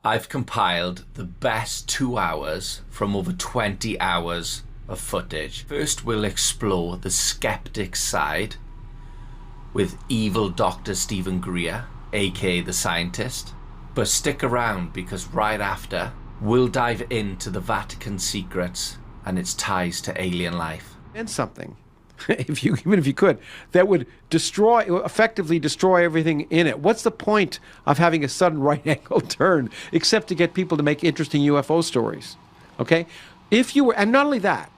I've compiled the best 2 hours from over 20 hours of footage. First, we'll explore the skeptic side with evil Dr. Stephen Greer, aka the scientist. But stick around, because right after, we'll dive into the Vatican secrets and its ties to alien life. And something, even if you could, that would effectively destroy everything in it. What's the point of having a sudden right angle turn except to get people to make interesting UFO stories? Okay? If you were, and not only that,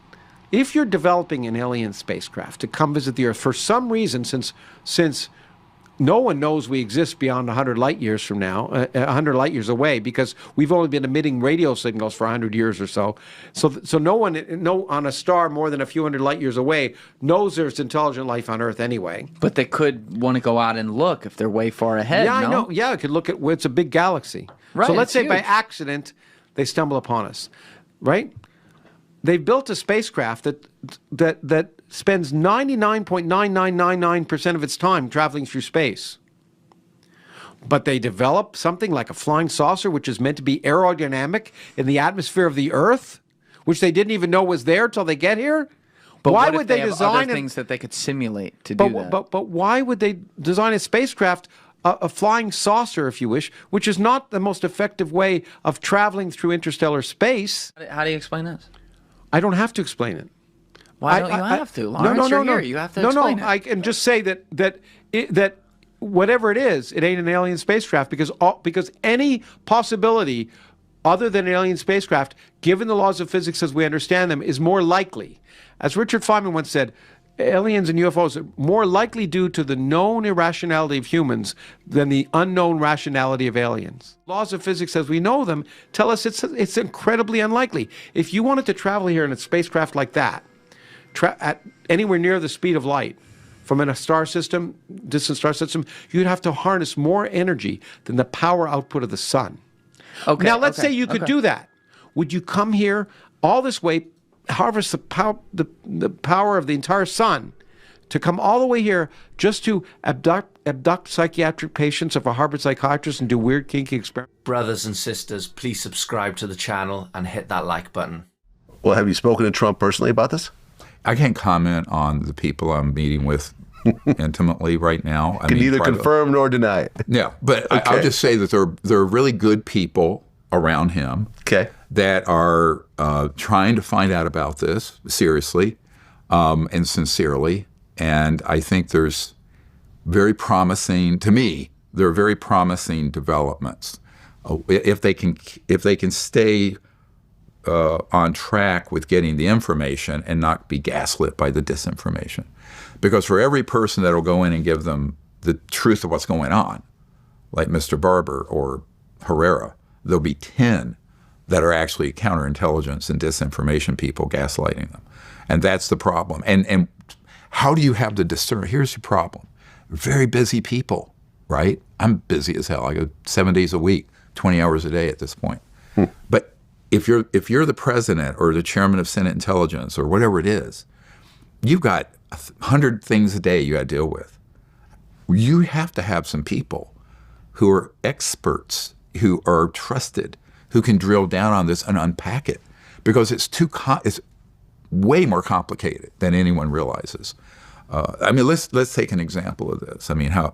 if you're developing an alien spacecraft to come visit the Earth for some reason, since no one knows we exist beyond 100 light years from now, 100 light years away, because we've only been emitting radio signals for 100 years or so. So no one on a star more than a few hundred light years away knows there's intelligent life on Earth anyway. But they could want to go out and look if they're way far ahead. Yeah, no? I know. Yeah, I could look at where it's a big galaxy. Right, so let's it's say huge. by accident they stumble upon us, right? They've built a spacecraft that spends 99.9999% of its time traveling through space. But they develop something like a flying saucer, which is meant to be aerodynamic in the atmosphere of the Earth, which they didn't even know was there till they get here. But why what if would they have design other things that they could simulate to do that? But why would they design a spacecraft, a flying saucer, if you wish, which is not the most effective way of traveling through interstellar space? How do you explain this? I don't have to explain it. Why don't you have to? Lawrence, you're here. You have to explain it. I can just say that whatever it is, it ain't an alien spacecraft, because any possibility other than an alien spacecraft, given the laws of physics as we understand them, is more likely. As Richard Feynman once said, aliens and UFOs are more likely due to the known irrationality of humans than the unknown rationality of aliens. Laws of physics as we know them tell us it's incredibly unlikely. If you wanted to travel here in a spacecraft like that, at anywhere near the speed of light, from in a star system, distant star system, you'd have to harness more energy than the power output of the sun. Okay. Now, let's say you could do that. Would you come here all this way, harvest the power of the entire sun, to come all the way here just to abduct psychiatric patients of a Harvard psychiatrist and do weird, kinky experiments? Brothers and sisters, please subscribe to the channel and hit that like button. Well, have you spoken to Trump personally about this? I can't comment on the people I'm meeting with intimately right now. Can neither confirm nor deny it. Yeah, but okay. I'll just say that there are really good people around him that are trying to find out about this seriously and sincerely. And I think there's very promising, to me, there are very promising developments. If they can stay on track with getting the information and not be gaslit by the disinformation. Because for every person that will go in and give them the truth of what's going on, like Mr. Barber or Herrera, there'll be 10 that are actually counterintelligence and disinformation people gaslighting them. And that's the problem. And how do you have to discern? Here's your problem. Very busy people, right? I'm busy as hell. I go 7 days a week, 20 hours a day at this point. But if you're the president or the chairman of Senate Intelligence or whatever it is, you've got 100 things a day you got to deal with. You have to have some people who are experts, who are trusted, who can drill down on this and unpack it, because it's way more complicated than anyone realizes. I mean, let's take an example of this. I mean, how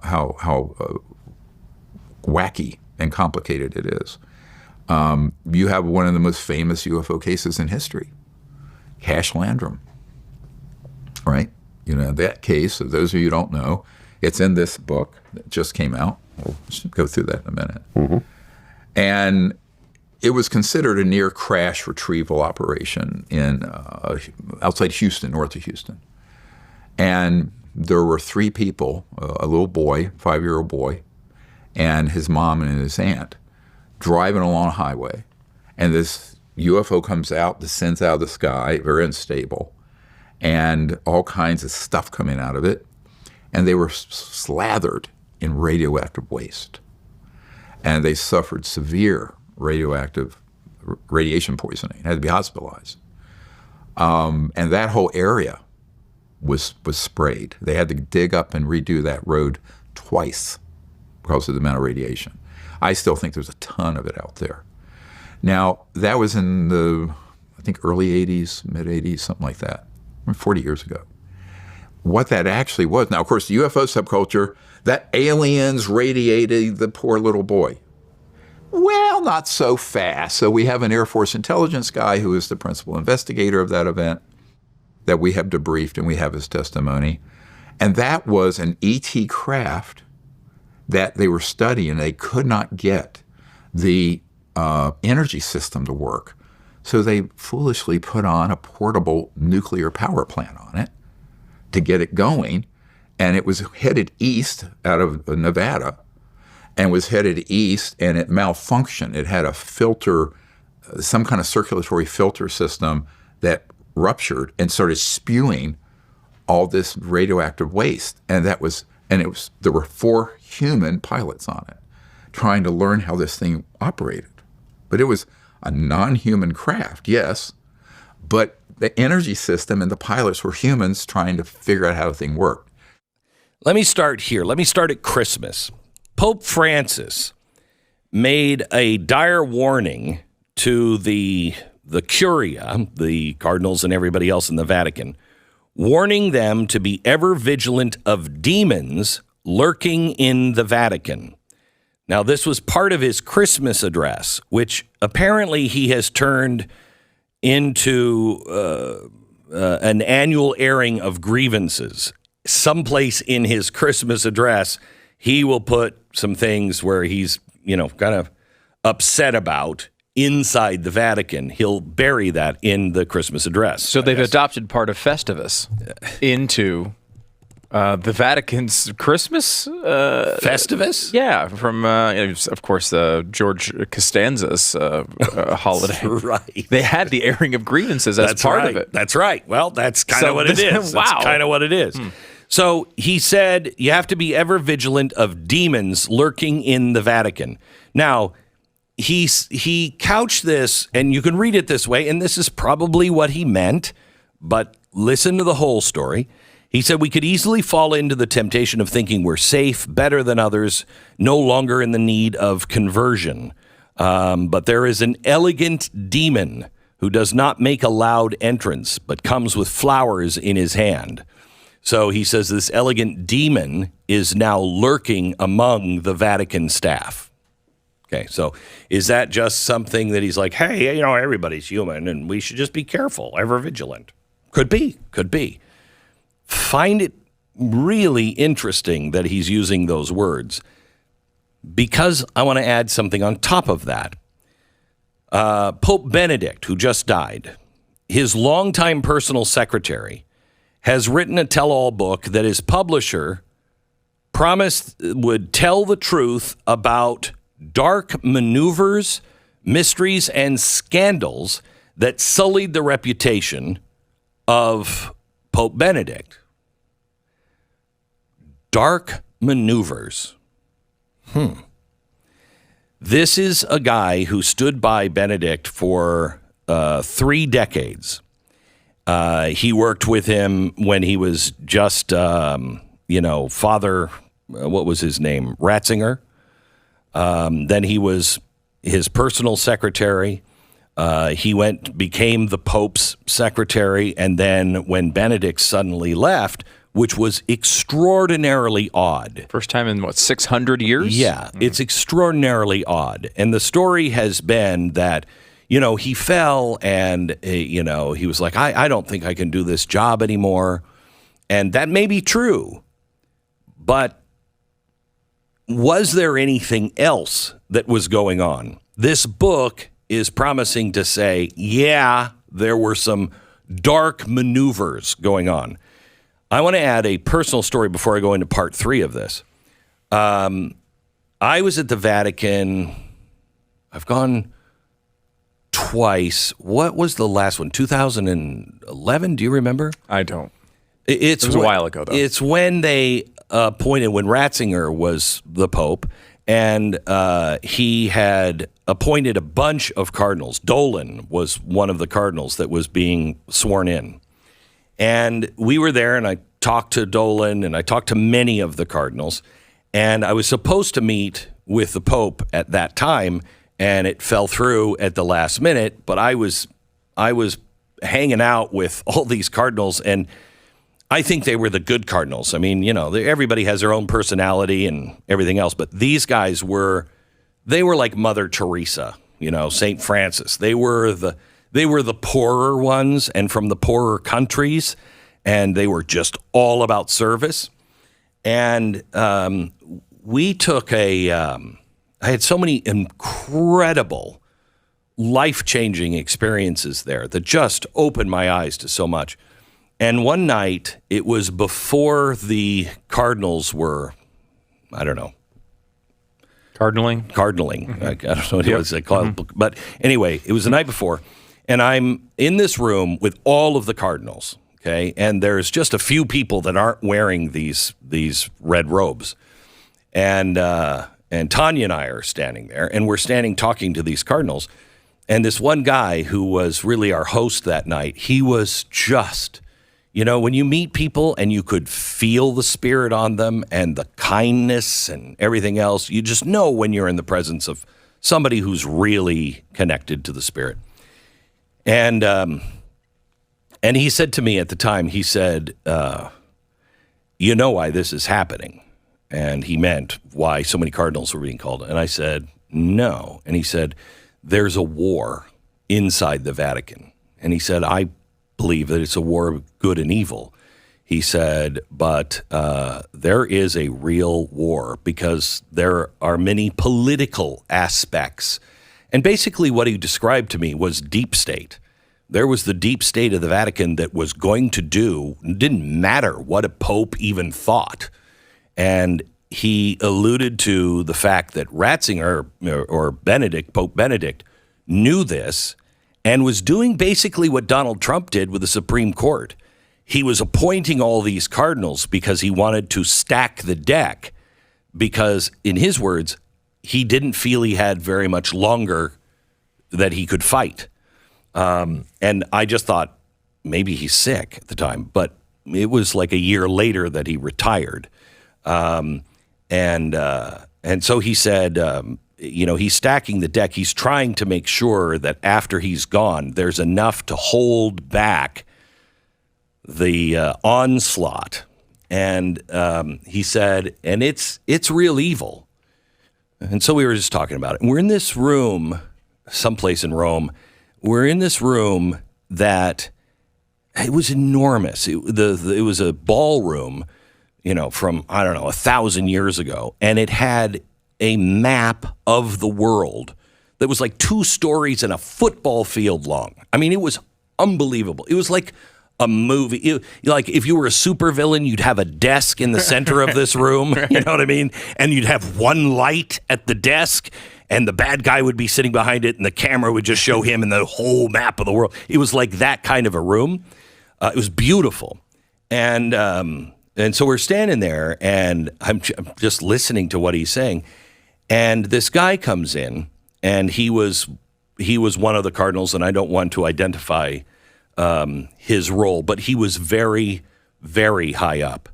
wacky and complicated it is. You have one of the most famous UFO cases in history, Cash Landrum, right? You know, that case, those of you who don't know, it's in this book that just came out. We'll go through that in a minute. Mm-hmm. And it was considered a near crash retrieval operation in outside Houston, north of Houston. And there were 3 people, a little boy, 5-year-old boy, and his mom and his aunt, driving along a highway, and this UFO comes out, descends out of the sky, very unstable, and all kinds of stuff coming out of it, and they were slathered in radioactive waste, and they suffered severe radiation poisoning, had to be hospitalized, and that whole area was sprayed. They had to dig up and redo that road twice because of the amount of radiation. I still think there's a ton of it out there. Now, that was in the, I think, early 80s, mid 80s, something like that, 40 years ago. What that actually was, now, of course, the UFO subculture, that aliens radiated the poor little boy. Well, not so fast. So we have an Air Force intelligence guy who is the principal investigator of that event that we have debriefed, and we have his testimony. And that was an ET craft that they were studying. They could not get the energy system to work. So they foolishly put on a portable nuclear power plant on it to get it going. And it was headed east out of Nevada and was headed east, and it malfunctioned. It had a filter, some kind of circulatory filter system that ruptured and started spewing all this radioactive waste. And there were 4 human pilots on it trying to learn how this thing operated. But it was a non-human craft, yes, but the energy system and the pilots were humans trying to figure out how the thing worked. Let me start here. Let me start at Christmas. Pope Francis made a dire warning to the Curia, the cardinals and everybody else in the Vatican, warning them to be ever vigilant of demons lurking in the Vatican. Now, this was part of his Christmas address, which apparently he has turned into an annual airing of grievances. Someplace in his Christmas address, he will put some things where he's, kind of upset about inside the Vatican. He'll bury that in the Christmas address. So they've adopted part of Festivus into the Vatican's Christmas Festivus? Yeah, from of course George Costanza's holiday. Right. They had the airing of grievances as part of it. That's right. Well, that's kind of what it is. Wow. That's kind of what it is. So he said you have to be ever vigilant of demons lurking in the Vatican. Now, he couched this, and you can read it this way, and this is probably what he meant, but listen to the whole story. He said we could easily fall into the temptation of thinking we're safe, better than others, no longer in the need of conversion. But there is an elegant demon who does not make a loud entrance, but comes with flowers in his hand. So he says this elegant demon is now lurking among the Vatican staff. Okay, so is that just something that he's like, hey, everybody's human and we should just be careful, ever vigilant? Could be. Find it really interesting that he's using those words, because I want to add something on top of that. Pope Benedict, who just died, his longtime personal secretary, has written a tell-all book that his publisher promised would tell the truth about dark maneuvers, mysteries, and scandals that sullied the reputation of Pope Benedict. Dark maneuvers. This is a guy who stood by Benedict for 3 decades. He worked with him when he was just, Father, what was his name? Ratzinger. Then he was his personal secretary. He became the Pope's secretary. And then when Benedict suddenly left, which was extraordinarily odd. First time in, 600 years? Yeah, it's extraordinarily odd. And the story has been that, he fell and, he was like, I don't think I can do this job anymore. And that may be true. But was there anything else that was going on? This book is promising to say, yeah, there were some dark maneuvers going on. I want to add a personal story before I go into part 3 of this. I was at the Vatican. I've gone twice. What was the last one? 2011? Do you remember? I don't. It was a while ago, though. It's when they appointed, when Ratzinger was the Pope, and he had appointed a bunch of cardinals. Dolan was one of the cardinals that was being sworn in. And we were there, and I talked to Dolan, and I talked to many of the cardinals, and I was supposed to meet with the Pope at that time, and it fell through at the last minute. But I was hanging out with all these cardinals, and I think they were the good cardinals. I mean, everybody has their own personality and everything else, but these guys they were like Mother Teresa, St. Francis. They were the poorer ones and from the poorer countries, and they were just all about service. And we took I had so many incredible, life-changing experiences there that just opened my eyes to so much. And one night, it was before the Cardinals were, I don't know. Cardinaling? I don't know what it was called. But anyway, it was the night before. And I'm in this room with all of the Cardinals, okay? And there's just a few people that aren't wearing these red robes. And Tanya and I are standing there, and we're standing talking to these Cardinals. And this one guy who was really our host that night, he was just, when you meet people and you could feel the spirit on them and the kindness and everything else, you just know when you're in the presence of somebody who's really connected to the spirit. And he said to me at the time, he said, you know why this is happening? And he meant why so many cardinals were being called. And I said, no. And he said, there's a war inside the Vatican. And he said, I believe that it's a war of good and evil. He said, but there is a real war because there are many political aspects. And basically what he described to me was deep state. There was the deep state of the Vatican that was going to do, didn't matter what a pope even thought. And he alluded to the fact that Ratzinger or Benedict, Pope Benedict, knew this and was doing basically what Donald Trump did with the Supreme Court. He was appointing all these cardinals because he wanted to stack the deck because, in his words, he didn't feel he had very much longer that he could fight. And I just thought maybe he's sick at the time, but it was like a year later that he retired. And so he said, he's stacking the deck. He's trying to make sure that after he's gone, there's enough to hold back the onslaught. And he said, and it's real evil. And so we were just talking about it. And we're in this room, someplace in Rome. We're in this room that it was enormous. It was a ballroom, from, 1,000 years ago. And it had a map of the world that was like 2 stories and a football field long. I mean, it was unbelievable. It was like a movie. Like if you were a supervillain, you'd have a desk in the center of this room. You know what I mean? And you'd have one light at the desk, and the bad guy would be sitting behind it, and the camera would just show him and the whole map of the world. It was like that kind of a room. It was beautiful. And so we're standing there, and I'm just listening to what he's saying. And this guy comes in, and he was one of the cardinals, and I don't want to identify his role, but he was very, very high up.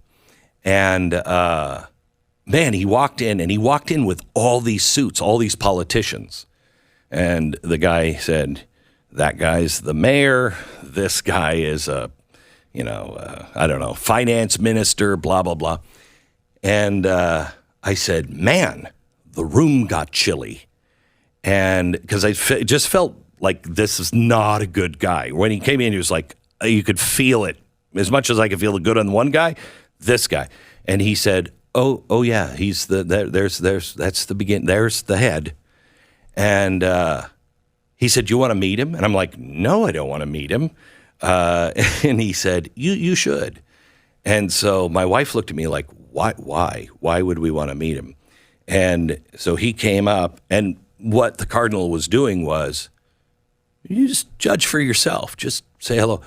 And man, he walked in with all these suits, all these politicians. And the guy said, that guy's the mayor. This guy is finance minister, blah, blah, blah. And I said, man, the room got chilly. And because it just felt like this is not a good guy. When he came in, he was like, you could feel it. As much as I could feel the good on one guy, this guy. And he said, oh yeah, he's that's the beginning. There's the head. And he said, you want to meet him? And I'm like, no, I don't want to meet him. And he said, you should. And so my wife looked at me like, why would we want to meet him? And so he came up, and what the cardinal was doing was, you just judge for yourself. Just say hello.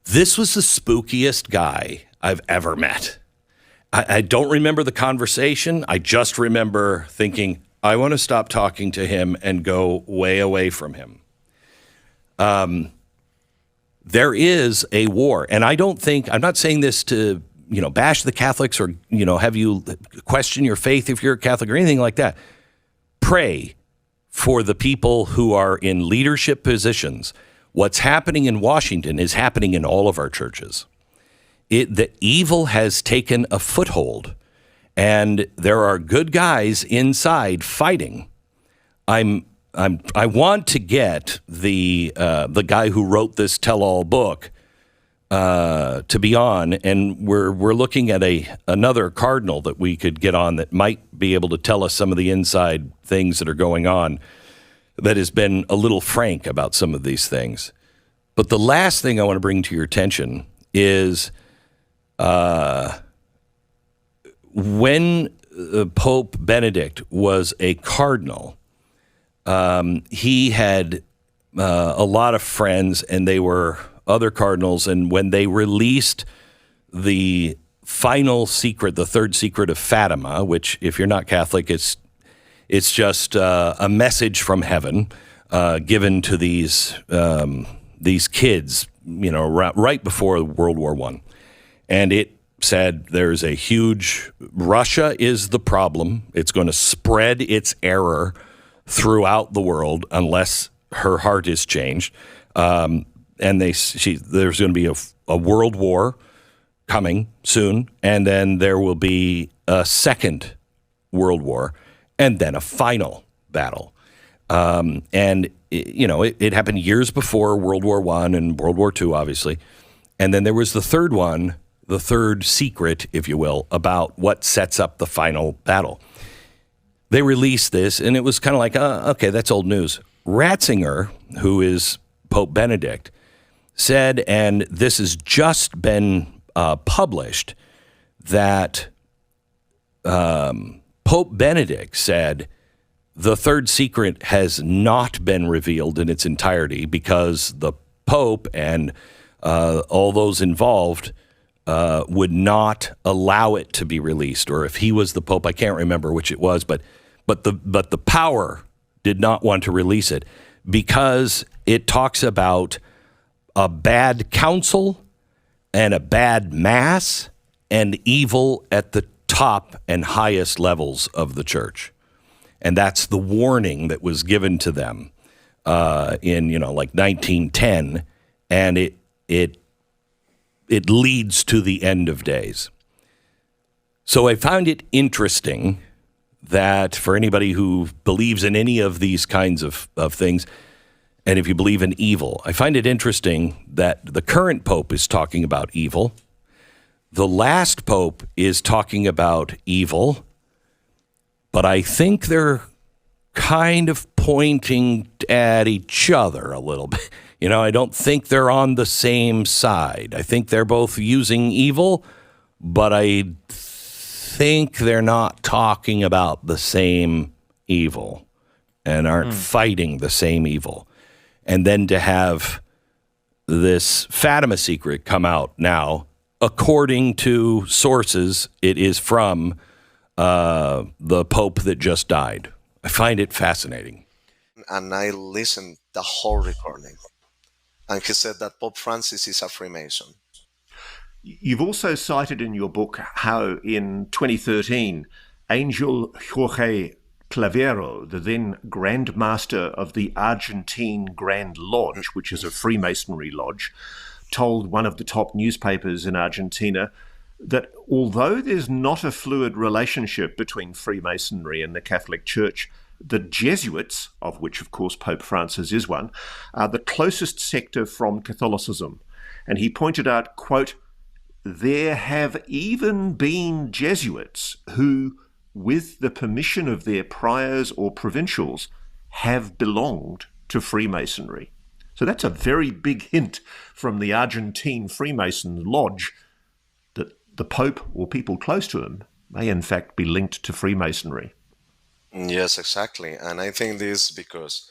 This was the spookiest guy I've ever met. I don't remember the conversation. I just remember thinking, I want to stop talking to him and go way away from him. There is a war, and I'm not saying this to, bash the Catholics or, have you question your faith if you're a Catholic or anything like that. pray for the people who are in leadership positions. What's happening in Washington is happening in all of our churches. The evil has taken a foothold, and there are good guys inside fighting. I want to get the guy who wrote this tell-all book to be on, and we're looking at another cardinal that we could get on that might be able to tell us some of the inside things that are going on, that has been a little frank about some of these things. But the last thing I want to bring to your attention is when Pope Benedict was a cardinal, he had a lot of friends, and they were other cardinals. And when they released the final secret, the third secret of Fatima, which, if you're not Catholic, it's just a message from heaven given to these kids, right before World War I. And it said there's a huge, Russia is the problem. It's going to spread its error throughout the world unless her heart is changed. And there's going to be a world war coming soon, and then there will be a second world war, and then a final battle. And it happened years before World War I and World War II, obviously. And then there was the third one, the third secret, if you will, about what sets up the final battle. They released this, and it was kind of like, okay, that's old news. Ratzinger, who is Pope Benedict, said, and this has just been published, that Pope Benedict said the third secret has not been revealed in its entirety because the Pope and all those involved would not allow it to be released. Or if he was the Pope, I can't remember which it was, but the power did not want to release it because it talks about a bad council and a bad mass and evil at the top and highest levels of the church. And that's the warning that was given to them in 1910, and it leads to the end of days. So I found it interesting that for anybody who believes in any of these kinds of things, and if you believe in evil, I find it interesting that the current pope is talking about evil. The last pope is talking about evil, but I think they're kind of pointing at each other a little bit. I don't think they're on the same side. I think they're both using evil, but I think they're not talking about the same evil and aren't fighting the same evil. And then to have this Fatima secret come out now, according to sources, it is from the Pope that just died. I find it fascinating. And I listened the whole recording. And he said that Pope Francis is a Freemason. You've also cited in your book how in 2013, Angel Jorge Clavero, the then Grand Master of the Argentine Grand Lodge, which is a Freemasonry lodge, told one of the top newspapers in Argentina that although there's not a fluid relationship between Freemasonry and the Catholic Church, the Jesuits, of which of course Pope Francis is one, are the closest sector from Catholicism. And he pointed out, quote, "There have even been Jesuits who, with the permission of their priors or provincials, have belonged to Freemasonry." So that's a very big hint from the Argentine Freemason lodge that the Pope or people close to him may in fact be linked to Freemasonry. Yes, exactly. And I think this because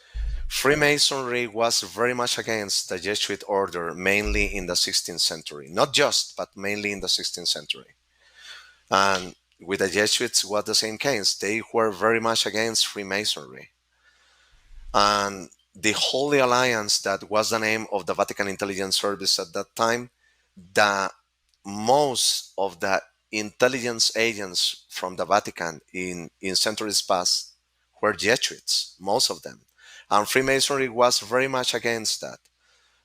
Freemasonry was very much against the Jesuit order, mainly in the 16th century. Not just, but mainly in the 16th century. And with the Jesuits was the same case. They were very much against Freemasonry. And the Holy Alliance, that was the name of the Vatican Intelligence Service at that time, most of the intelligence agents from the Vatican in centuries past were Jesuits, most of them. And Freemasonry was very much against that.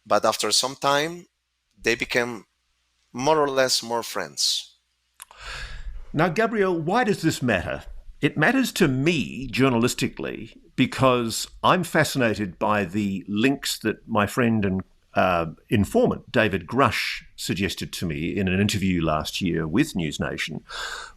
But after some time, they became more or less more friends. Now, Gabriel, why does this matter? It matters to me, journalistically, because I'm fascinated by the links that my friend and informant David Grush suggested to me in an interview last year with News Nation,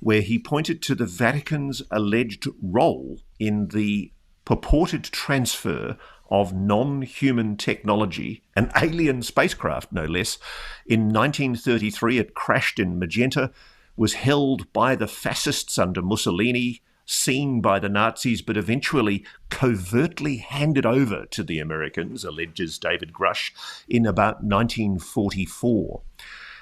where he pointed to the Vatican's alleged role in the purported transfer of non-human technology, an alien spacecraft no less. In 1933, it crashed in Magenta, was held by the fascists under Mussolini, seen by the Nazis, but eventually covertly handed over to the Americans, alleges David Grush, in about 1944.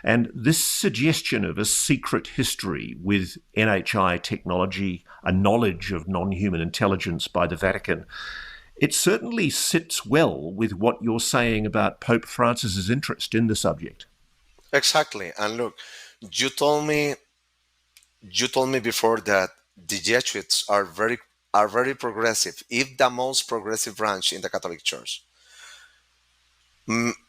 And this suggestion of a secret history with NHI technology, a knowledge of non-human intelligence by the Vatican, it certainly sits well with what you're saying about Pope Francis's interest in the subject. Exactly. And look, you told me before that the Jesuits are very progressive, if the most progressive branch in the Catholic Church.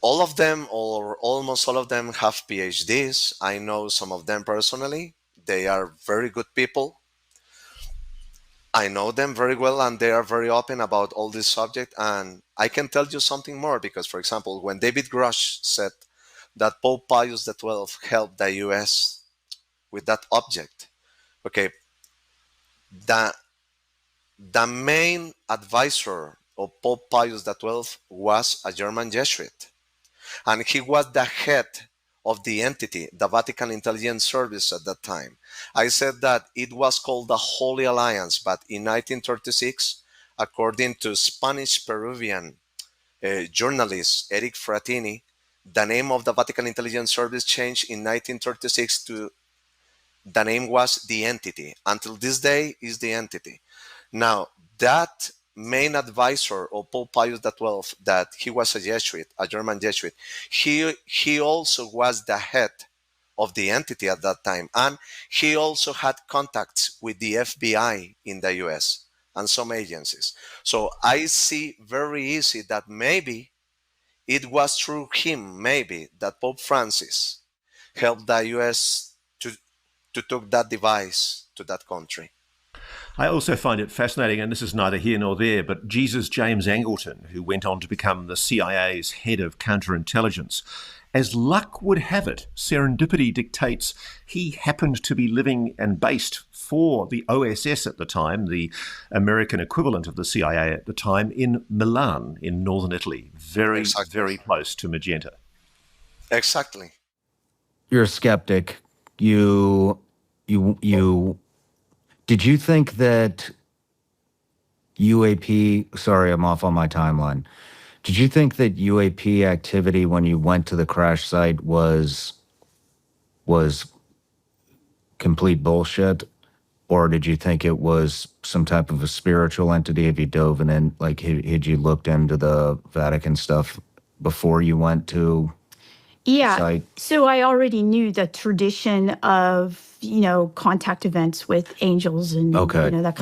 All of them, or almost all of them, have PhDs. I know some of them personally. They are very good people. I know them very well, and they are very open about all this subject. And I can tell you something more, because, for example, when David Grush said that Pope Pius XII helped the US with that object, okay, the main advisor of Pope Pius XII was a German Jesuit, and he was the head of the entity, the Vatican Intelligence Service at that time. I said that it was called the Holy Alliance, but in 1936, according to Spanish-Peruvian journalist Eric Frattini, the name of the Vatican Intelligence Service changed in 1936 to the name was the entity. Until this day is the entity. Now, that main advisor of Pope Pius XII, that he was a Jesuit, a German Jesuit, he also was the head of the entity at that time. And he also had contacts with the FBI in the US and some agencies. So I see very easy that maybe it was through him, maybe, that Pope Francis helped the US to take that device to that country. I also find it fascinating, and this is neither here nor there, but Jesus James Angleton, who went on to become the CIA's head of counterintelligence, as luck would have it, serendipity dictates he happened to be living and based for the OSS at the time, the American equivalent of the CIA at the time, in Milan, in northern Italy, very close to Magenta. Exactly. You're a skeptic. Did you think that UAP, sorry, I'm off on my timeline. Did you think that UAP activity when you went to the crash site was complete bullshit? Or did you think it was some type of a spiritual entity? Have you dove in, like, had you looked into the Vatican stuff before you went to Yeah. site? So I already knew the tradition of, contact events with angels and that kind of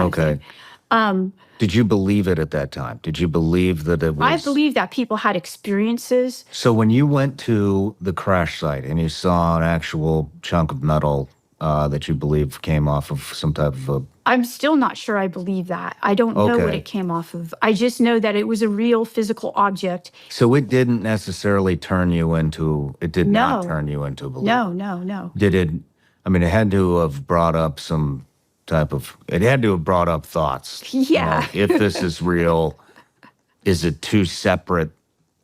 thing. Did you believe it at that time? Did you believe that it was... I believe that people had experiences. So when you went to the crash site and you saw an actual chunk of metal that you believe came off of some type of a... I'm still not sure I believe that. I don't know what it came off of. I just know that it was a real physical object. So it didn't necessarily turn you into... It did not turn you into a believer? No. Did it... I mean, it had to have brought up some type of... It had to have brought up thoughts. Yeah. If this is real, is it two separate...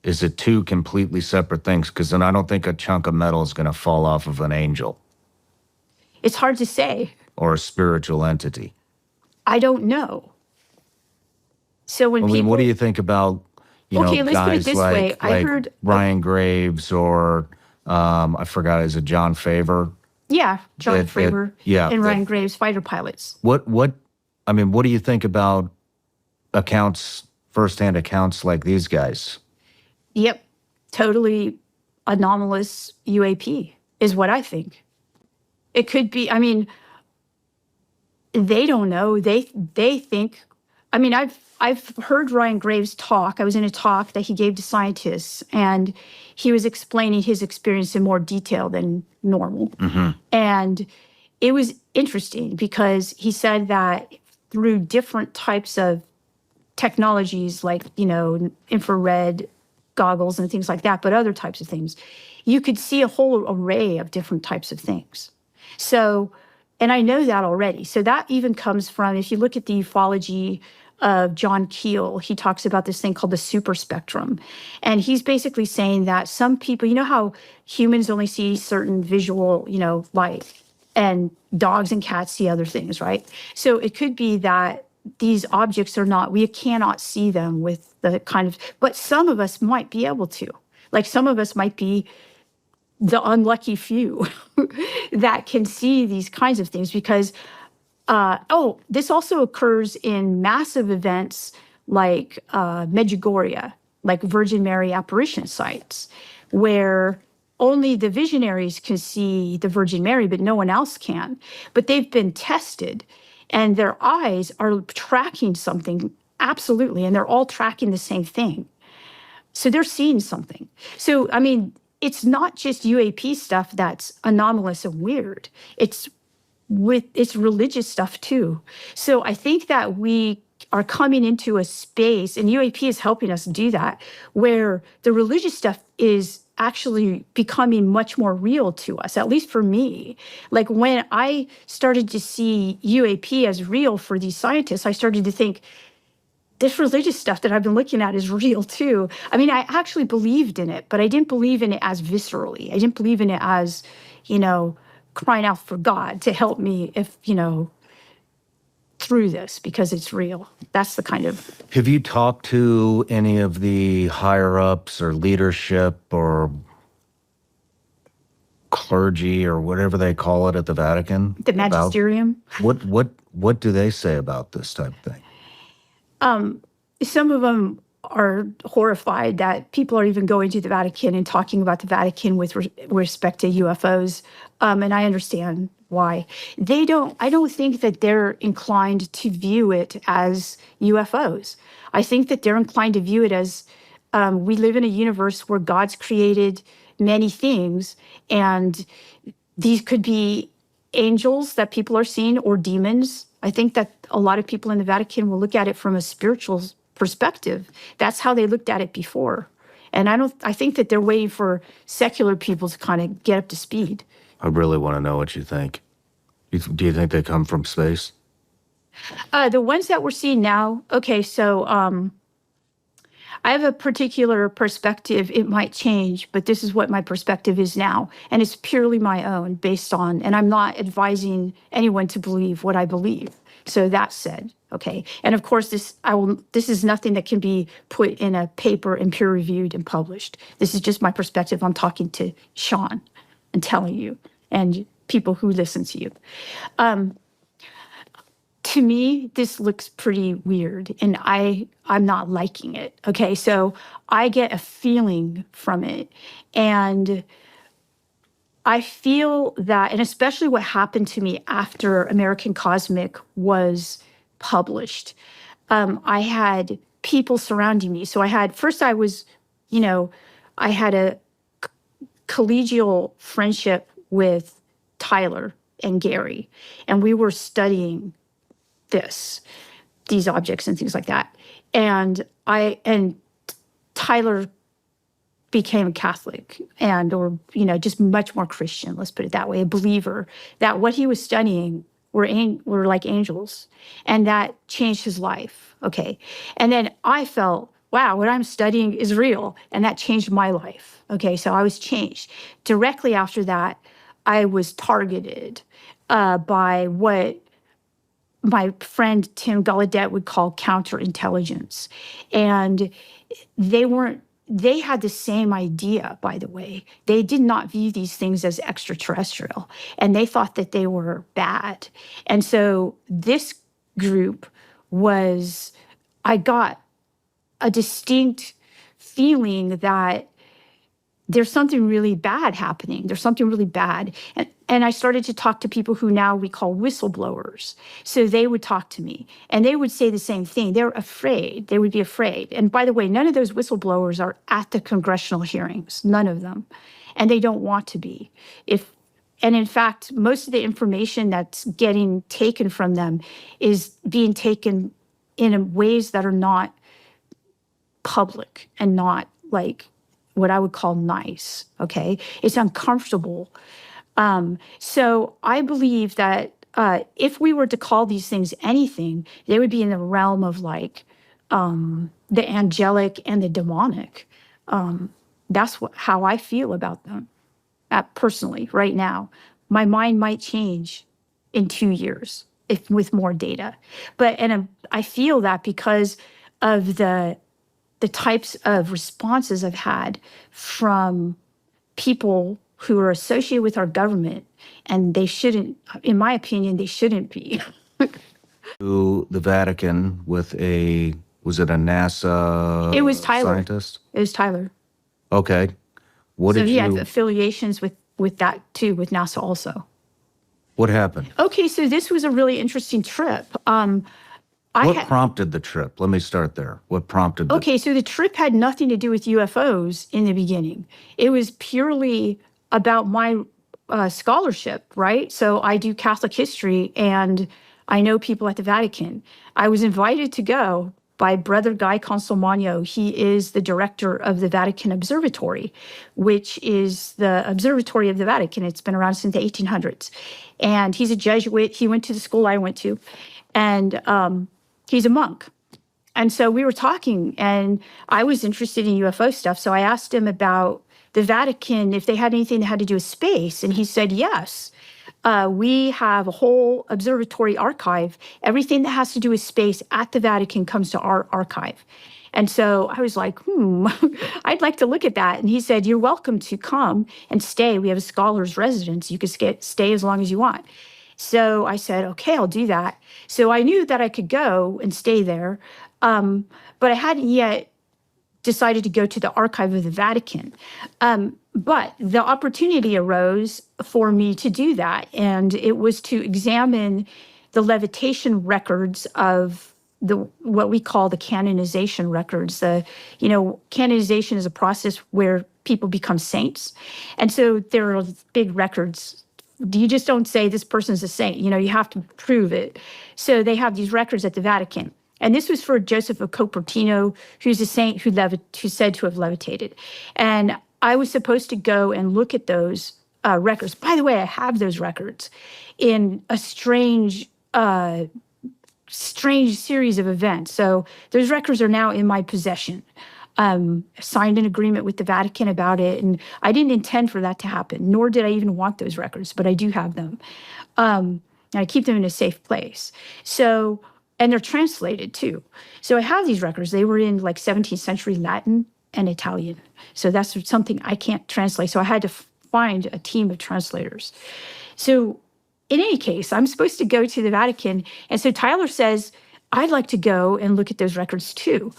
Is it two completely separate things? Because then I don't think a chunk of metal is going to fall off of an angel. It's hard to say. Or a spiritual entity. I don't know. So when people... what do you think about, let's put it guys this like, way. I heard Ryan Graves or, I forgot, is it John Faber? Yeah, John Faber and Ryan Graves, fighter pilots. What do you think about firsthand accounts like these guys? Yep, totally anomalous UAP is what I think. It could be, they don't know. They think I mean, I've heard Ryan Graves talk. I was in a talk that he gave to scientists, and he was explaining his experience in more detail than normal. And it was interesting because he said that through different types of technologies, like, infrared goggles and things like that, but other types of things, you could see a whole array of different types of things. So, and I know that already. So that even comes from, if you look at the ufology of John Keel, he talks about this thing called the super spectrum. And he's basically saying that some people, you know how humans only see certain visual, light, and dogs and cats see other things, right? So it could be that these objects we cannot see them with the kind of, but some of us might be able to. Like some of us might be the unlucky few that can see these kinds of things because, this also occurs in massive events like Medjugorje, like Virgin Mary apparition sites, where only the visionaries can see the Virgin Mary, but no one else can. But they've been tested, and their eyes are tracking something, absolutely, and they're all tracking the same thing. So they're seeing something. So, I mean, it's not just UAP stuff that's anomalous and weird. It's religious stuff too. So I think that we are coming into a space, and UAP is helping us do that, where the religious stuff is actually becoming much more real to us, at least for me. Like when I started to see UAP as real for these scientists, I started to think, this religious stuff that I've been looking at is real too. I mean, I actually believed in it, but I didn't believe in it as viscerally. I didn't believe in it as, crying out for God to help me through this, because it's real. That's the kind of... Have you talked to any of the higher-ups or leadership or clergy or whatever they call it at the Vatican? The magisterium? What do they say about this type of thing? Some of them are horrified that people are even going to the Vatican and talking about the Vatican with respect to UFOs. And I understand why. I don't think that they're inclined to view it as UFOs. I think that they're inclined to view it as we live in a universe where God's created many things, and these could be angels that people are seeing or demons. I think that a lot of people in the Vatican will look at it from a spiritual perspective. That's how they looked at it before. And I think that they're waiting for secular people to kind of get up to speed. I really want to know what you think. Do you think they come from space? The ones that we're seeing now, okay, so I have a particular perspective. It might change, but this is what my perspective is now. And it's purely my own, based on, and I'm not advising anyone to believe what I believe. So that said, okay. And of course, this is nothing that can be put in a paper and peer-reviewed and published. This is just my perspective. I'm talking to Sean and telling you, and people who listen to you. To me, this looks pretty weird, and I'm not liking it, okay? So I get a feeling from it, and I feel that, and especially what happened to me after American Cosmic was published, I had people surrounding me. So I had a collegial friendship with Tyler and Gary, and we were studying these objects and things like that. And Tyler became a Catholic or just much more Christian, let's put it that way, a believer, that what he was studying were like angels. And that changed his life, okay? And then I felt, wow, what I'm studying is real. And that changed my life, okay? So I was changed. Directly after that, I was targeted by what my friend Tim Gallaudet would call counterintelligence. And they had the same idea, by the way. They did not view these things as extraterrestrial, and they thought that they were bad. And so this group I got a distinct feeling that there's something really bad happening. There's something really bad. And And I started to talk to people who now we call whistleblowers. So they would talk to me and they would say the same thing. They're afraid. They would be afraid. And by the way, none of those whistleblowers are at the congressional hearings, none of them. And they don't want to be. And in fact, most of the information that's getting taken from them is being taken in ways that are not public and not like what I would call nice, okay? It's uncomfortable. So I believe that if we were to call these things anything, they would be in the realm of like the angelic and the demonic. That's how I feel about them personally right now. My mind might change in 2 years with more data. And I feel that because of the types of responses I've had from people who are associated with our government, and they shouldn't, in my opinion, they shouldn't be. To the Vatican with was it a NASA It was Tyler. scientist? It was Tyler. Okay. What So did he you, had affiliations with that too, with NASA also. what happened? Okay, so this was a really interesting trip. What prompted the trip? Let me start there. What prompted the Okay, so the trip had nothing to do with UFOs in the beginning. It was purely about my scholarship, right? So I do Catholic history and I know people at the Vatican. I was invited to go by Brother Guy Consolmagno. He is the director of the Vatican Observatory, which is the observatory of the Vatican. It's been around since the 1800s. And he's a Jesuit. He went to the school I went to. And he's a monk. And so we were talking, and I was interested in UFO stuff. So I asked him about the Vatican, if they had anything that had to do with space. And he said, yes. We have a whole observatory archive. Everything that has to do with space at the Vatican comes to our archive. And so I was like, I'd like to look at that. And he said, you're welcome to come and stay. We have a scholar's residence. You can stay as long as you want. So I said, okay, I'll do that. So I knew that I could go and stay there, but I hadn't yet decided to go to the archive of the Vatican. But the opportunity arose for me to do that, and it was to examine the levitation records of what we call the canonization records. Canonization is a process where people become saints, and so there are big records. You just don't say this person's a saint. You have to prove it. So they have these records at the Vatican. And this was for Joseph of Cupertino, who's a saint who's said to have levitated. And I was supposed to go and look at those records. By the way, I have those records in a strange series of events. So those records are now in my possession. Signed an agreement with the Vatican about it, and I didn't intend for that to happen, nor did I even want those records, but I do have them. And I keep them in a safe place. So, and they're translated too. So I have these records. They were in like 17th century Latin and Italian. So that's something I can't translate. So I had to find a team of translators. So in any case, I'm supposed to go to the Vatican. And so Tyler says, I'd like to go and look at those records too.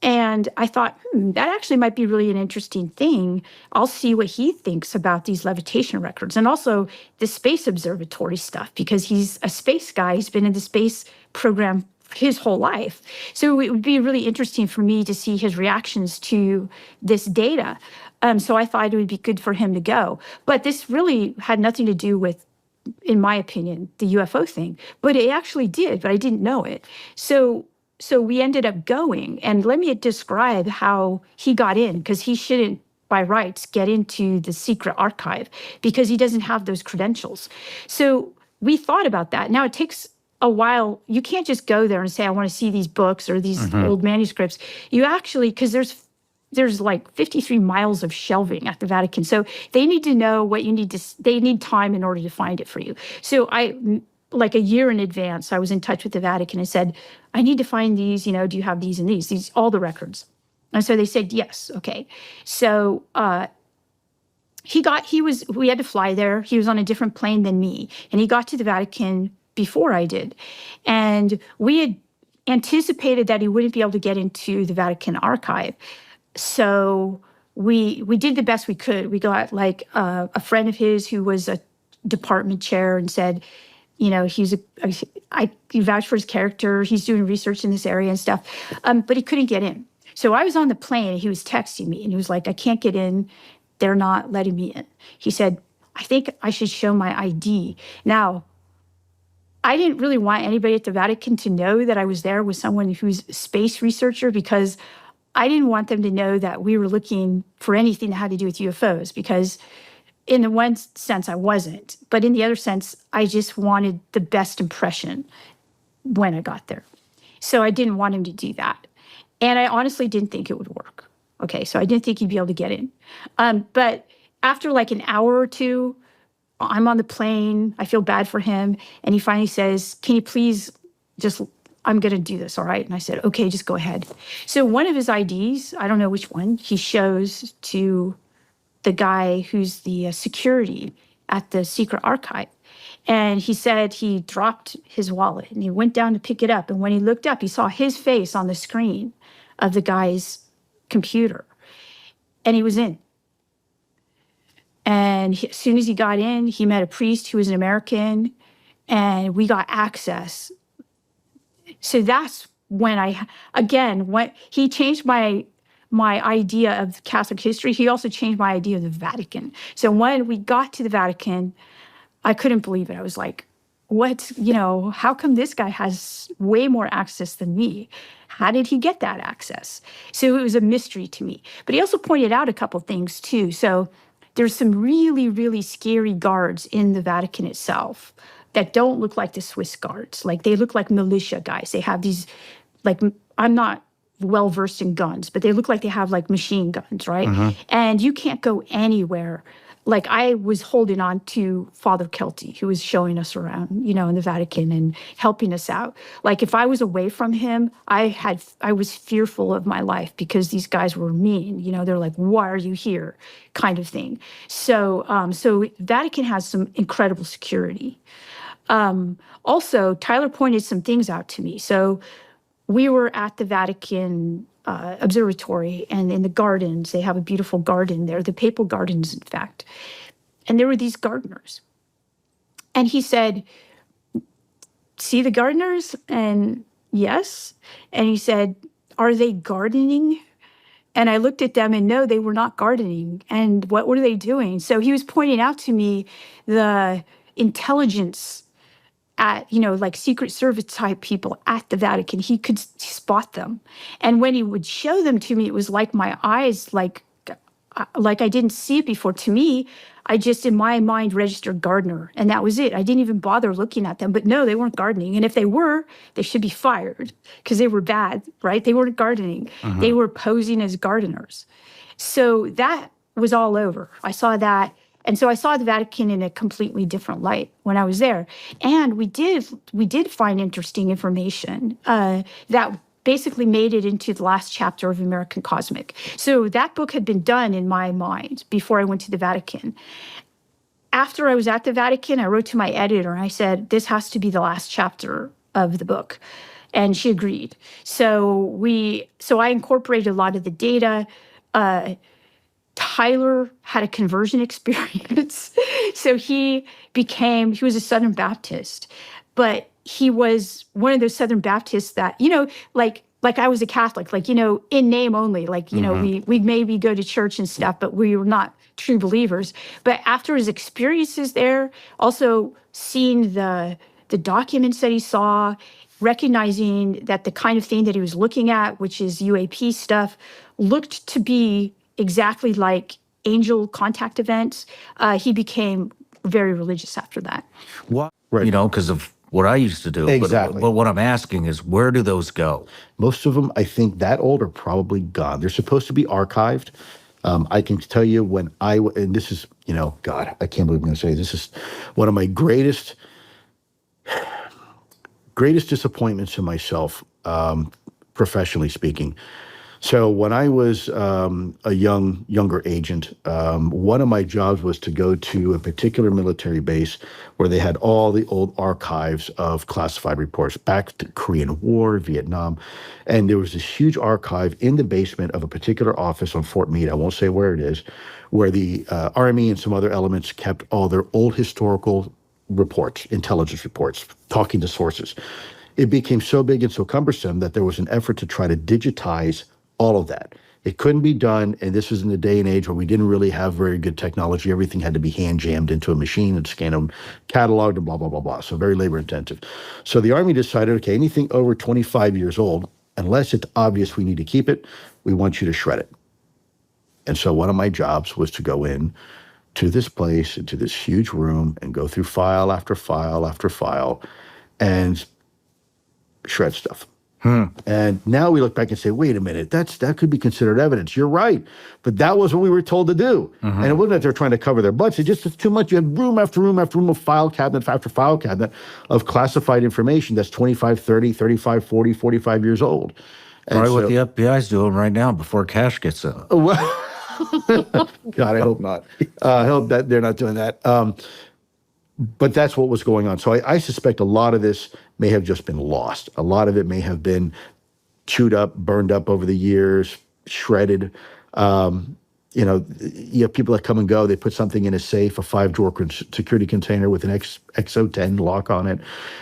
And I thought, that actually might be really an interesting thing. I'll see what he thinks about these levitation records and also the space observatory stuff, because he's a space guy. He's been in the space program his whole life. So it would be really interesting for me to see his reactions to this data. So I thought it would be good for him to go. But this really had nothing to do with, in my opinion, the UFO thing. But it actually did, but I didn't know it. So we ended up going, and let me describe how he got in, because he shouldn't, by rights, get into the secret archive because he doesn't have those credentials. So we thought about that. Now, it takes a while. You can't just go there and say, I want to see these books or these old manuscripts. You actually, because there's like 53 miles of shelving at the Vatican. So they need to know what you need to, they need time in order to find it for you. So like a year in advance, I was in touch with the Vatican and said, I need to find these, do you have these and these, all the records. And so they said, yes, okay. So we had to fly there. He was on a different plane than me. And he got to the Vatican before I did. And we had anticipated that he wouldn't be able to get into the Vatican archive. So we did the best we could. We got like a friend of his who was a department chair and said, you know, he vouched for his character. He's doing research in this area and stuff. But he couldn't get in. So I was on the plane and he was texting me and he was like, I can't get in. They're not letting me in. He said, I think I should show my ID. Now, I didn't really want anybody at the Vatican to know that I was there with someone who's a space researcher, because I didn't want them to know that we were looking for anything that had to do with UFOs, because in the one sense I wasn't, but in the other sense, I just wanted the best impression when I got there. So I didn't want him to do that. And I honestly didn't think it would work. Okay, so I didn't think he'd be able to get in. But after like an hour or two, I'm on the plane, I feel bad for him, and he finally says, can you please just, I'm gonna do this, all right? And I said, okay, just go ahead. So one of his IDs, I don't know which one, he shows to the guy who's the security at the secret archive. And he said he dropped his wallet and he went down to pick it up. And when he looked up, he saw his face on the screen of the guy's computer. And he was in. And as soon as he got in, he met a priest who was an American, and we got access. So that's when when he changed my idea of Catholic history, he also changed my idea of the Vatican. So when we got to the Vatican, I couldn't believe it. I was like, what, how come this guy has way more access than me? How did he get that access? So it was a mystery to me. But he also pointed out a couple things too. So there's some really, really scary guards in the Vatican itself that don't look like the Swiss guards. Like, they look like militia guys. They have these, like, I'm not well-versed in guns, but they look like they have, like, machine guns, right? Mm-hmm. And you can't go anywhere. Like, I was holding on to Father Kelty, who was showing us around, in the Vatican and helping us out. Like, if I was away from him, I was fearful of my life, because these guys were mean. They're like, why are you here? Kind of thing. So Vatican has some incredible security. Also, Tyler pointed some things out to me. So we were at the Vatican observatory, and in the gardens, they have a beautiful garden there, the papal gardens, in fact. And there were these gardeners. And he said, see the gardeners? And yes. And he said, are they gardening? And I looked at them, and no, they were not gardening. And what were they doing? So he was pointing out to me the intelligence at, like Secret Service type people at the Vatican. He could spot them. And when he would show them to me, it was like my eyes, like I didn't see it before. To me, I just, in my mind, registered gardener, and that was it. I didn't even bother looking at them. But no, they weren't gardening. And if they were, they should be fired, because they were bad, right? They weren't gardening. Mm-hmm. They were posing as gardeners. So that was all over. I saw that. And so I saw the Vatican in a completely different light when I was there. And we did find interesting information that basically made it into the last chapter of American Cosmic. So that book had been done in my mind before I went to the Vatican. After I was at the Vatican, I wrote to my editor and I said, this has to be the last chapter of the book. And she agreed. So I incorporated a lot of the data. Tyler had a conversion experience. So he was a Southern Baptist, but he was one of those Southern Baptists that, like I was a Catholic, like, in name only, like, we maybe go to church and stuff, but we were not true believers. But after his experiences there, also seeing the documents that he saw, recognizing that the kind of thing that he was looking at, which is UAP stuff, looked to be exactly like angel contact events, he became very religious after that. What? Right. Because of what I used to do. Exactly. But what I'm asking is, where do those go? Most of them, I think, that old are probably gone. They're supposed to be archived. I can tell you and this is, God, I can't believe I'm going to say this is one of my greatest disappointments in myself, professionally speaking. So when I was a younger agent, one of my jobs was to go to a particular military base where they had all the old archives of classified reports back to Korean War, Vietnam. And there was this huge archive in the basement of a particular office on Fort Meade, I won't say where it is, where the Army and some other elements kept all their old historical reports, intelligence reports, talking to sources. It became so big and so cumbersome that there was an effort to try to digitize all of that. It couldn't be done, and this was in the day and age where we didn't really have very good technology. Everything had to be hand jammed into a machine and scanned and cataloged and blah, blah, blah, blah. So very labor intensive. So the Army decided, okay, anything over 25 years old, unless it's obvious we need to keep it, we want you to shred it. And so one of my jobs was to go in to this place, into this huge room, and go through file after file after file and shred stuff. And now we look back and say, wait a minute, that could be considered evidence. You're right. But that was what we were told to do. And it wasn't that they're trying to cover their butts. It's too much. You had room after room after room of file cabinet after file cabinet of classified information that's 25, 30, 35, 40, 45 years old. And Probably what the FBI's doing right now before cash gets out. God, I hope not. I hope that they're not doing that. But that's what was going on. So I suspect a lot of this may have just been lost. A lot of it may have been chewed up, burned up over the years, shredded. You have people that come and go. They put something in a safe, a 5-drawer security container with an XO10 lock on it.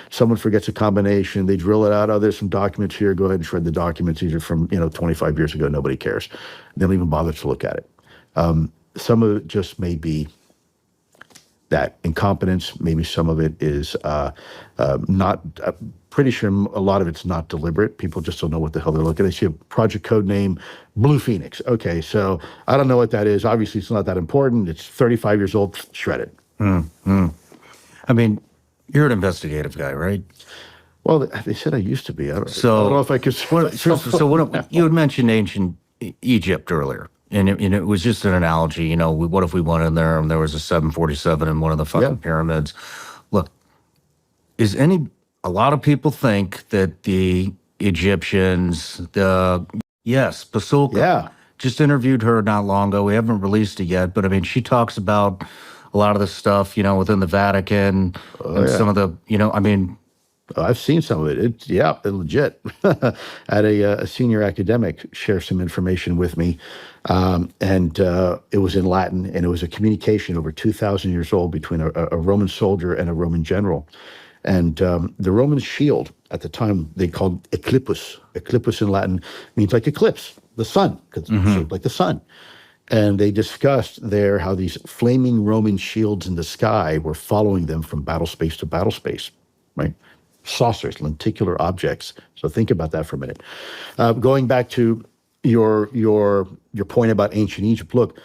Someone forgets a combination. They drill it out. Oh, there's some documents here. Go ahead and shred the documents. These are from 25 years ago. Nobody cares. They don't even bother to look at it. Some of it just may be that incompetence. Maybe some of it is not. Pretty sure a lot of it's not deliberate. People just don't know what the hell they're looking at. They see a project code name, Blue Phoenix. Okay, so I don't know what that is. Obviously, it's not that important. It's 35 years old. Shred it. I mean, you're an investigative guy, right? Well, they said I used to be. I don't know if I could. You had mentioned ancient Egypt earlier. And it was just an analogy, what if we went in there and there was a 747 in one of the fucking pyramids? Look, a lot of people think that the Egyptians, Pasulka, just interviewed her not long ago. We haven't released it yet, but I mean, she talks about a lot of the stuff, within the Vatican and some of the, I've seen some of it. It's legit. I had a senior academic share some information with me, and it was in Latin, and it was a communication over 2,000 years old between a Roman soldier and a Roman general. And the Roman shield at the time they called eclipus. Eclipus in Latin means like eclipse, the sun, because it's shaped like the sun. And they discussed there how these flaming Roman shields in the sky were following them from battle space to battle space, right? Saucers, lenticular objects. So think about that for a minute. Going back to your point about ancient Egypt, look,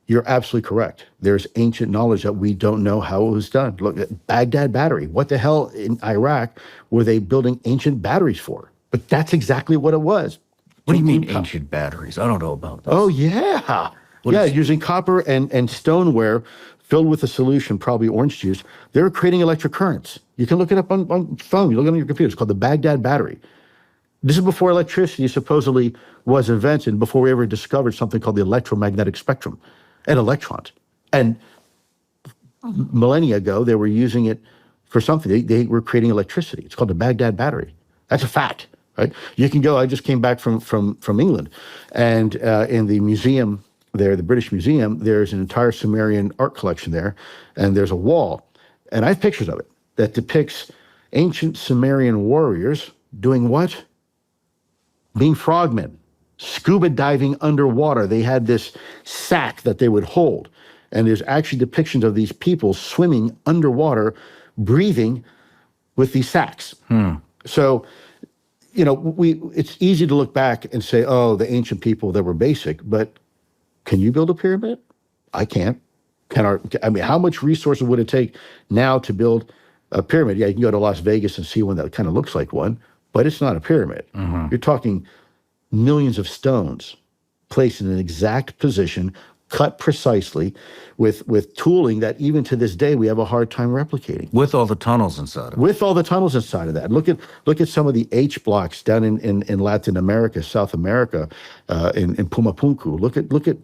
you're absolutely correct. There's ancient knowledge that we don't know how it was done. Look at Baghdad Battery. What the hell in Iraq were they building ancient batteries for? But that's exactly what it was. What do you mean ancient batteries? I don't know about this. Oh, yeah. Using copper and stoneware filled with a solution, probably orange juice. They were creating electric currents. You can look it up on phone. You look it up on your computer. It's called the Baghdad Battery. This is before electricity supposedly was invented, before we ever discovered something called the electromagnetic spectrum and electrons. And millennia ago, they were using it for something. They were creating electricity. It's called the Baghdad Battery. That's a fact, right? You can go. I just came back from England, and in the museum there, the British Museum, there's an entire Sumerian art collection there, and there's a wall, and I have pictures of it that depicts ancient Sumerian warriors doing what? Being frogmen, scuba diving underwater. They had this sack that they would hold, and there's actually depictions of these people swimming underwater, breathing with these sacks. So, it's easy to look back and say, oh, the ancient people, that were basic, but can you build a pyramid? I can't. How much resources would it take now to build a pyramid? Yeah, you can go to Las Vegas and see one that kind of looks like one, but it's not a pyramid. You're talking millions of stones placed in an exact position, cut precisely with tooling that even to this day we have a hard time replicating. With all the tunnels inside of it. With all the tunnels inside of that. Look at some of the H blocks down in Latin America, South America, in Pumapunku. Look at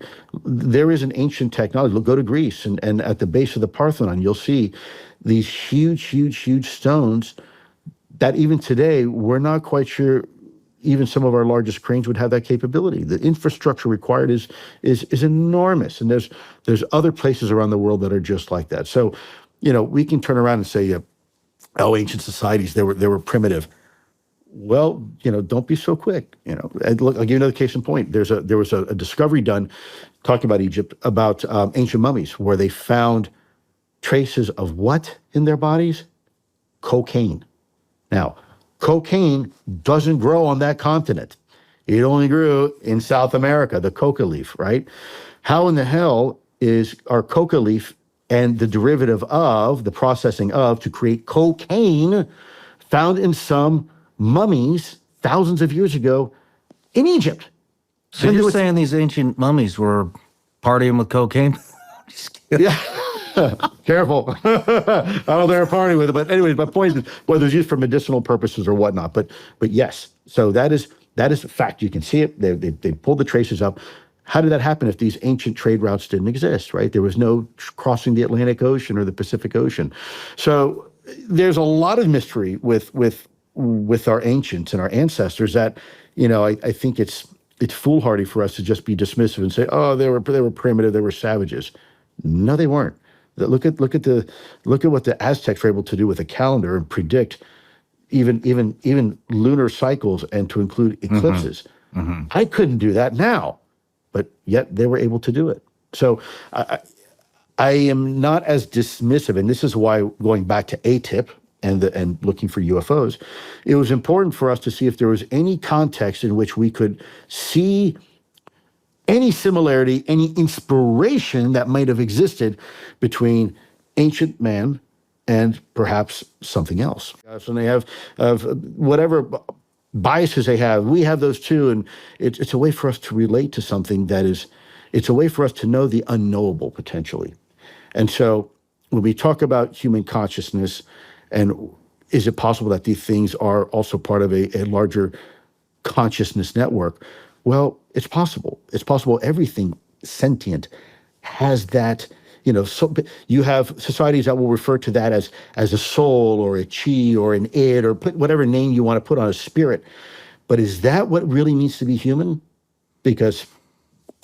there is an ancient technology. Go to Greece and at the base of the Parthenon, you'll see these huge stones that even today we're not quite sure even some of our largest cranes would have that capability. The infrastructure required is enormous, and there's other places around the world that are just like that. So, we can turn around and say, oh, ancient societies, they were primitive. Well, don't be so quick. And look, I'll give you another case in point. There was a discovery done talking about Egypt about ancient mummies where they found traces of what in their bodies? Cocaine. Now, cocaine doesn't grow on that continent. It only grew in South America, the coca leaf, right? How in the hell is our coca leaf and the derivative of, the processing of, to create cocaine found in some mummies thousands of years ago in Egypt? So you're saying these ancient mummies were partying with cocaine? Yeah. Careful. I don't know they're partying with it. But anyways, my point is whether it's used for medicinal purposes or whatnot. But yes, so that is a fact. You can see it. They pulled the traces up. How did that happen if these ancient trade routes didn't exist, right? There was no crossing the Atlantic Ocean or the Pacific Ocean. So there's a lot of mystery with our ancients and our ancestors that, I think it's foolhardy for us to just be dismissive and say, oh, they were primitive, they were savages. No, they weren't. Look at what the Aztecs were able to do with a calendar and predict even lunar cycles and to include eclipses. Mm-hmm. I couldn't do that now, but yet they were able to do it. So I am not as dismissive, and this is why going back to ATIP and looking for UFOs, it was important for us to see if there was any context in which we could see any similarity, any inspiration that might have existed between ancient man and perhaps something else. And they have whatever biases they have. We have those too, and it's a way for us to relate to something it's a way for us to know the unknowable potentially. And so when we talk about human consciousness and is it possible that these things are also part of a larger consciousness network? Well, it's possible. It's possible everything sentient has that, so you have societies that will refer to that as a soul or a chi or an id or put whatever name you want to put on a spirit. But is that what really means to be human? Because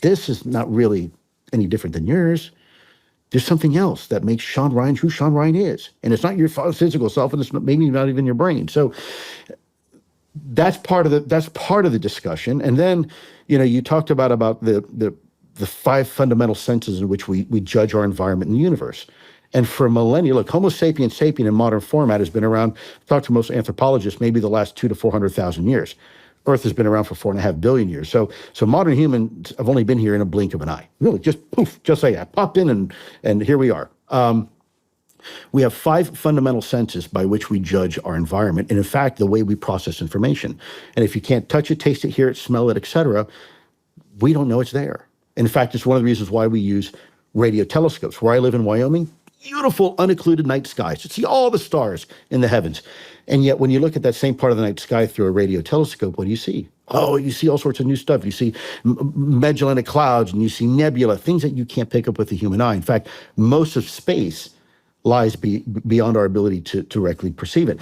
this is not really any different than yours. There's something else that makes Sean Ryan who Sean Ryan is. And it's not your physical self, and it's maybe not even your brain. So that's part of the discussion. And then, you talked about the 5 fundamental senses in which we judge our environment and the universe. And for millennia, look, Homo sapiens sapien in modern format has been around, talk to most anthropologists, maybe the last 200,000 to 400,000 years. Earth has been around for 4.5 billion years. So modern humans have only been here in a blink of an eye. Really, just poof, just like that. Popped in and here we are. We have 5 fundamental senses by which we judge our environment, and in fact, the way we process information. And if you can't touch it, taste it, hear it, smell it, etc., we don't know it's there. In fact, it's one of the reasons why we use radio telescopes. Where I live in Wyoming, beautiful, unoccluded night skies. You see all the stars in the heavens. And yet, when you look at that same part of the night sky through a radio telescope, what do you see? Oh, you see all sorts of new stuff. You see Magellanic clouds, and you see nebula, things that you can't pick up with the human eye. In fact, most of space lies beyond our ability to directly perceive it.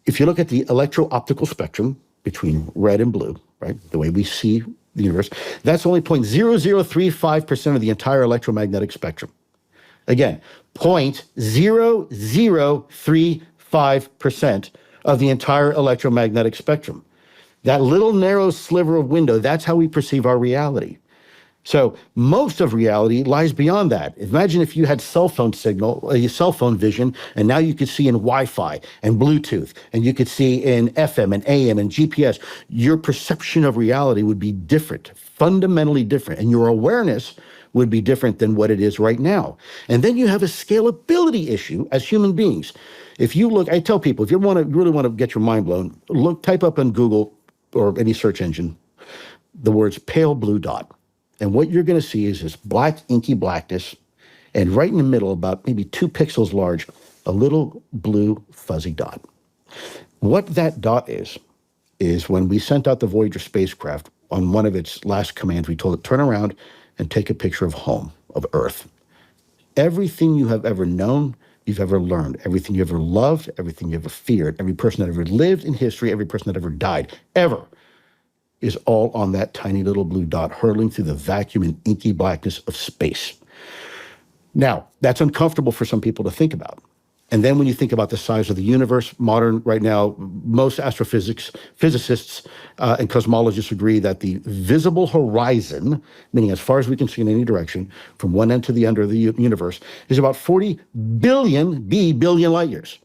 If you look at the electro-optical spectrum between red and blue, right, the way we see the universe, that's only 0.0035% of the entire electromagnetic spectrum. Again, 0.0035% of the entire electromagnetic spectrum. That little narrow sliver of window, that's how we perceive our reality. So most of reality lies beyond that. Imagine if you had cell phone vision, and now you could see in Wi-Fi and Bluetooth, and you could see in FM and AM and GPS. Your perception of reality would be different, fundamentally different, and your awareness would be different than what it is right now. And then you have a scalability issue as human beings. If you look, I tell people, if you really want to get your mind blown, type up on Google or any search engine the words pale blue dot. And what you're going to see is this black, inky blackness, and right in the middle, about maybe 2 pixels large, a little blue fuzzy dot. What that dot is when we sent out the Voyager spacecraft on one of its last commands, we told it, turn around and take a picture of home, of Earth. Everything you have ever known, you've ever learned, everything you ever loved, everything you ever feared, every person that ever lived in history, every person that ever died, ever, is all on that tiny little blue dot hurtling through the vacuum and inky blackness of space. Now, that's uncomfortable for some people to think about. And then when you think about the size of the universe, right now, most physicists and cosmologists agree that the visible horizon, meaning as far as we can see in any direction, from one end to the end of the universe, is about 40 billion light years.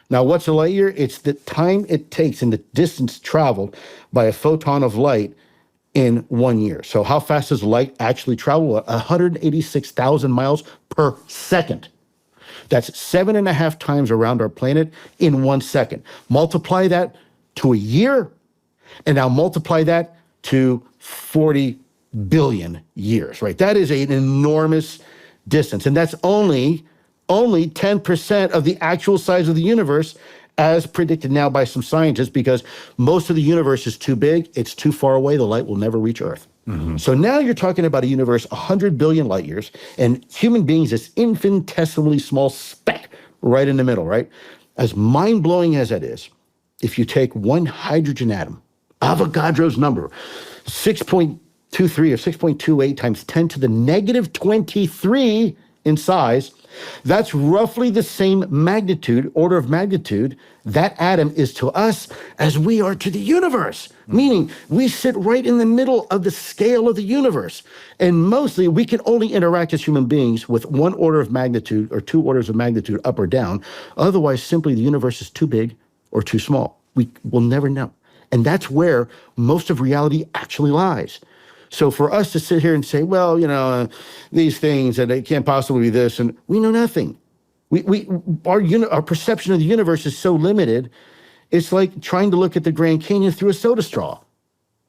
Now, what's a light year? It's the time it takes and the distance traveled by a photon of light in 1 year. So how fast does light actually travel? 186,000 miles per second. That's 7.5 times around our planet in 1 second. Multiply that to a year, and now multiply that to 40 billion years, right? That is an enormous distance, and that's only 10% of the actual size of the universe as predicted now by some scientists, because most of the universe is too big, it's too far away, the light will never reach Earth. Mm-hmm. So now you're talking about a universe 100 billion light years, and human beings, this infinitesimally small speck right in the middle, right? As mind-blowing as that is, if you take one hydrogen atom, Avogadro's number, 6.23 or 6.28 times 10 to the negative 23 in size, that's roughly the same magnitude, order of magnitude, that atom is to us as we are to the universe. Meaning we sit right in the middle of the scale of the universe. And mostly we can only interact as human beings with 1 order of magnitude or 2 orders of magnitude up or down. Otherwise, simply the universe is too big or too small. We will never know. And that's where most of reality actually lies. So for us to sit here and say, well, these things, and it can't possibly be this, and we know nothing. Our perception of the universe is so limited, it's like trying to look at the Grand Canyon through a soda straw.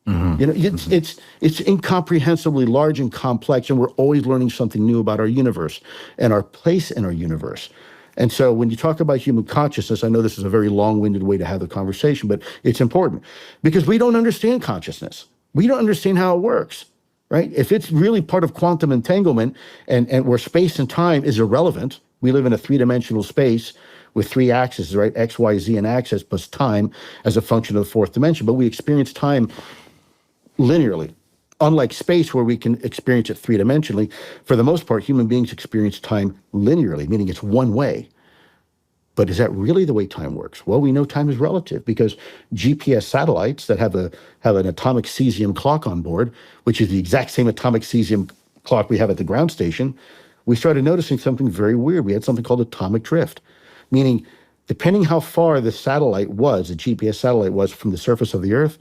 Mm-hmm. It's incomprehensibly large and complex, and we're always learning something new about our universe and our place in our universe. And so when you talk about human consciousness, I know this is a very long-winded way to have the conversation, but it's important because we don't understand consciousness. We don't understand how it works, right? If it's really part of quantum entanglement and where space and time is irrelevant, we live in a 3-dimensional space with 3 axes, right? X, Y, Z, and axis plus time as a function of the 4th dimension. But we experience time linearly. Unlike space where we can experience it 3-dimensionally, for the most part, human beings experience time linearly, meaning it's one way. But is that really the way time works? Well, we know time is relative because GPS satellites that have an atomic cesium clock on board, which is the exact same atomic cesium clock we have at the ground station, we started noticing something very weird. We had something called atomic drift, meaning depending how far the satellite was, the GPS satellite was from the surface of the Earth,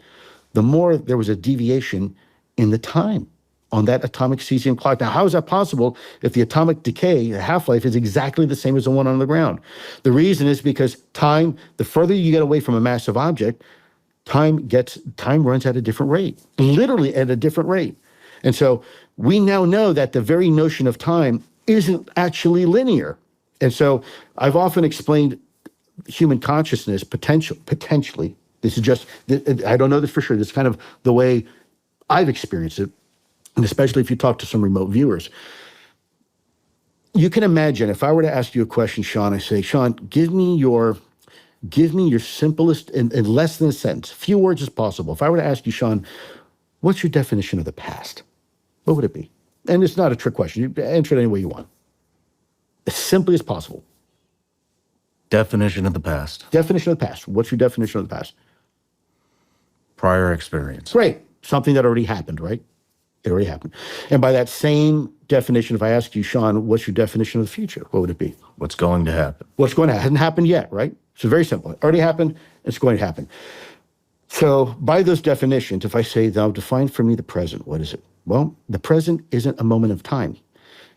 the more there was a deviation in the time on that atomic cesium clock. Now, how is that possible if the atomic decay, the half-life, is exactly the same as the one on the ground? The reason is because time, the further you get away from a massive object, time runs at a different rate, literally at a different rate. And so we now know that the very notion of time isn't actually linear. And so I've often explained human consciousness potentially. This is just, I don't know this for sure. This is kind of the way I've experienced it. And especially if you talk to some remote viewers, you can imagine if I were to ask you a question, Sean, I say, Sean, give me your simplest in less than a sentence, few words as possible. If I were to ask you, Sean, what's your definition of the past? What would it be? And it's not a trick question. You answer it any way you want. As simply as possible. Definition of the past. Definition of the past. What's your definition of the past? Prior experience. Great. Something that already happened, right? It already happened. And by that same definition, if I ask you, Sean, what's your definition of the future? What would it be? What's going to happen? What's going to happen? It hasn't happened yet, right? So very simple. It already happened. It's going to happen. So by those definitions, if I say, now define for me the present, what is it? Well, the present isn't a moment of time.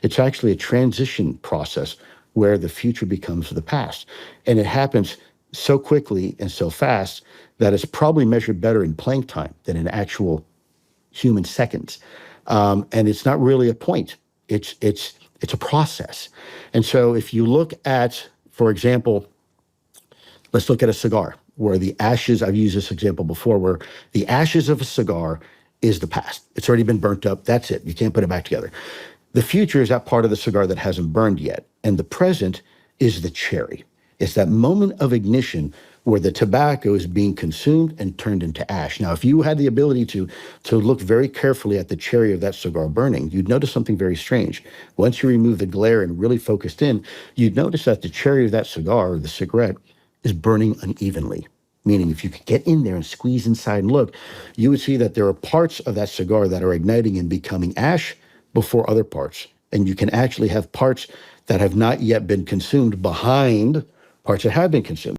It's actually a transition process where the future becomes the past. And it happens so quickly and so fast that it's probably measured better in Planck time than in actual human seconds. And it's not really a point. It's a process. And so if you look at, for example, let's look at a cigar where the ashes, I've used this example before, where the ashes of a cigar is the past. It's already been burnt up. That's it. You can't put it back together. The future is that part of the cigar that hasn't burned yet. And the present is the cherry. It's that moment of ignition where the tobacco is being consumed and turned into ash. Now, if you had the ability to look very carefully at the cherry of that cigar burning, you'd notice something very strange. Once you remove the glare and really focused in, you'd notice that the cherry of that cigar, or the cigarette, is burning unevenly. Meaning if you could get in there and squeeze inside and look, you would see that there are parts of that cigar that are igniting and becoming ash before other parts. And you can actually have parts that have not yet been consumed behind parts that have been consumed.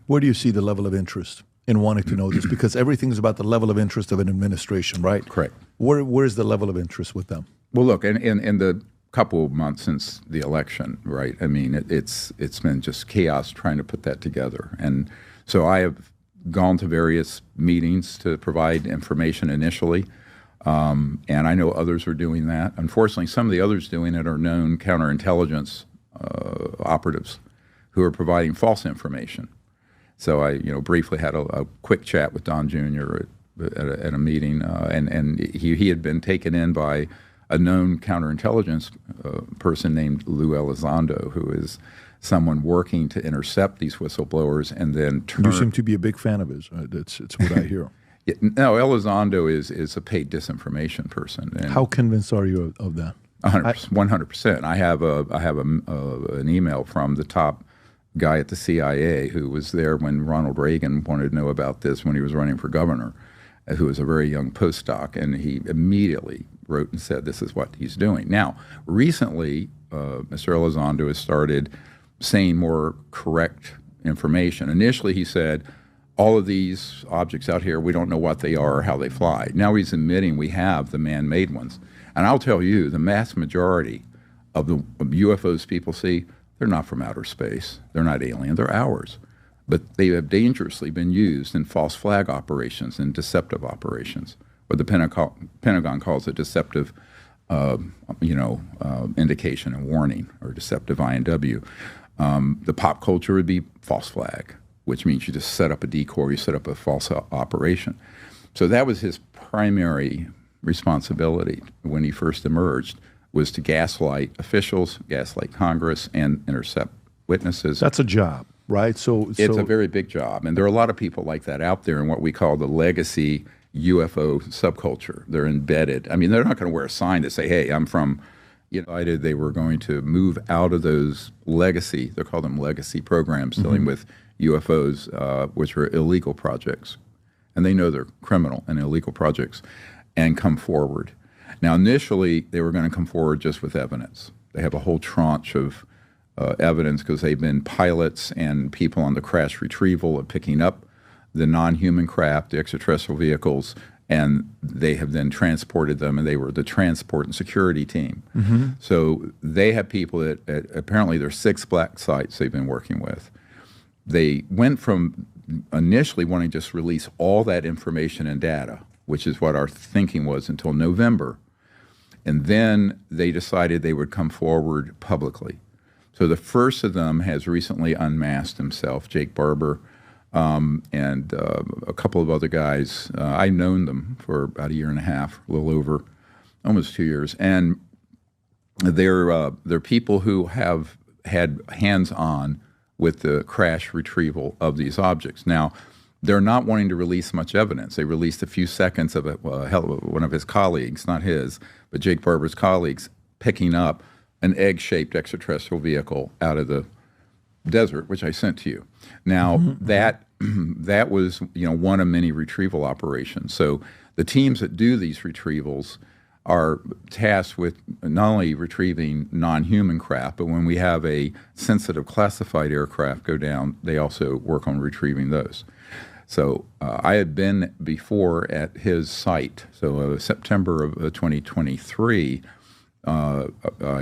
Where do you see the level of interest in wanting to know this? Because everything is about the level of interest of an administration, right? Correct. Where's the level of interest with them? Well, look, in the couple of months since the election, right? I mean, it's been just chaos trying to put that together. And so I have gone to various meetings to provide information initially. And I know others are doing that. Unfortunately, some of the others doing it are known counterintelligence operatives who are providing false information. So I, briefly had a quick chat with Don Jr. at a meeting, and he had been taken in by a known counterintelligence person named Lou Elizondo, who is someone working to intercept these whistleblowers and then turn. You seem to be a big fan of his. It's what I hear. No, Elizondo is a paid disinformation person. And how convinced are you of that? 100%. I have an email from the top guy at the CIA who was there when Ronald Reagan wanted to know about this when he was running for governor, who was a very young postdoc, and he immediately wrote and said this is what he's doing. Now, recently, Mr. Elizondo has started saying more correct information. Initially, he said, all of these objects out here, we don't know what they are or how they fly. Now he's admitting we have the man-made ones. And I'll tell you, the mass majority of the UFOs people see, they're not from outer space. They're not alien. They're ours. But they have dangerously been used in false flag operations and deceptive operations, what the Pentagon calls a deceptive indication and warning, or deceptive INW. The pop culture would be false flag, which means you just set up a decoy, you set up a false operation. So that was his primary responsibility when he first emerged, was to gaslight officials, gaslight Congress, and intercept witnesses. That's a job, right? So it's a very big job. And there are a lot of people like that out there in what we call the legacy UFO subculture. They're embedded. I mean, they're not going to wear a sign that say, hey, I'm from, they were going to move out of those legacy, they call them legacy programs, dealing with UFOs, which are illegal projects. And they know they're criminal and illegal projects, and come forward. Now, initially, they were going to come forward just with evidence. They have a whole tranche of evidence because they've been pilots and people on the crash retrieval of picking up the non-human craft, the extraterrestrial vehicles, and they have then transported them, and they were the transport and security team. So they have people at apparently there's 6 black sites they've been working with. They went from initially wanting to just release all that information and data, which is what our thinking was, until November. And then they decided they would come forward publicly. So the first of them has recently unmasked himself, Jake Barber, and a couple of other guys. I've known them for about a year and a half, a little over, almost 2 years. And they're people who have had hands-on with the crash retrieval of these objects. Now, they're not wanting to release much evidence. They released a few seconds of one of his colleagues, not his, but Jake Barber's colleagues, picking up an egg-shaped extraterrestrial vehicle out of the desert, which I sent to you. Now, that was one of many retrieval operations. So the teams that do these retrievals are tasked with not only retrieving non-human craft, but when we have a sensitive classified aircraft go down, they also work on retrieving those. So I had been before at his site. So September of 2023, I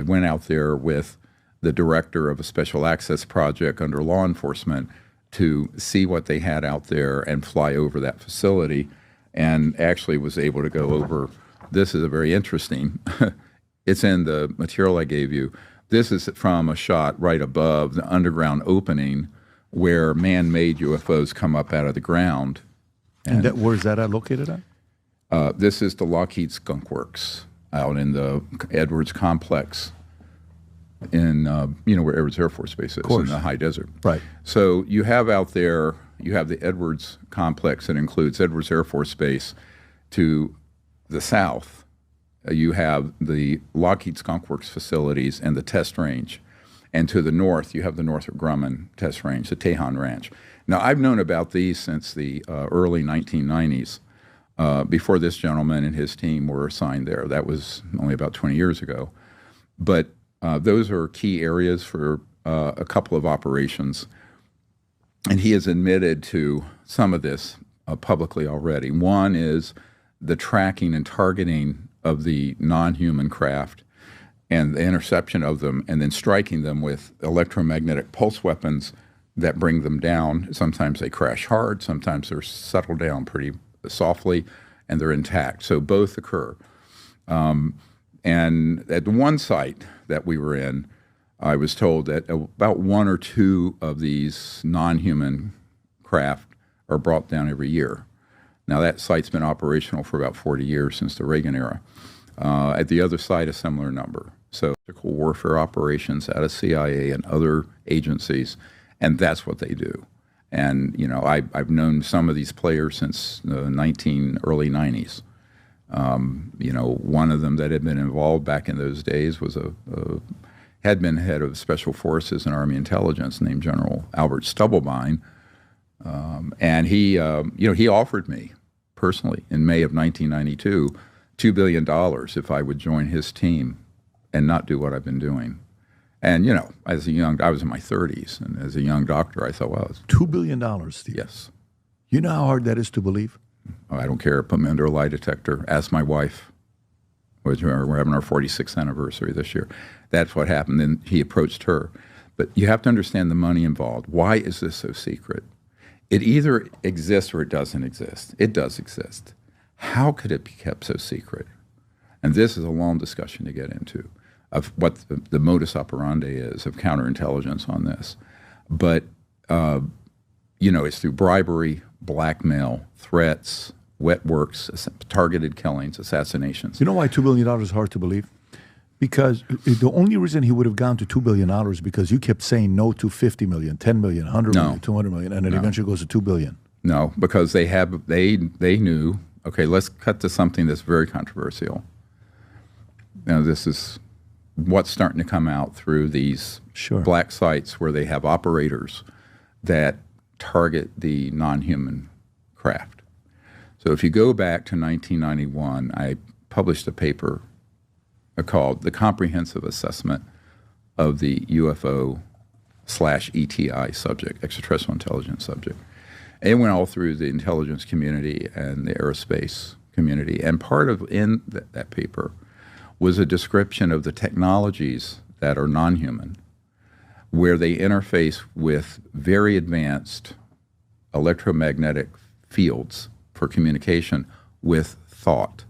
went out there with the director of a special access project under law enforcement to see what they had out there and fly over that facility, and actually was able to go over this is a very interesting. It's in the material I gave you. This is from a shot right above the underground opening where man-made UFOs come up out of the ground. And where's that located at? This is the Lockheed Skunk Works out in the Edwards complex in, where Edwards Air Force Base is in the high desert. Right. So you have out there, you have the Edwards complex that includes Edwards Air Force Base. To the south, you have the Lockheed Skunk Works facilities and the test range. And to the north, you have the Northrop Grumman test range, the Tejon Ranch. Now, I've known about these since the early 1990s, before this gentleman and his team were assigned there. That was only about 20 years ago. But those are key areas for a couple of operations. And he has admitted to some of this publicly already. One is the tracking and targeting of the non-human craft and the interception of them, and then striking them with electromagnetic pulse weapons that bring them down. Sometimes they crash hard, sometimes they're settled down pretty softly, and they're intact. So both occur. And at one site that we were in, I was told that about one or two of these non-human craft are brought down every year. Now, that site's been operational for about 40 years since the Reagan era. At the other site, a similar number. So, warfare operations out of CIA and other agencies, and that's what they do. And, I've known some of these players since the early 90s. One of them that had been involved back in those days was had been head of Special Forces and Army Intelligence named General Albert Stubblebine. And he offered me personally in May of 1992 $2 billion if I would join his team and not do what I've been doing. And, I was in my 30s, and as a young doctor, I thought, well, it's $2 billion, Steve. Yes. You know how hard that is to believe? Oh, I don't care. Put me under a lie detector. Ask my wife. We're having our 46th anniversary this year. That's what happened. Then he approached her. But you have to understand the money involved. Why is this so secret? It either exists or it doesn't exist. It does exist. How could it be kept so secret? And this is a long discussion to get into of what the modus operandi is of counterintelligence on this. But, it's through bribery, blackmail, threats, wet works, targeted killings, assassinations. You know why $2 billion is hard to believe? Because the only reason he would have gone to $2 billion is because you kept saying no to 50 million, 10 million, 100 million, 200 million, and it eventually goes to $2 billion. No, because they knew, okay, let's cut to something that's very controversial. This is what's starting to come out through these black sites where they have operators that target the non-human craft. So if you go back to 1991, I published a paper called The Comprehensive Assessment of the UFO/ETI subject, extraterrestrial intelligence subject. And it went all through the intelligence community and the aerospace community. And part of in that paper was a description of the technologies that are non-human, where they interface with very advanced electromagnetic fields for communication with thought.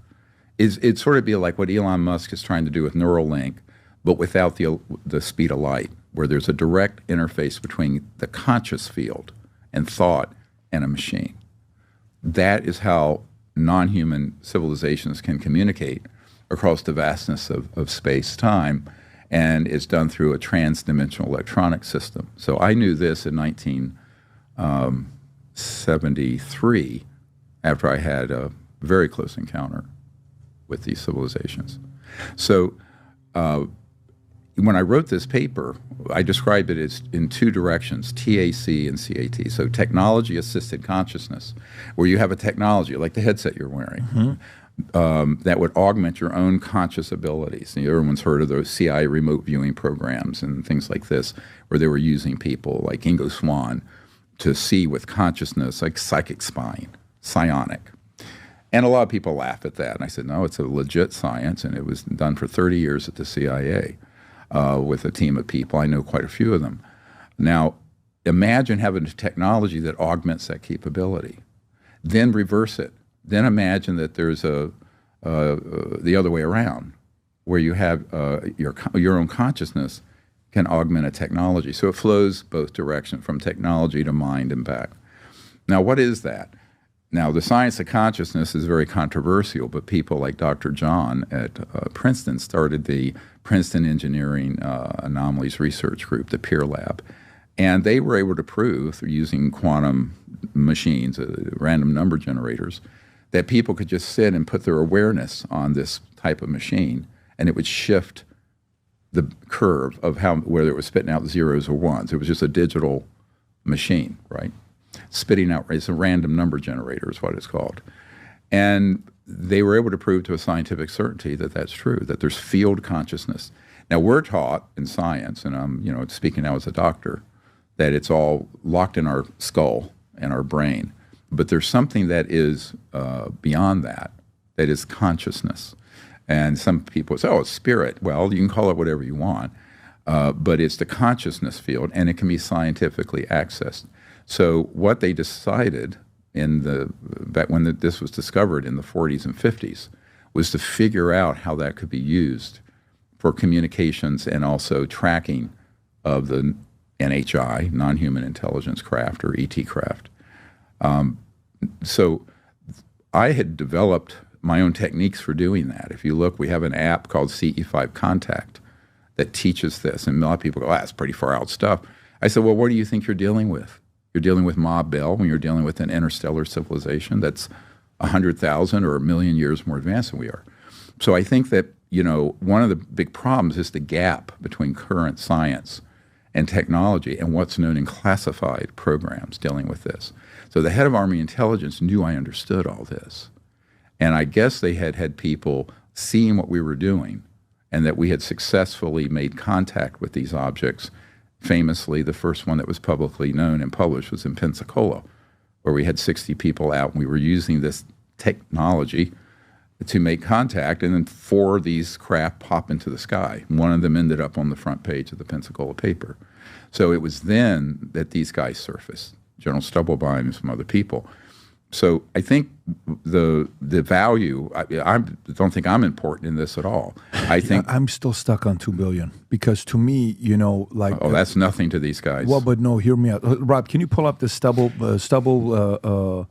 It'd sort of be like what Elon Musk is trying to do with Neuralink, but without the speed of light, where there's a direct interface between the conscious field and thought and a machine. That is how non-human civilizations can communicate across the vastness of space-time, and it's done through a trans-dimensional electronic system. So I knew this in 1973 after I had a very close encounter with these civilizations. So when I wrote this paper, I described it as in two directions, TAC and CAT. So technology-assisted consciousness, where you have a technology like the headset you're wearing, that would augment your own conscious abilities. And everyone's heard of those CIA remote viewing programs and things like this, where they were using people like Ingo Swann to see with consciousness, like psychic spying, psionic. And a lot of people laugh at that. And I said, no, it's a legit science, and it was done for 30 years at the CIA with a team of people. I know quite a few of them. Now, imagine having a technology that augments that capability. Then reverse it. Then imagine that there's a the other way around, where you have your own consciousness can augment a technology. So it flows both directions, from technology to mind and back. Now, what is that? Now, the science of consciousness is very controversial, but people like Dr. John at Princeton started the Princeton Engineering Anomalies Research Group, the Peer Lab. And they were able to prove, through using quantum machines, random number generators, that people could just sit and put their awareness on this type of machine, and it would shift the curve of whether it was spitting out zeros or ones. It was just a digital machine, right? Spitting out, it's a random number generator is what it's called. And they were able to prove to a scientific certainty that that's true, that there's field consciousness. Now, we're taught in science, and I'm speaking now as a doctor, that it's all locked in our skull and our brain. But there's something that is beyond that is consciousness. And some people say, oh, it's spirit. Well, you can call it whatever you want, but it's the consciousness field, and it can be scientifically accessed. So what they decided back when this was discovered in the 40s and 50s was to figure out how that could be used for communications and also tracking of the NHI, non-human intelligence craft, or ET craft. So I had developed my own techniques for doing that. If you look, we have an app called CE5 Contact that teaches this. And a lot of people go, that's pretty far out stuff. I said, well, what do you think you're dealing with? You're dealing with Ma Bell when you're dealing with an interstellar civilization that's 100,000 or 1 million years more advanced than we are. So I think that, one of the big problems is the gap between current science and technology and what's known in classified programs dealing with this. So the head of Army Intelligence knew I understood all this. And I guess they had people seeing what we were doing and that we had successfully made contact with these objects. Famously, the first one that was publicly known and published was in Pensacola, where we had 60 people out and we were using this technology to make contact, and then 4 of these craft pop into the sky. One of them ended up on the front page of the Pensacola paper. So it was then that these guys surfaced, General Stubblebine and some other people. So I think the value, I don't think I'm important in this at all. I think I'm still stuck on $2 billion because to me, like that's nothing to these guys. Well, but no, hear me out, Rob. Can you pull up the Stubblebine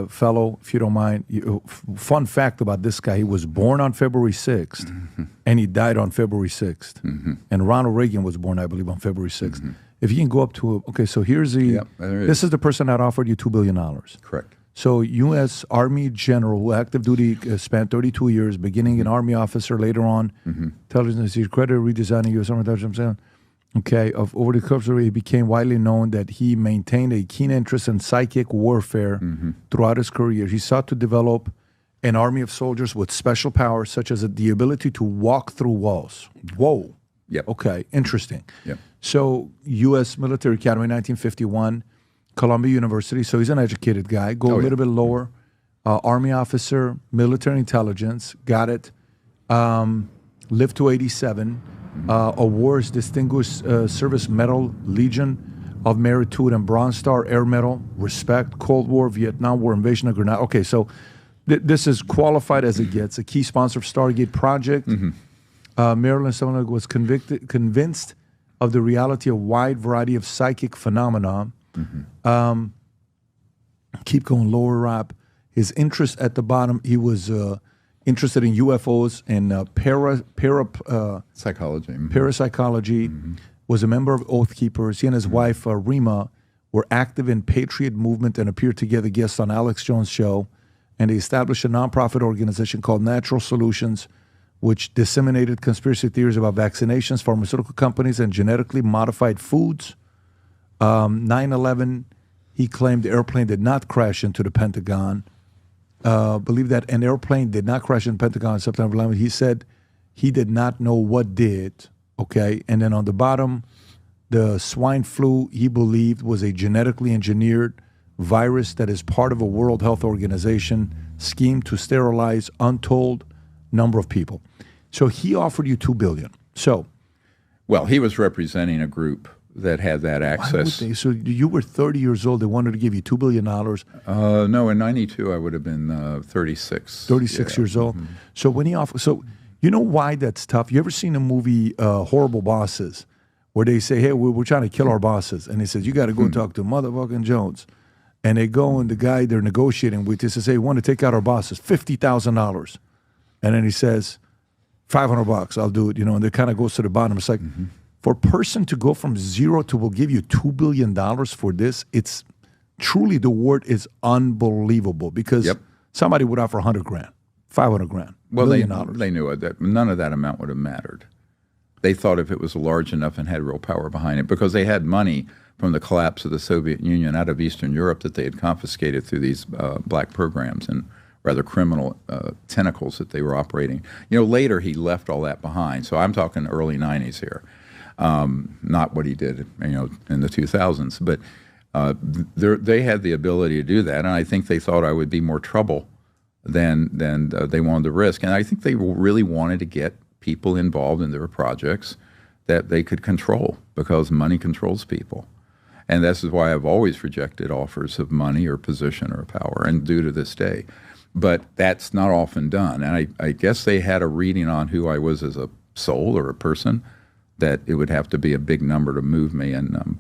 fellow, if you don't mind? Fun fact about this guy: he was born on February 6th, and he died on February 6th. And Ronald Reagan was born, I believe, on February 6th. If you can go up to so here's the this is the person that offered you $2 billion. Correct. So U.S. Army general, who active duty, spent 32 years, beginning an Army officer, later on intelligence, he's credited redesigning U.S. Army intelligence. Okay, over the course of it, he became widely known that he maintained a keen interest in psychic warfare throughout his career. He sought to develop an army of soldiers with special powers, such as the ability to walk through walls. Whoa. Yep. Okay, interesting. Yep. So, U.S. Military Academy, 1951, Columbia University. So he's an educated guy. Go a little bit lower. Army officer, military intelligence, got it. Lived to 87. Awards, Distinguished Service Medal, Legion of Merit and Bronze Star Air Medal, Respect, Cold War, Vietnam War, Invasion of Grenada. Okay, so this is qualified as it gets. A key sponsor of Stargate Project. Maryland someone was convinced of the reality of a wide variety of psychic phenomena. Keep going lower, Rob. His interest at the bottom, he was interested in UFOs and psychology. Parapsychology. Was a member of Oath Keepers. He and his wife, Rima, were active in Patriot movement and appeared together guests on Alex Jones' show. And they established a nonprofit organization called Natural Solutions, which disseminated conspiracy theories about vaccinations, pharmaceutical companies, and genetically modified foods. 9/11, he claimed the airplane did not crash into the Pentagon. Believed that an airplane did not crash in the Pentagon on September 11th. He said he did not know what did, okay? And then on the bottom, the swine flu, he believed, was a genetically engineered virus that is part of a World Health Organization scheme to sterilize untold number of people. So he offered you $2 billion. So, well, he was representing a group that had that access. Why would they? So you were 30 years old. They wanted to give you $2 billion. No, in '92 I would have been 36. 36 years old. So when he offered, so you know why that's tough? You ever seen a movie, Horrible Bosses, where they say, hey, we're trying to kill our bosses. And he says, you got to go talk to motherfucking Jones. And they go, and the guy they're negotiating with, he says, hey, we want to take out our bosses, $50,000. And then he says, $500, I'll do it, you know, and it kind of goes to the bottom. It's like, for a person to go from zero to, we'll give you $2 billion for this, it's truly, the word is unbelievable, because somebody would offer $100,000, $500,000, well, $1 million. They knew it, that none of that amount would have mattered. They thought if it was large enough and had real power behind it, because they had money from the collapse of the Soviet Union out of Eastern Europe that they had confiscated through these black programs and rather criminal tentacles that they were operating. You know, later he left all that behind. So I'm talking early 90s here, not what he did, you know, in the 2000s. But they had the ability to do that, and I think they thought I would be more trouble than they wanted to risk. And I think they really wanted to get people involved in their projects that they could control, because money controls people. And this is why I've always rejected offers of money or position or power, and do to this day. But that's not often done. And I guess they had a reading on who I was as a soul or a person, that it would have to be a big number to move me. And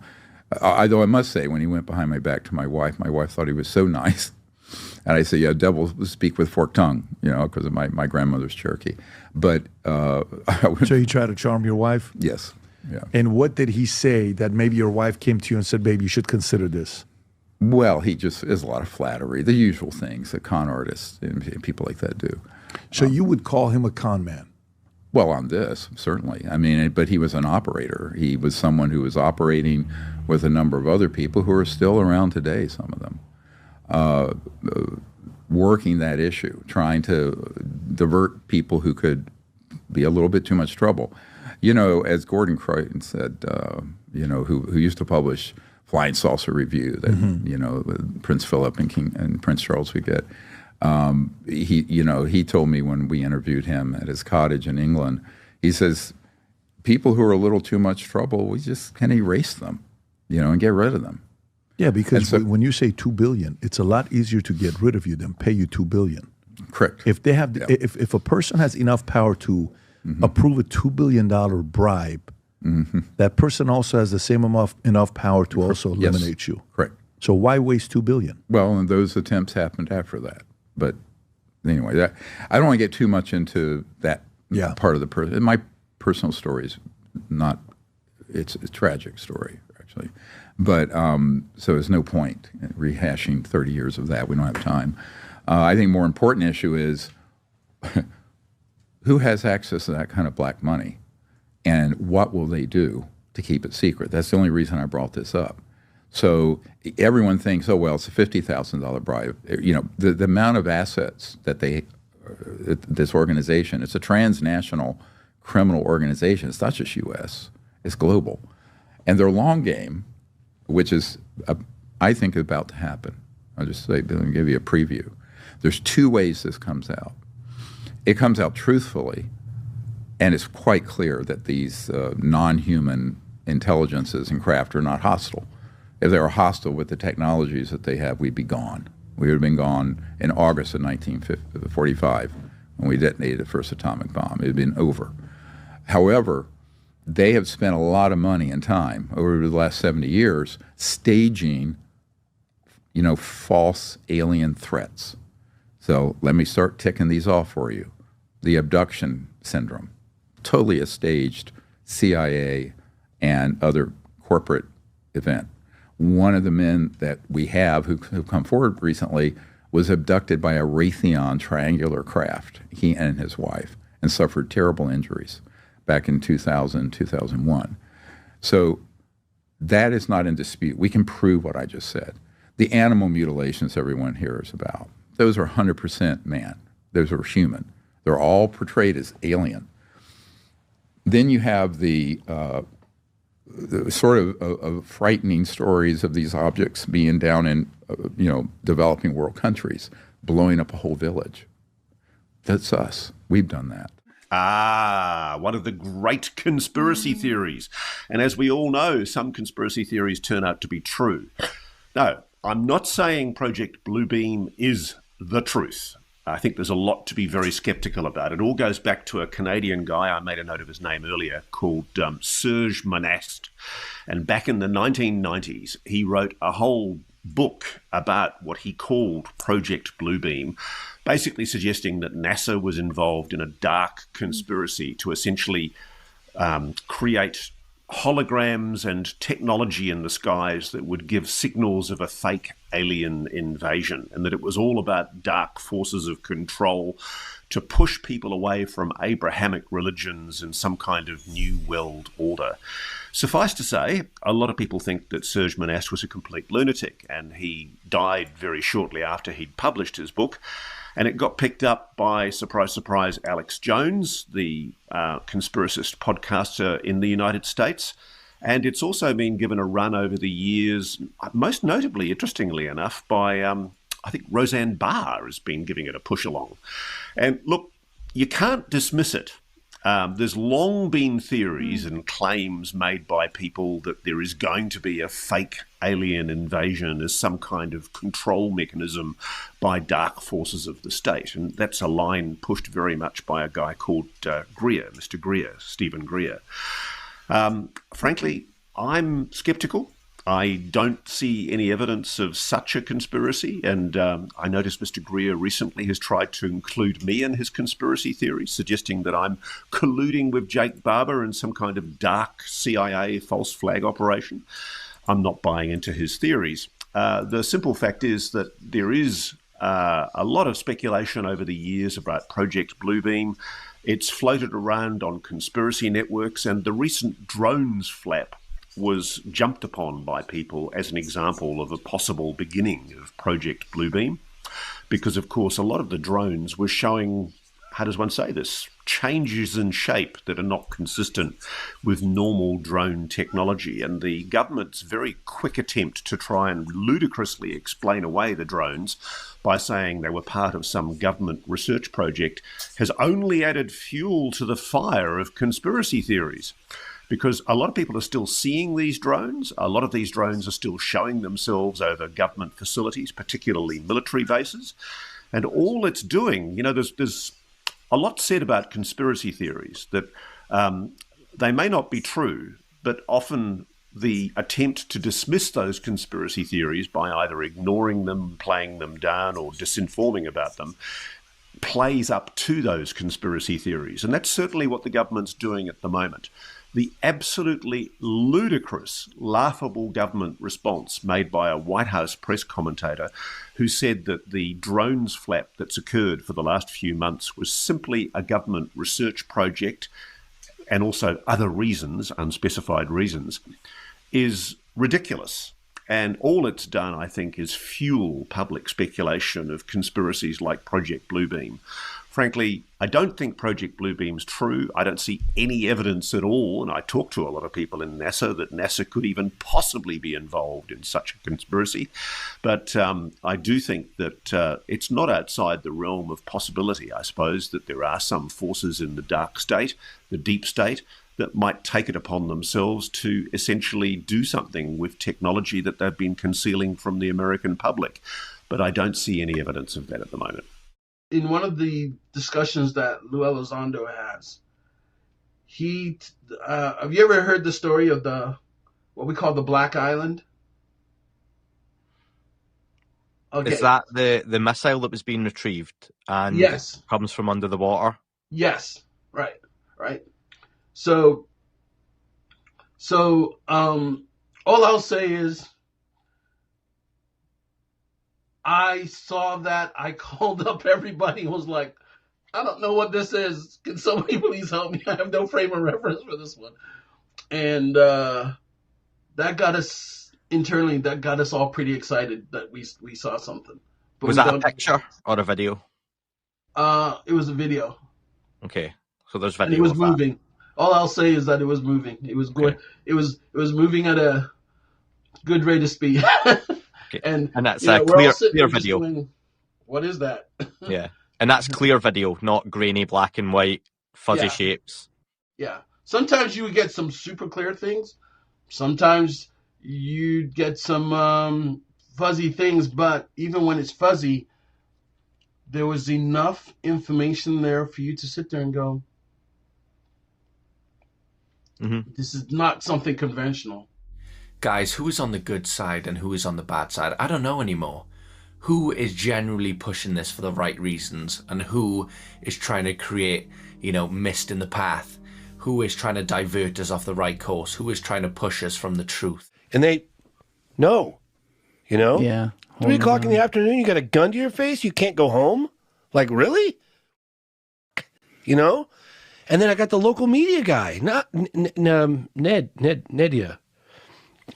though I must say, when he went behind my back to my wife thought he was so nice. And I said, yeah, devils speak with forked tongue, you know, because of my grandmother's Cherokee. But so you try to charm your wife? Yes. Yeah. And what did he say that maybe your wife came to you and said, babe, you should consider this? Well, he just, there's a lot of flattery, the usual things that con artists and people like that do. So you would call him a con man? Well, on this, certainly. I mean, but he was an operator. He was someone who was operating with a number of other people who are still around today, some of them, working that issue, trying to divert people who could be a little bit too much trouble. You know, as Gordon Croydon said, you know, who used to publish Flying Saucer Review that, you know, Prince Philip and Prince Charles would get. He told me when we interviewed him at his cottage in England, he says, people who are a little too much trouble, we just can erase them, you know, and get rid of them. Yeah, because when you say $2 billion, it's a lot easier to get rid of you than pay you $2 billion. Correct. If they have, if a person has enough power to approve a $2 billion bribe, that person also has the same enough power to also eliminate you. Correct. So why waste $2 billion? Well, and those attempts happened after that. But anyway, I don't want to get too much into that part of the person. My personal story is not, it's a tragic story, actually. But so there's no point in rehashing 30 years of that. We don't have time. I think more important issue is who has access to that kind of black money, and what will they do to keep it secret? That's the only reason I brought this up. So everyone thinks, oh, well, it's a $50,000 bribe. You know, the amount of assets that this organization, it's a transnational criminal organization. It's not just U.S., it's global. And their long game, which is, I think, about to happen. I'll just say, let me give you a preview. There's two ways this comes out. It comes out truthfully, and it's quite clear that these non-human intelligences and craft are not hostile. If they were hostile with the technologies that they have, we'd be gone. We would have been gone in August of 1945 when we detonated the first atomic bomb. It had been over. However, they have spent a lot of money and time over the last 70 years staging, you know, false alien threats. So let me start ticking these off for you. The abduction syndrome, totally a staged CIA and other corporate event. One of the men that we have who come forward recently was abducted by a Raytheon triangular craft, he and his wife, and suffered terrible injuries back in 2000, 2001. So that is not in dispute. We can prove what I just said. The animal mutilations everyone hears about, those are 100% man. Those are human. They're all portrayed as alien. Then you have the sort of frightening stories of these objects being down in, developing world countries, blowing up a whole village. That's us. We've done that. Ah, one of the great conspiracy theories. And as we all know, some conspiracy theories turn out to be true. No, I'm not saying Project Bluebeam is the truth. I think there's a lot to be very skeptical about. It all goes back to a Canadian guy, I made a note of his name earlier, called Serge Monast. And back in the 1990s, he wrote a whole book about what he called Project Bluebeam, basically suggesting that NASA was involved in a dark conspiracy to essentially create holograms and technology in the skies that would give signals of a fake alien invasion, and that it was all about dark forces of control to push people away from Abrahamic religions and some kind of new world order. Suffice to say, a lot of people think that Serge Monast was a complete lunatic, and he died very shortly after he'd published his book. And it got picked up by, surprise, surprise, Alex Jones, the conspiracist podcaster in the United States. And it's also been given a run over the years, most notably, interestingly enough, by, I think, Roseanne Barr has been giving it a push along. And look, you can't dismiss it. There's long been theories and claims made by people that there is going to be a fake alien invasion as some kind of control mechanism by dark forces of the state. And that's a line pushed very much by a guy called Greer, Mr. Greer, Stephen Greer. Frankly, I'm skeptical. I don't see any evidence of such a conspiracy, and I noticed Mr. Greer recently has tried to include me in his conspiracy theories, suggesting that I'm colluding with Jake Barber in some kind of dark CIA false flag operation. I'm not buying into his theories. The simple fact is that there is a lot of speculation over the years about Project Bluebeam. It's floated around on conspiracy networks, and the recent drones flap was jumped upon by people as an example of a possible beginning of Project Bluebeam, because, of course, a lot of the drones were showing, how does one say this, changes in shape that are not consistent with normal drone technology. And the government's very quick attempt to try and ludicrously explain away the drones by saying they were part of some government research project has only added fuel to the fire of conspiracy theories. Because a lot of people are still seeing these drones. A lot of these drones are still showing themselves over government facilities, particularly military bases. And all it's doing, you know, there's a lot said about conspiracy theories that they may not be true, but often the attempt to dismiss those conspiracy theories by either ignoring them, playing them down, or disinforming about them plays up to those conspiracy theories. And that's certainly what the government's doing at the moment. The absolutely ludicrous, laughable government response made by a White House press commentator who said that the drones flap that's occurred for the last few months was simply a government research project and also other reasons, unspecified reasons, is ridiculous. And all it's done, I think, is fuel public speculation of conspiracies like Project Bluebeam. Frankly, I don't think Project Bluebeam's true. I don't see any evidence at all, and I talk to a lot of people in NASA, that NASA could even possibly be involved in such a conspiracy. But I do think that it's not outside the realm of possibility, I suppose, that there are some forces in the dark state, the deep state, that might take it upon themselves to essentially do something with technology that they've been concealing from the American public. But I don't see any evidence of that at the moment. In one of the discussions that Lou Elizondo has, have you ever heard the story of what we call the Black Island? Okay. Is that the missile that was being retrieved and yes, comes from under the water? Yes, right. So all I'll say is, I saw that. I called up everybody and was like, I don't know what this is. Can somebody please help me? I have no frame of reference for this one. And that got us internally, that got us all pretty excited that we saw something. But was that a picture or a video? It was a video. Okay. So there's video. And it was moving. All I'll say is that it was moving. It was good. Okay. It was moving at a good rate of speed. Okay. And that's a clear video. Going, what is that? Yeah. And that's clear video, not grainy black and white fuzzy shapes. Yeah. Sometimes you would get some super clear things. Sometimes you'd get some fuzzy things, but even when it's fuzzy, there was enough information there for you to sit there and go, this is not something conventional. Guys, who is on the good side and who is on the bad side? I don't know anymore. Who is generally pushing this for the right reasons and who is trying to create, mist in the path? Who is trying to divert us off the right course? Who is trying to push us from the truth? And they know, Yeah. 3 o'clock in the afternoon, you got a gun to your face, you can't go home? Like, really? And then I got the local media guy, Nedia.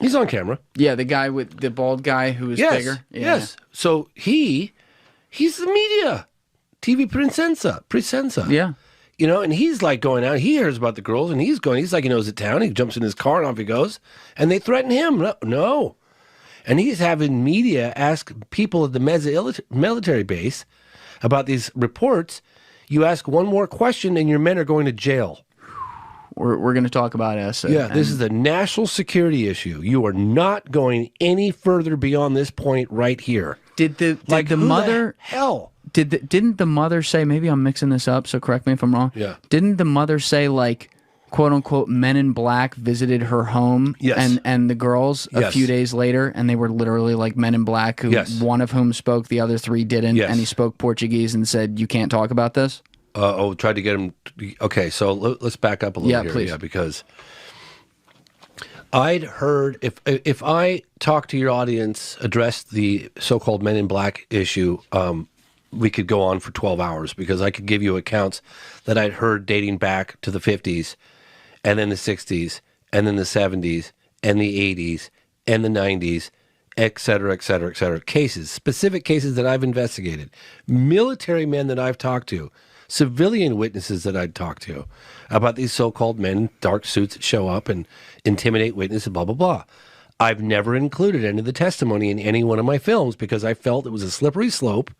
He's on camera. Yeah, the guy with the bald guy who is bigger. Yeah. Yes. So he's the media. TV Presenza. Yeah. And he's like going out. He hears about the girls and he's like he knows the town. He jumps in his car and off he goes. And they threaten him. No. And he's having media ask people at the military base about these reports. You ask one more question and your men are going to jail. We're going to talk about us. This is a national security issue. You are not going any further beyond this point right here. Didn't the mother say, maybe I'm mixing this up, so correct me if I'm wrong. Yeah. Didn't the mother say, like, quote unquote, men in black visited her home and the girls a few days later, and they were literally like men in black, one of whom spoke, the other 3 didn't, and he spoke Portuguese and said, you can't talk about this? Tried to get him. Okay, so let's back up a little here. Please. Yeah, because I'd heard, if I talk to your audience, address the so-called Men in Black issue, we could go on for 12 hours because I could give you accounts that I'd heard dating back to the 50s and then the 60s and then the 70s and the 80s and the 90s, et cetera, et cetera, et cetera. Cases, specific cases that I've investigated, military men that I've talked to, civilian witnesses that I'd talked to about these so-called men in dark suits that show up and intimidate witnesses, blah, blah, blah. I've never included any of the testimony in any one of my films because I felt it was a slippery slope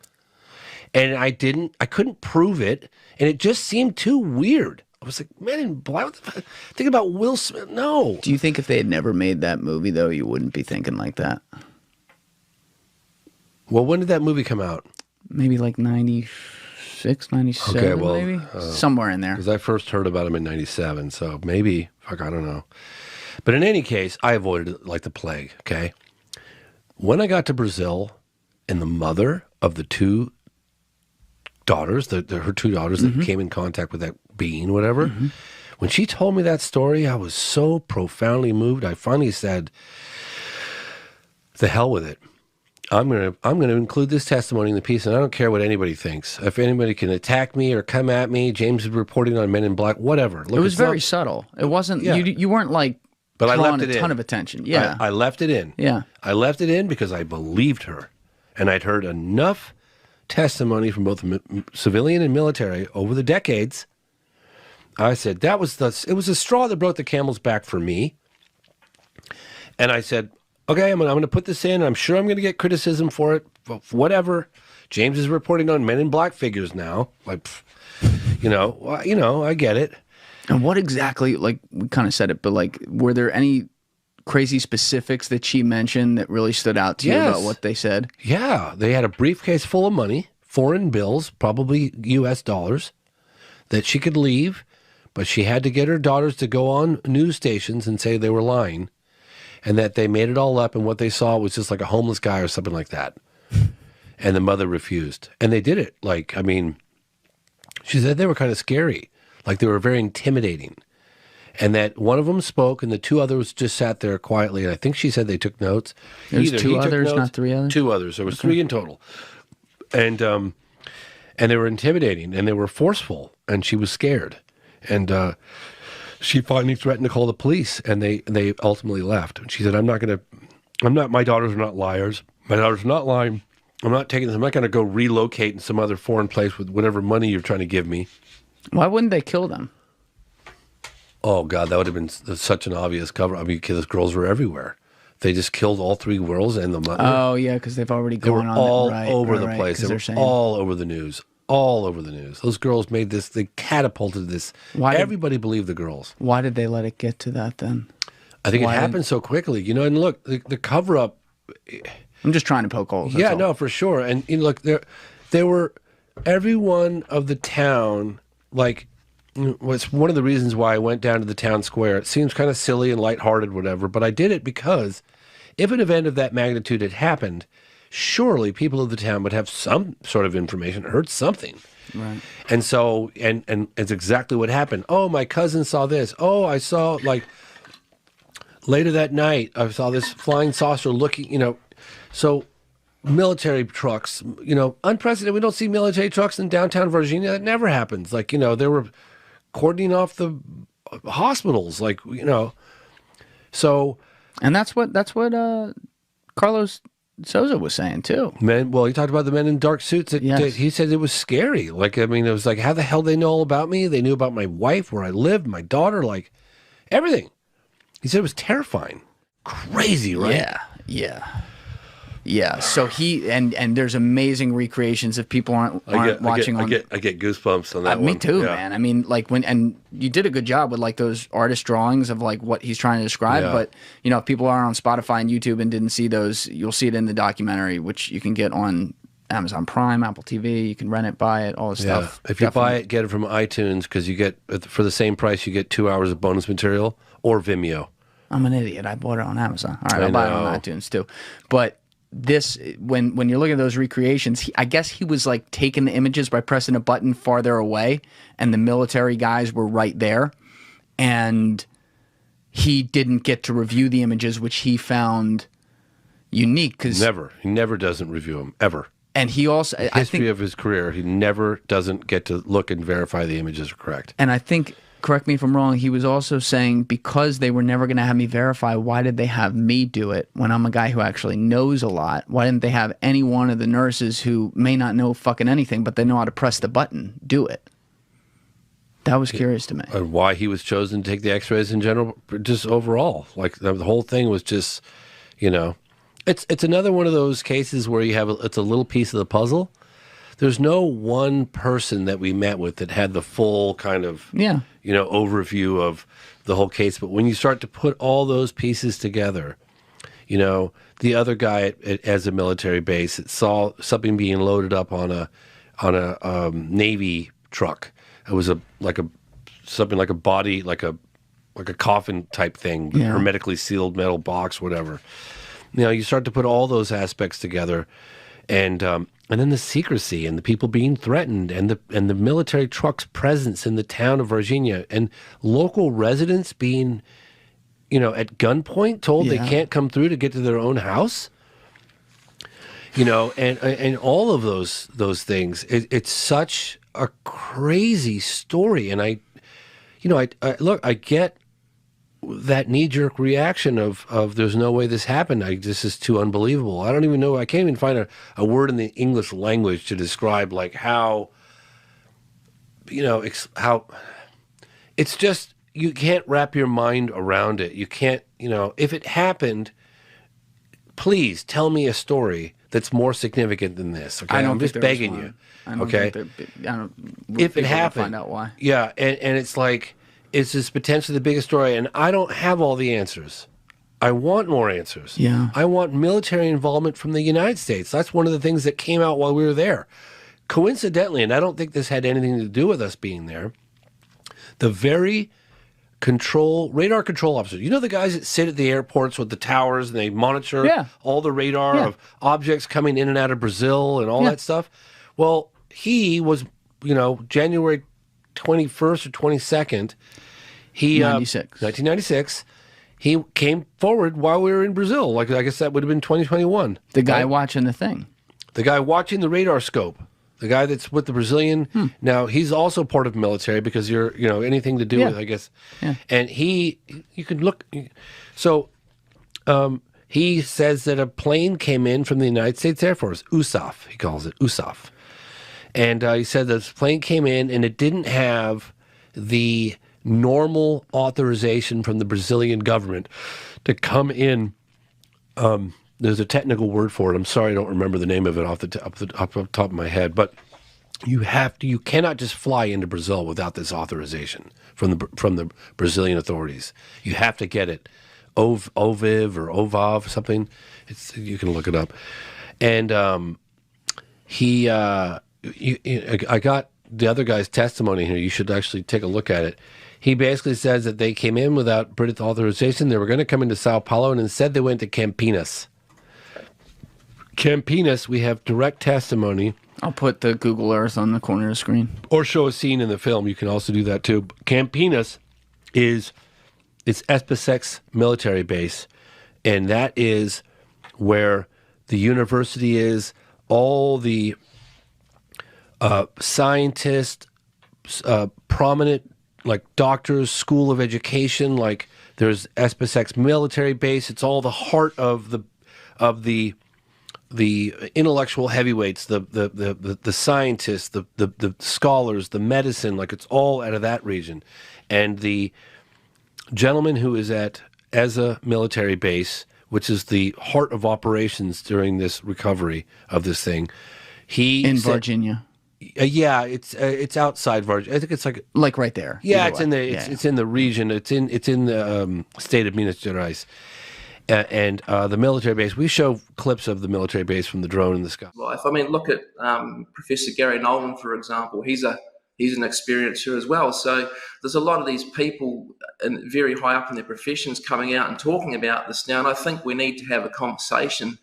and I couldn't prove it, and it just seemed too weird. I was like, Men in Black, think about Will Smith. No. Do you think if they had never made that movie, though, you wouldn't be thinking like that? Well, when did that movie come out? Maybe like 96, 97, okay, well, maybe? Somewhere in there. Because I first heard about him in 97, so maybe, I don't know. But in any case, I avoided it like the plague, okay? When I got to Brazil, and the mother of the 2 daughters, her 2 daughters that came in contact with that being, whatever, when she told me that story, I was so profoundly moved. I finally said, the hell with it. I'm gonna include this testimony in the piece, and I don't care what anybody thinks. If anybody can attack me or come at me, James is reporting on Men in Black, whatever. Look, it was very subtle. It wasn't. Yeah. You weren't like but drawing I left it a ton in. of attention. Yeah, I left it in. Yeah, I left it in because I believed her, and I'd heard enough testimony from both civilian and military over the decades. I said it was the straw that broke the camel's back for me, and I said, okay, I'm going to put this in. I'm sure I'm going to get criticism for it. Whatever. James is reporting on Men in Black figures now. Like, I get it. And what exactly? Like we kind of said it, but like, were there any crazy specifics that she mentioned that really stood out to you about what they said? Yeah, they had a briefcase full of money, foreign bills, probably U.S. dollars, that she could leave, but she had to get her daughters to go on news stations and say they were lying. And that they made it all up, and what they saw was just like a homeless guy or something like that. And the mother refused. And they did it. Like, I mean, she said they were kind of scary. Like, they were very intimidating. And that one of them spoke, and the 2 others just sat there quietly. And I think she said they took notes. There's 2 others, not 3 others? 2 others. There was 3 in total. And they were intimidating, and they were forceful, and she was scared. And she finally threatened to call the police, and they ultimately left. And she said, my daughters are not liars. My daughters are not lying. I'm not taking this. I'm not going to go relocate in some other foreign place with whatever money you're trying to give me. Why wouldn't they kill them? Oh, God, that would have been such an obvious cover. I mean, because girls were everywhere. They just killed all 3 girls and the mother. Oh, yeah, because they've already gone on all it. over the place. They were all over the news. all over the news. Those girls made this. They catapulted this. Everybody believed the girls. Why did they let it get to that then? I think it happened so quickly. You know, and look, the cover up. I'm just trying to poke holes. Yeah, no, for sure. And you know, look, there were everyone of the town. Like, was one of the reasons why I went down to the town square. It seems kind of silly and lighthearted, whatever, but I did it because if an event of that magnitude had happened, surely people of the town would have some sort of information, heard something. Right. And so, and it's exactly what happened. Oh, my cousin saw this. Oh, I saw, like, later that night, I saw this flying saucer looking, you know. So military trucks, you know, unprecedented. We don't see military trucks in downtown Virginia. That never happens. Like, you know, they were cordoning off the hospitals, like, you know. So, and that's what Carlos Souza was saying too. Well, he talked about the men in dark suits. He said it was scary. Like, I mean, it was like, how the hell they know all about me? They knew about my wife, where I lived, my daughter, like everything. He said it was terrifying. Crazy, right? Yeah. So he and there's amazing recreations if people aren't watching. I get goosebumps on that one. Me too, man. I mean, like and you did a good job with like those artist drawings of like what he's trying to describe. Yeah. But you know, if people are on Spotify and YouTube and didn't see those, you'll see it in the documentary, which you can get on Amazon Prime, Apple TV. You can rent it, buy it, all this stuff. If you buy it, get it from iTunes because you get for the same price. You get 2 hours of bonus material or Vimeo. I'm an idiot. I bought it on Amazon. All right, I'll buy it on iTunes too. But this, when you're looking at those recreations, I guess he was like taking the images by pressing a button farther away, and the military guys were right there, and he didn't get to review the images, which he found unique. Because he never doesn't review them ever. And he also, I think, of his career, he never doesn't get to look and verify the images are correct. And I think, correct me if I'm wrong, he was also saying because they were never going to have me verify, why did they have me do it when I'm a guy who actually knows a lot? Why didn't they have any one of the nurses who may not know fucking anything, but they know how to press the button, do it? That was curious to me. And why he was chosen to take the x-rays in general, just overall. Like, the whole thing was just, you know. It's another one of those cases where you have it's a little piece of the puzzle. There's no one person that we met with that had the full kind of, you know, overview of the whole case. But when you start to put all those pieces together, you know, the other guy as a military base saw something being loaded up on a Navy truck. It was something like a body, like a coffin type thing, hermetically sealed metal box, whatever. You know, you start to put all those aspects together, and then the secrecy and the people being threatened, and the military truck's presence in the town of Virginia, and local residents being, you know, at gunpoint told they can't come through to get to their own house. You know, and all of those things. It's such a crazy story, and I get that knee-jerk reaction of there's no way this happened. This is too unbelievable. I don't even know. I can't even find a word in the English language to describe like how, you know, how it's just, you can't wrap your mind around it. You can't, you know, if it happened, please tell me a story that's more significant than this. Okay, I'm just begging you. Okay, if it happened, find out why. Yeah, and it's like, it's just potentially the biggest story, and I don't have all the answers. I want more answers. Yeah. I want military involvement from the United States. That's one of the things that came out while we were there. Coincidentally, and I don't think this had anything to do with us being there, the very radar control officers, you know, the guys that sit at the airports with the towers and they monitor all the radar of objects coming in and out of Brazil and all that stuff? Well, he was, you know, January 21st or 22nd, 1996. He came forward while we were in Brazil. Like, I guess that would have been 2021. The guy watching the thing. The guy watching the radar scope. The guy that's with the Brazilian. Now, he's also part of the military because you're, you know, anything to do with, I guess. Yeah. And you could look. So he says that a plane came in from the United States Air Force, USAF, he calls it, USAF. And he said this plane came in and it didn't have the normal authorization from the Brazilian government to come in. There's a technical word for it. I'm sorry I don't remember the name of it off the top of my head. But You cannot just fly into Brazil without this authorization from the Brazilian authorities. You have to get it, OVIV or OVAV something. You can look it up. And I got the other guy's testimony here. You should actually take a look at it. He basically says that they came in without British authorization. They were going to come into Sao Paulo, and instead they went to Campinas. Campinas, we have direct testimony. I'll put the Google Earth on the corner of the screen. Or show a scene in the film. You can also do that too. Campinas it's SpaceX military base, and that is where the university is. All the scientists, prominent like doctors, school of education, like there's SpaceX military base. It's all the heart of the intellectual heavyweights, the scientists, the scholars, the medicine, like it's all out of that region. And the gentleman who is at Eza military base, which is the heart of operations during this recovery of this thing, in Virginia. Yeah, it's outside Virginia. I think it's like right there. Yeah, it's in the region. It's in the state of Minas Gerais. And the military base, we show clips of the military base from the drone in the sky. Life. I mean, look at Professor Gary Nolan, for example. He's an experiencer as well. So there's a lot of these people very high up in their professions coming out and talking about this now. And I think we need to have a conversation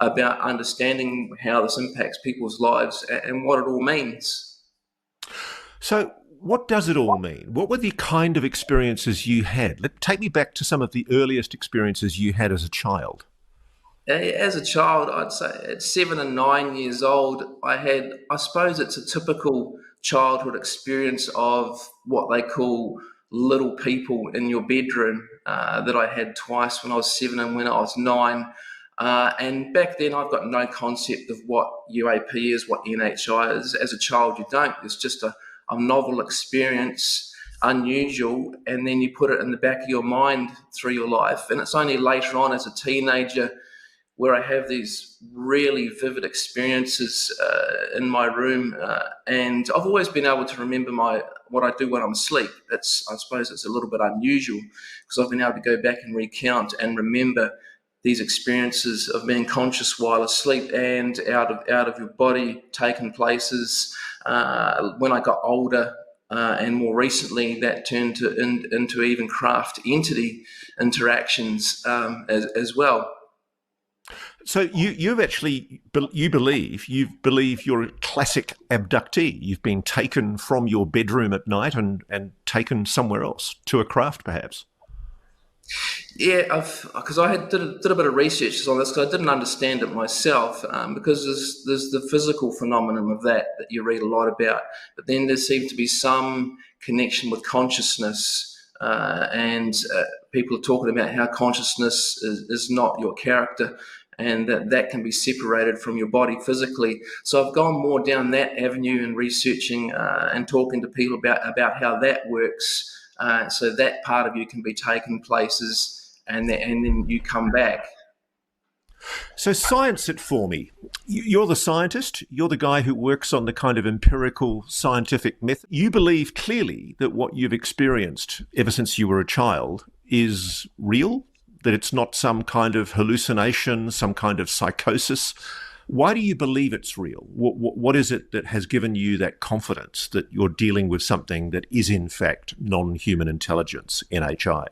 about understanding how this impacts people's lives and what it all means. So what does it all mean? What were the kind of experiences you had? Take me back to some of the earliest experiences you had as a child. As a child, I'd say at 7 and 9 years old, I suppose it's a typical childhood experience of what they call little people in your bedroom that I had twice when I was 7 and when I was 9. And back then, I've got no concept of what UAP is, what NHI is. As a child, you don't. It's just a novel experience, unusual, and then you put it in the back of your mind through your life. And it's only later on as a teenager where I have these really vivid experiences in my room. And I've always been able to remember what I do when I'm asleep. I suppose it's a little bit unusual because I've been able to go back and recount and remember these experiences of being conscious while asleep and out of your body, taking places. When I got older and more recently, that turned into even craft entity interactions as well. So you believe you're a classic abductee. You've been taken from your bedroom at night and taken somewhere else, to a craft perhaps. Yeah, because I did a bit of research on this because I didn't understand it myself. Because there's the physical phenomenon of that you read a lot about, but then there seems to be some connection with consciousness, and people are talking about how consciousness is not your character, and that can be separated from your body physically. So I've gone more down that avenue and researching and talking to people about how that works. So that part of you can be taken places and then you come back. So science it for me. You're the scientist. You're the guy who works on the kind of empirical scientific method. You believe clearly that what you've experienced ever since you were a child is real, that it's not some kind of hallucination, some kind of psychosis. Why do you believe it's real? What is it that has given you that confidence that you're dealing with something that is in fact non-human intelligence, NHI?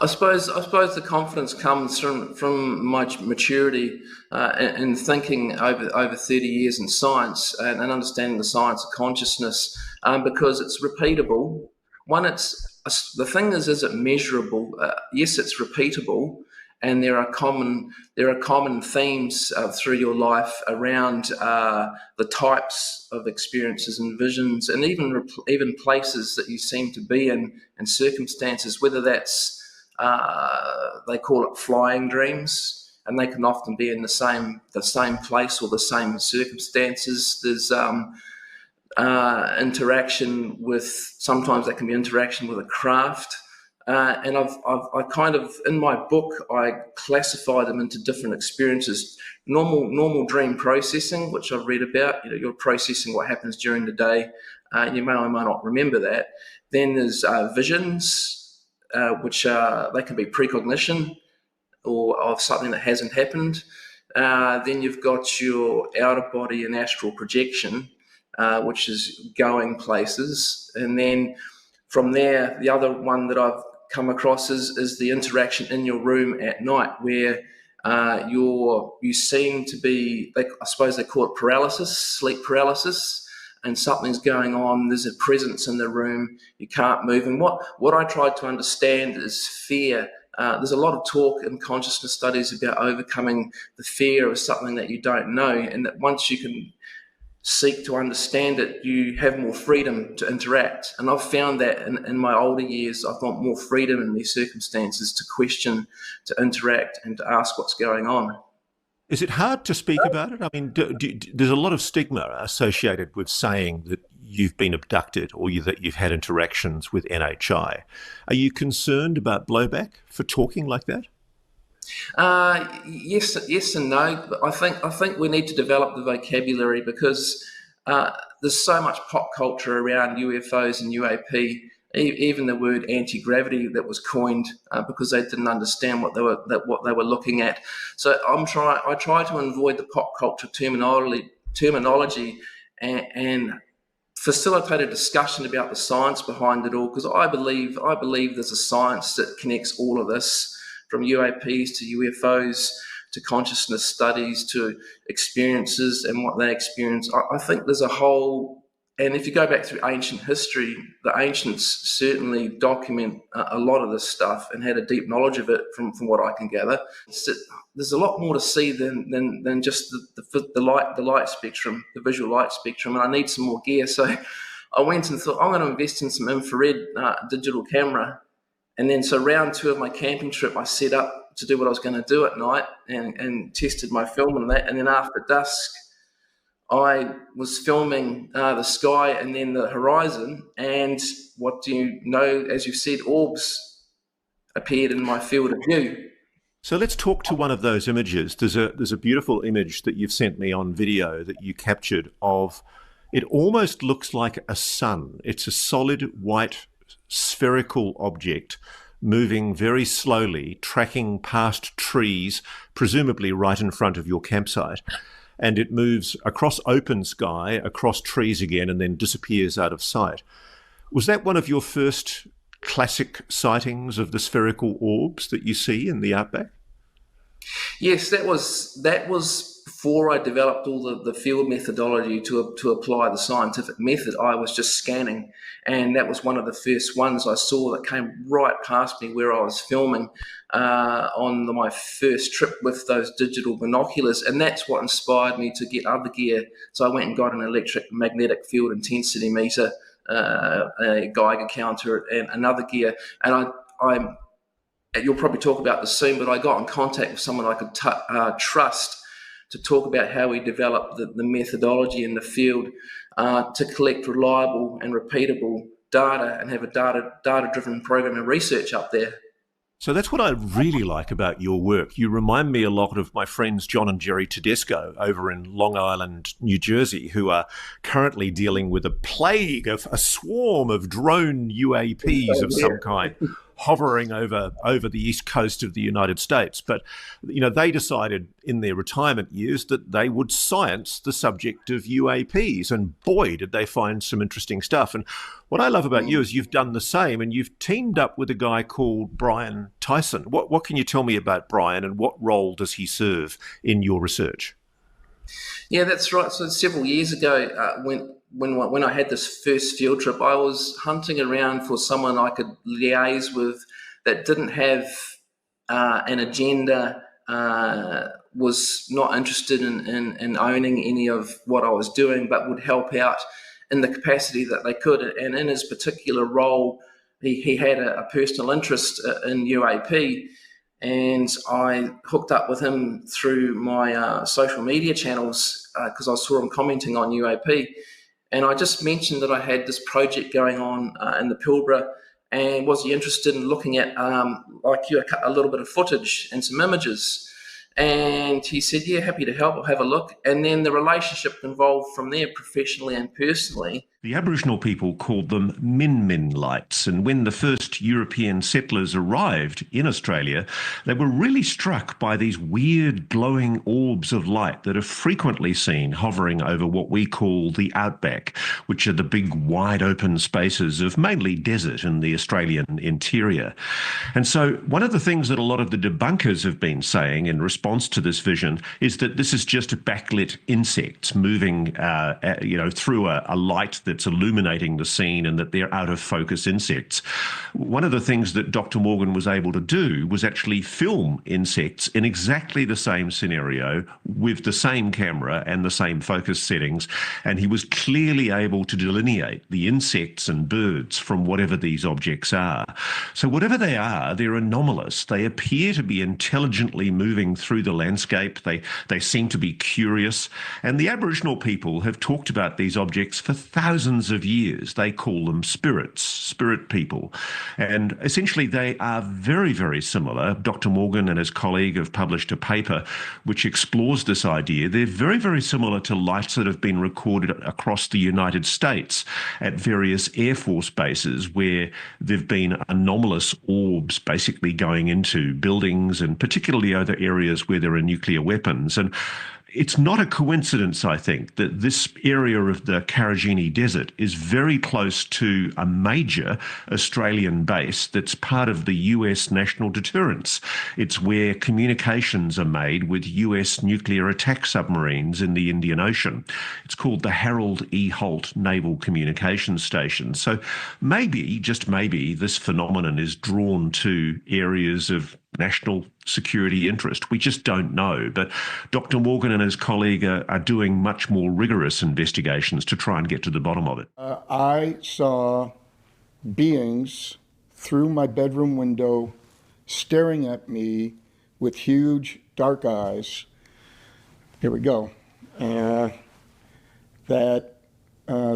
I suppose the confidence comes from my maturity in thinking over 30 years in science and understanding the science of consciousness, because it's repeatable. The thing is it measurable? Yes, it's repeatable. And there are common themes through your life around the types of experiences and visions, and even places that you seem to be in, and circumstances. Whether that's they call it flying dreams, and they can often be in the same place or the same circumstances. There's interaction with. Sometimes that can be interaction with a craft. And I kind of, in my book, I classify them into different experiences. Normal dream processing, which I've read about, you're processing what happens during the day. You may or may not remember that. Then there's visions, which they can be precognition or of something that hasn't happened. Then you've got your outer body and astral projection, which is going places. And then from there, the other one that I've come across is the interaction in your room at night, where you seem to be, I suppose they call it paralysis, sleep paralysis, and something's going on. There's a presence in the room. You can't move. And what I tried to understand is fear. There's a lot of talk in consciousness studies about overcoming the fear of something that you don't know, and that once you can seek to understand it, you have more freedom to interact. And I've found that in my older years, I've got more freedom in these circumstances to question, to interact, and to ask what's going on. Is it hard to speak about it? I mean, there's a lot of stigma associated with saying that you've been abducted or that you've had interactions with NHI. Are you concerned about blowback for talking like that? Yes and no. But I think we need to develop the vocabulary, because there's so much pop culture around UFOs and UAP. Even the word anti-gravity that was coined because they didn't understand what they were looking at. So I try to avoid the pop culture terminology and facilitate a discussion about the science behind it all, because I believe there's a science that connects all of this, from UAPs to UFOs to consciousness studies to experiences and what they experience. I think there's a whole, and if you go back through ancient history, the ancients certainly document a lot of this stuff and had a deep knowledge of it from what I can gather. So there's a lot more to see than just the light spectrum, the visual light spectrum, and I need some more gear. So I went and thought, I'm going to invest in some infrared digital camera. And then so round 2 of my camping trip, I set up to do what I was going to do at night and tested my film and that. And then after dusk, I was filming the sky and then the horizon. And what do you know, as you said, orbs appeared in my field of view. So let's talk to one of those images. There's a beautiful image that you've sent me on video that you captured of, it almost looks like a sun. It's a solid white spherical object moving very slowly, tracking past trees, presumably right in front of your campsite. And it moves across open sky, across trees again, and then disappears out of sight. Was that one of your first classic sightings of the spherical orbs that you see in the outback? Yes, that was before I developed all the field methodology to apply the scientific method. I was just scanning, and that was one of the first ones I saw that came right past me where I was filming on my first trip with those digital binoculars, and that's what inspired me to get other gear. So I went and got an electromagnetic field intensity meter, a Geiger counter, and another gear, and you'll probably talk about this soon, but I got in contact with someone I could trust to talk about how we develop the methodology in the field to collect reliable and repeatable data and have a data-driven program of research up there. So that's what I really like about your work. You remind me a lot of my friends John and Jerry Tedesco over in Long Island, New Jersey, who are currently dealing with a plague of a swarm of drone UAPs of some kind hovering over the east coast of the United States. But, they decided in their retirement years that they would science the subject of UAPs. And boy, did they find some interesting stuff. And what I love about you is you've done the same, and you've teamed up with a guy called Brian Tyson. What can you tell me about Brian, and what role does he serve in your research? Yeah, that's right. So several years ago, when I had this first field trip, I was hunting around for someone I could liaise with that didn't have an agenda, was not interested in owning any of what I was doing, but would help out in the capacity that they could. And in his particular role, he had a personal interest in UAP. And I hooked up with him through my social media channels because I saw him commenting on UAP. And I just mentioned that I had this project going on in the Pilbara, and was he interested in looking at a little bit of footage and some images? And he said, yeah, happy to help, I'll have a look. And then the relationship evolved from there, professionally and personally. The Aboriginal people called them Min lights, and when the first European settlers arrived in Australia, they were really struck by these weird glowing orbs of light that are frequently seen hovering over what we call the outback, which are the big wide open spaces of mainly desert in the Australian interior. And so one of the things that a lot of the debunkers have been saying in response to this vision is that this is just backlit insects moving through a light that's illuminating the scene, and that they're out of focus insects. One of the things that Dr. Morgan was able to do was actually film insects in exactly the same scenario with the same camera and the same focus settings, and he was clearly able to delineate the insects and birds from whatever these objects are. So whatever they are, they're anomalous. They appear to be intelligently moving through the landscape. They seem to be curious, and the Aboriginal people have talked about these objects for thousands of years. They call them spirits, spirit people. And essentially they are very, very similar. Dr. Morgan and his colleague have published a paper which explores this idea. They're very, very similar to lights that have been recorded across the United States at various Air Force bases where there've been anomalous orbs basically going into buildings, and particularly other areas where there are nuclear weapons. And it's not a coincidence, I think, that this area of the Karijini Desert is very close to a major Australian base that's part of the US national deterrence. It's where communications are made with US nuclear attack submarines in the Indian Ocean. It's called the Harold E. Holt Naval Communications Station. So maybe, just maybe, this phenomenon is drawn to areas of national security interest. We just don't know. But Dr. Morgan and his colleague are doing much more rigorous investigations to try and get to the bottom of it. I saw beings through my bedroom window staring at me with huge dark eyes. Here we go. That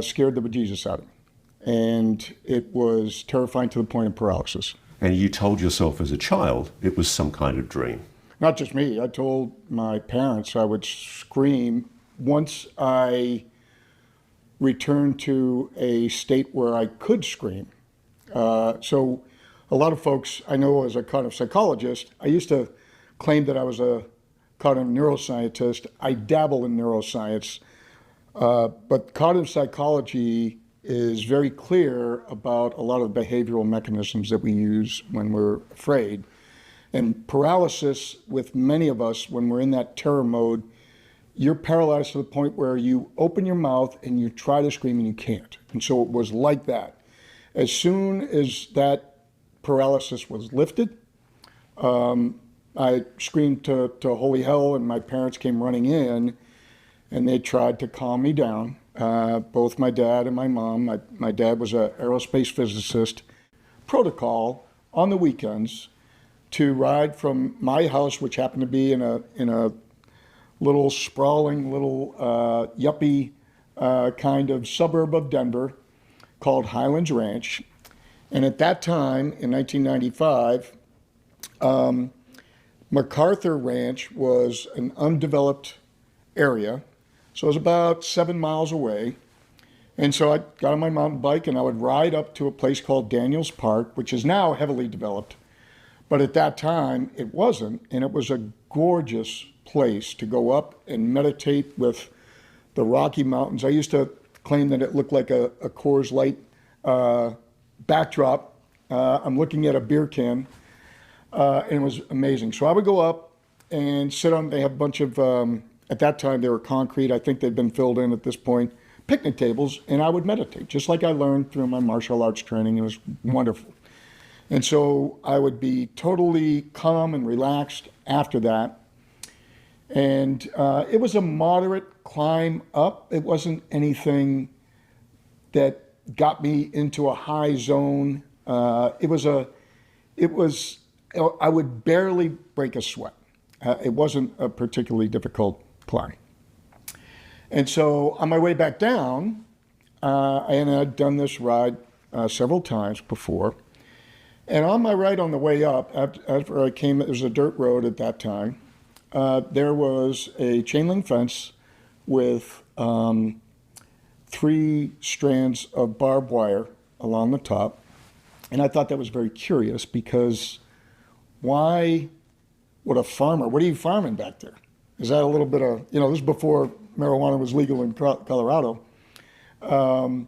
scared the bejesus out of me. And it was terrifying to the point of paralysis. And you told yourself as a child it was some kind of dream. Not just me. I told my parents I would scream once I returned to a state where I could scream. So a lot of folks I know as a cognitive psychologist, I used to claim that I was a cognitive neuroscientist. I dabble in neuroscience, but cognitive psychology is very clear about a lot of the behavioral mechanisms that we use when we're afraid. And paralysis, with many of us, when we're in that terror mode, you're paralyzed to the point where you open your mouth and you try to scream and you can't. And so it was like that. As soon as that paralysis was lifted, I screamed to holy hell, and my parents came running in and they tried to calm me down. Both my dad and my mom. My dad was an aerospace physicist. Protocol on the weekends to ride from my house, which happened to be in a little sprawling little yuppie kind of suburb of Denver called Highlands Ranch. And at that time, in 1995, MacArthur Ranch was an undeveloped area. So it was about 7 miles away. And so I got on my mountain bike and I would ride up to a place called Daniels Park, which is now heavily developed. But at that time, it wasn't. And it was a gorgeous place to go up and meditate with the Rocky Mountains. I used to claim that it looked like a Coors Light backdrop. I'm looking at a beer can. And it was amazing. So I would go up and sit on, they have a bunch of, at that time they were concrete, I think they'd been filled in at this point, picnic tables, and I would meditate, just like I learned through my martial arts training. It was wonderful. And so I would be totally calm and relaxed after that. And it was a moderate climb up. It wasn't anything that got me into a high zone. I would barely break a sweat. It wasn't a particularly difficult climb. And so on my way back down, and I'd done this ride several times before, And on my right on the way up, after I came, it was a dirt road at that time, there was a chain link fence with 3 strands of barbed wire along the top. And I thought that was very curious because why would a farmer, what are you farming back there? Is that a little bit of, this is before marijuana was legal in Colorado. But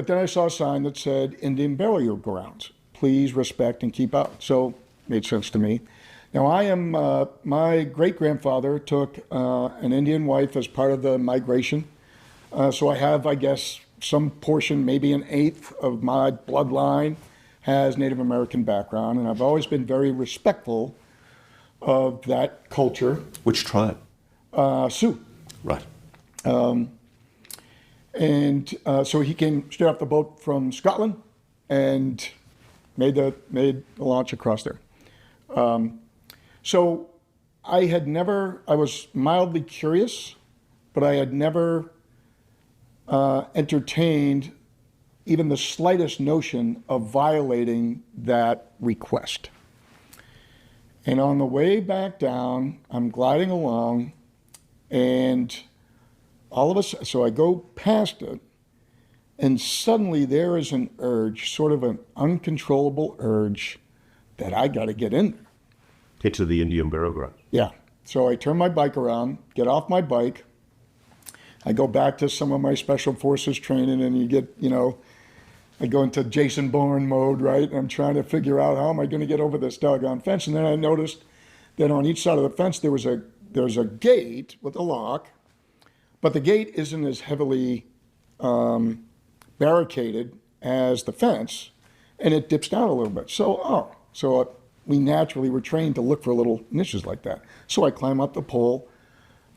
then I saw a sign that said Indian burial grounds. Please respect and keep out. So made sense to me. Now my great-grandfather took an Indian wife as part of the migration. So I have, I guess, some portion, maybe an eighth of my bloodline has Native American background. And I've always been very respectful of that culture. Which tribe? Sioux. Right. So he came straight off the boat from Scotland and made the launch across there. So I was mildly curious, but I had never entertained even the slightest notion of violating that request. And on the way back down, I'm gliding along, and all of a sudden, so I go past it, and suddenly there is an urge, sort of an uncontrollable urge, that I got to get in there. Get to the Indian burial ground. Yeah. So I turn my bike around, get off my bike. I go back to some of my special forces training, and you get, I go into Jason Bourne mode, right? And I'm trying to figure out how am I going to get over this doggone fence. And then I noticed that on each side of the fence there's a gate with a lock, but the gate isn't as heavily barricaded as the fence, and it dips down a little bit. So we naturally were trained to look for little niches like that. So I climb up the pole,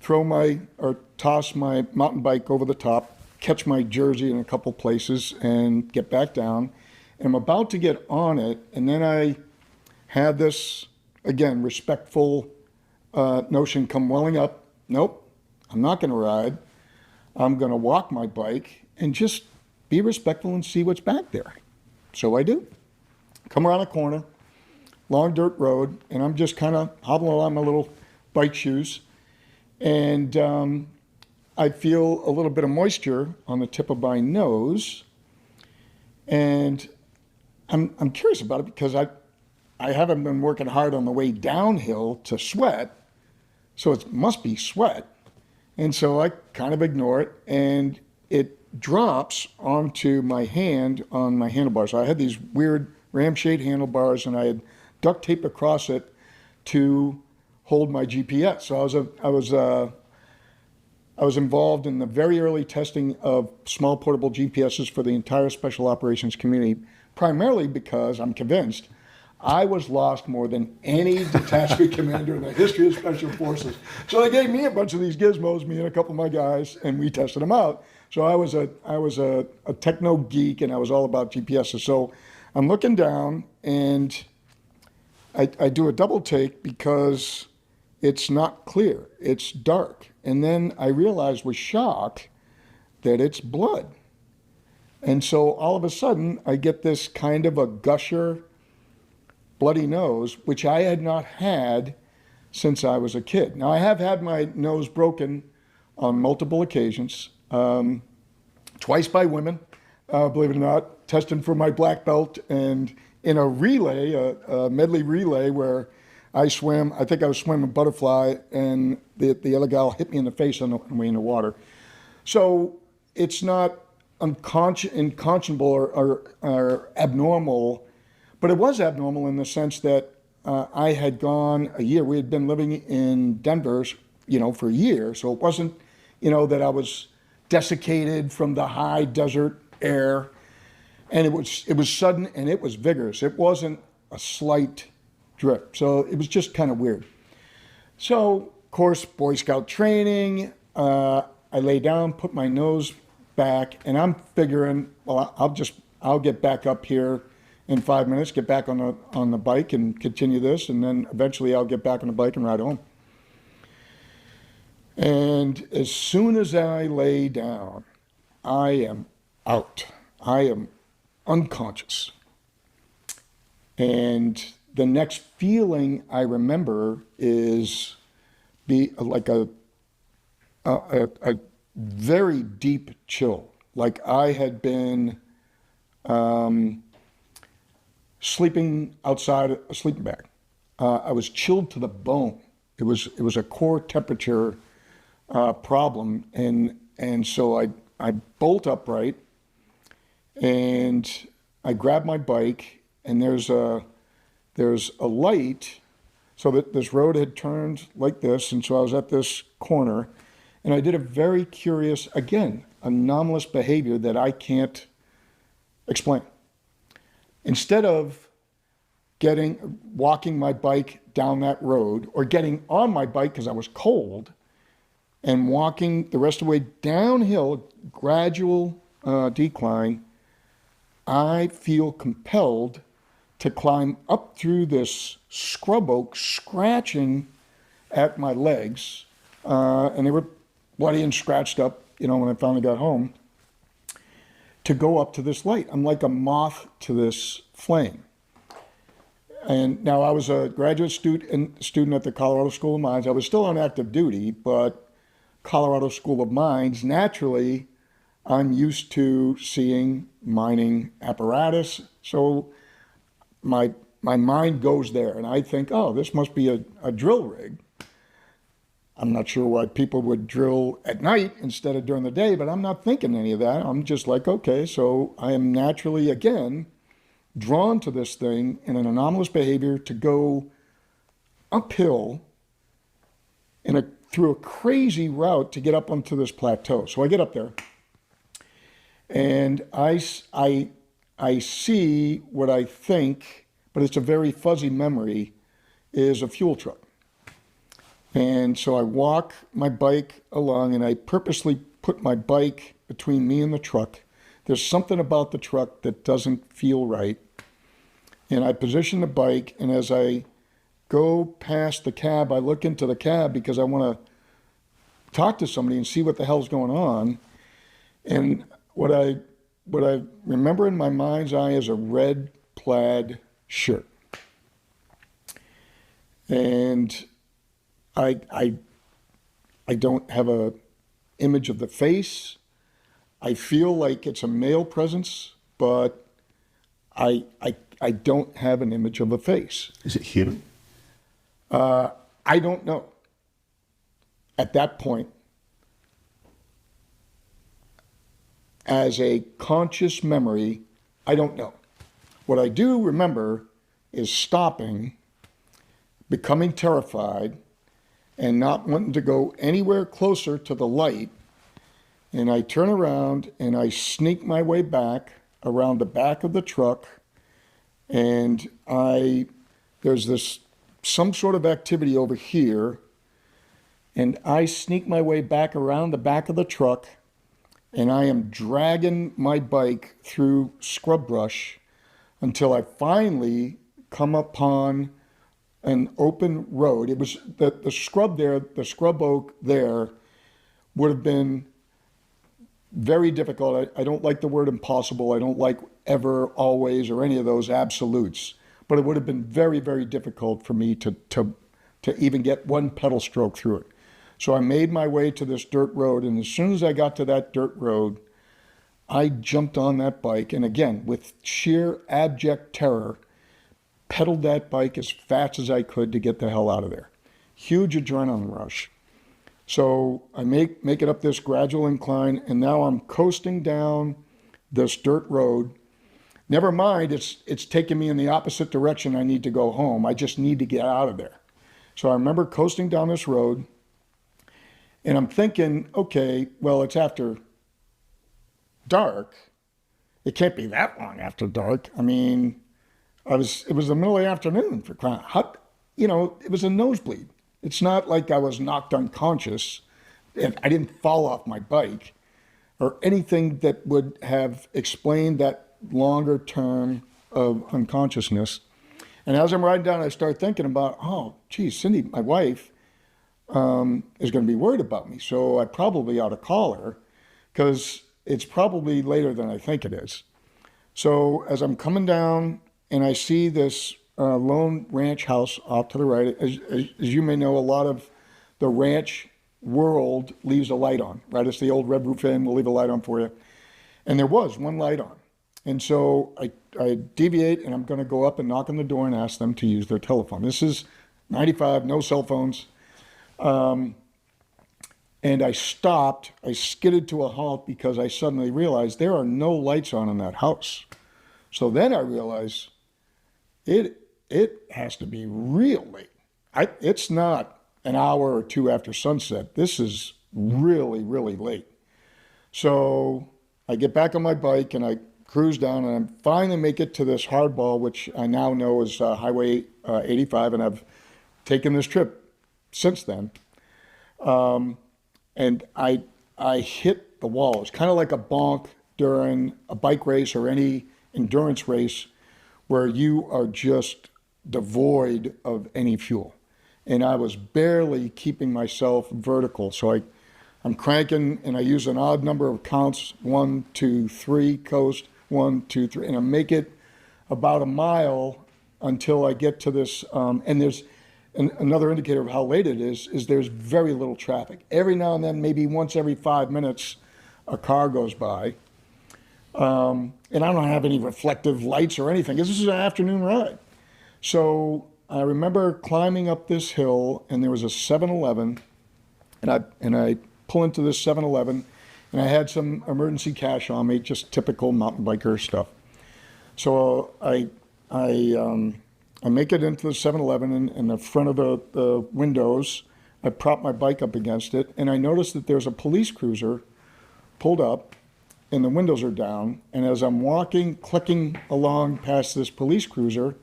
toss my mountain bike over the top, catch my jersey in a couple places, and get back down. And I'm about to get on it, and then I had this, again, respectful notion come welling up. Nope, I'm not going to ride. I'm going to walk my bike and just be respectful and see what's back there. So I do. Come around a corner, long dirt road, and I'm just kind of hobbling along my little bike shoes. And I feel a little bit of moisture on the tip of my nose. And I'm curious about it because I haven't been working hard on the way downhill to sweat. So it must be sweat. And so I kind of ignore it, and it drops onto my hand on my handlebars. So I had these weird ram-shaped handlebars, and I had duct tape across it to hold my GPS. So I was involved in the very early testing of small portable GPSs for the entire special operations community, primarily because I'm convinced I was lost more than any detachment commander in the history of special forces. So they gave me a bunch of these gizmos, me and a couple of my guys, and we tested them out. So I was a techno geek, and I was all about GPSs. So I'm looking down, and I do a double take because it's not clear. It's dark. And then I realized with shock that it's blood. And so all of a sudden, I get this kind of a gusher, bloody nose, which I had not had since I was a kid. Now, I have had my nose broken on multiple occasions, twice by women, believe it or not, testing for my black belt, and in a relay, a medley relay where I think I was swimming butterfly, and the other gal hit me in the face on the way in the water. So it's not unconscionable or abnormal, but it was abnormal in the sense that I had gone a year. We had been living in Denver, for a year. So it wasn't, that I was desiccated from the high desert air. And it was sudden, and it was vigorous. It wasn't a slight drip. So it was just kind of weird. So, of course, Boy Scout training, I lay down, put my nose back, and I'm figuring, well, I'll get back up here in 5 minutes, get back on the bike and continue this, and then eventually I'll get back on the bike and ride home. And as soon as I lay down, I am out. I am unconscious. And the next feeling I remember is like a very deep chill. Like I had been sleeping outside a sleeping bag. I was chilled to the bone. It was a core temperature problem, and so I bolt upright, and I grab my bike, and there's a light, so that this road had turned like this, and so I was at this corner, and I did a very curious, again, anomalous behavior that I can't explain. Instead of walking my bike down that road, or getting on my bike because I was cold, and walking the rest of the way downhill, gradual decline, I feel compelled to climb up through this scrub oak, scratching at my legs, and they were bloody and scratched up, when I finally got home, to go up to this light. I'm like a moth to this flame. And now I was a graduate student at the Colorado School of Mines. I was still on active duty, but Colorado School of Mines, naturally, I'm used to seeing mining apparatus. So my mind goes there, and I think, oh, this must be a drill rig. I'm not sure why people would drill at night instead of during the day, but I'm not thinking any of that. I'm just like, okay, so I am naturally, again, drawn to this thing in an anomalous behavior to go uphill through a crazy route to get up onto this plateau. So I get up there, and I see what I think, but it's a very fuzzy memory, is a fuel truck. And so I walk my bike along, and I purposely put my bike between me and the truck. There's something about the truck that doesn't feel right. And I position the bike, and as I go past the cab, I look into the cab because I want to talk to somebody and see what the hell's going on. And what I remember in my mind's eye is a red plaid shirt. And I don't have a image of the face. I feel like it's a male presence, but I don't have an image of a face. Is it human? I don't know. At that point, as a conscious memory, I don't know. What I do remember is stopping, becoming terrified, and not wanting to go anywhere closer to the light. And I turn around and I sneak my way back around the back of the truck, and there's some sort of activity over here, and I sneak my way back around the back of the truck, and I am dragging my bike through scrub brush until I finally come upon an open road. It was the scrub there, the scrub oak there would have been very difficult. I don't like the word impossible. I don't like ever, always, or any of those absolutes. But it would have been very, very difficult for me to even get one pedal stroke through it. So I made my way to this dirt road, and as soon as I got to that dirt road, I jumped on that bike, and again, with sheer abject terror, pedaled that bike as fast as I could to get the hell out of there. Huge adrenaline rush. So I make it up this gradual incline, and now I'm coasting down this dirt road. Never mind, it's taking me in the opposite direction. I need to go home. I just need to get out of there. So I remember coasting down this road, and I'm thinking, okay, well, it's after dark. It can't be that long after dark. I mean, it was the middle of the afternoon for crying out. It was a nosebleed. It's not like I was knocked unconscious and I didn't fall off my bike or anything that would have explained that longer term of unconsciousness. And as I'm riding down, I start thinking about, oh, geez, Cindy, my wife, is going to be worried about me. So I probably ought to call her because it's probably later than I think it is. So as I'm coming down and I see this lone ranch house off to the right. As you may know, a lot of the ranch world leaves a light on, right? It's the old Red Roof Inn, we'll leave a light on for you. And there was one light on. And so I deviate, and I'm going to go up and knock on the door and ask them to use their telephone. This is 95, no cell phones. And I stopped. I skidded to a halt because I suddenly realized there are no lights on in that house. So then I realized it has to be real late. It's not an hour or two after sunset. This is really, really late. So I get back on my bike and I cruise down, and I finally make it to this hardball, which I now know is Highway 85, and I've taken this trip since then. And I hit the wall. It's kind of like a bonk during a bike race or any endurance race where you are just devoid of any fuel. And I was barely keeping myself vertical. So I'm cranking, and I use an odd number of counts, 1, 2, 3, coast, 1, 2, 3, and I make it about a mile until I get to this, and there's another indicator of how late it is there's very little traffic. Every now and then, maybe once every 5 minutes, a car goes by. And I don't have any reflective lights or anything, because this is an afternoon ride. So I remember climbing up this hill, and there was a 7-Eleven, and I pull into this 7-Eleven, and I had some emergency cash on me, just typical mountain biker stuff. So I make it into the 7-Eleven, and in the front of the windows, I prop my bike up against it, and I notice that there's a police cruiser pulled up, and the windows are down. And as I'm walking, clicking along past this police cruiser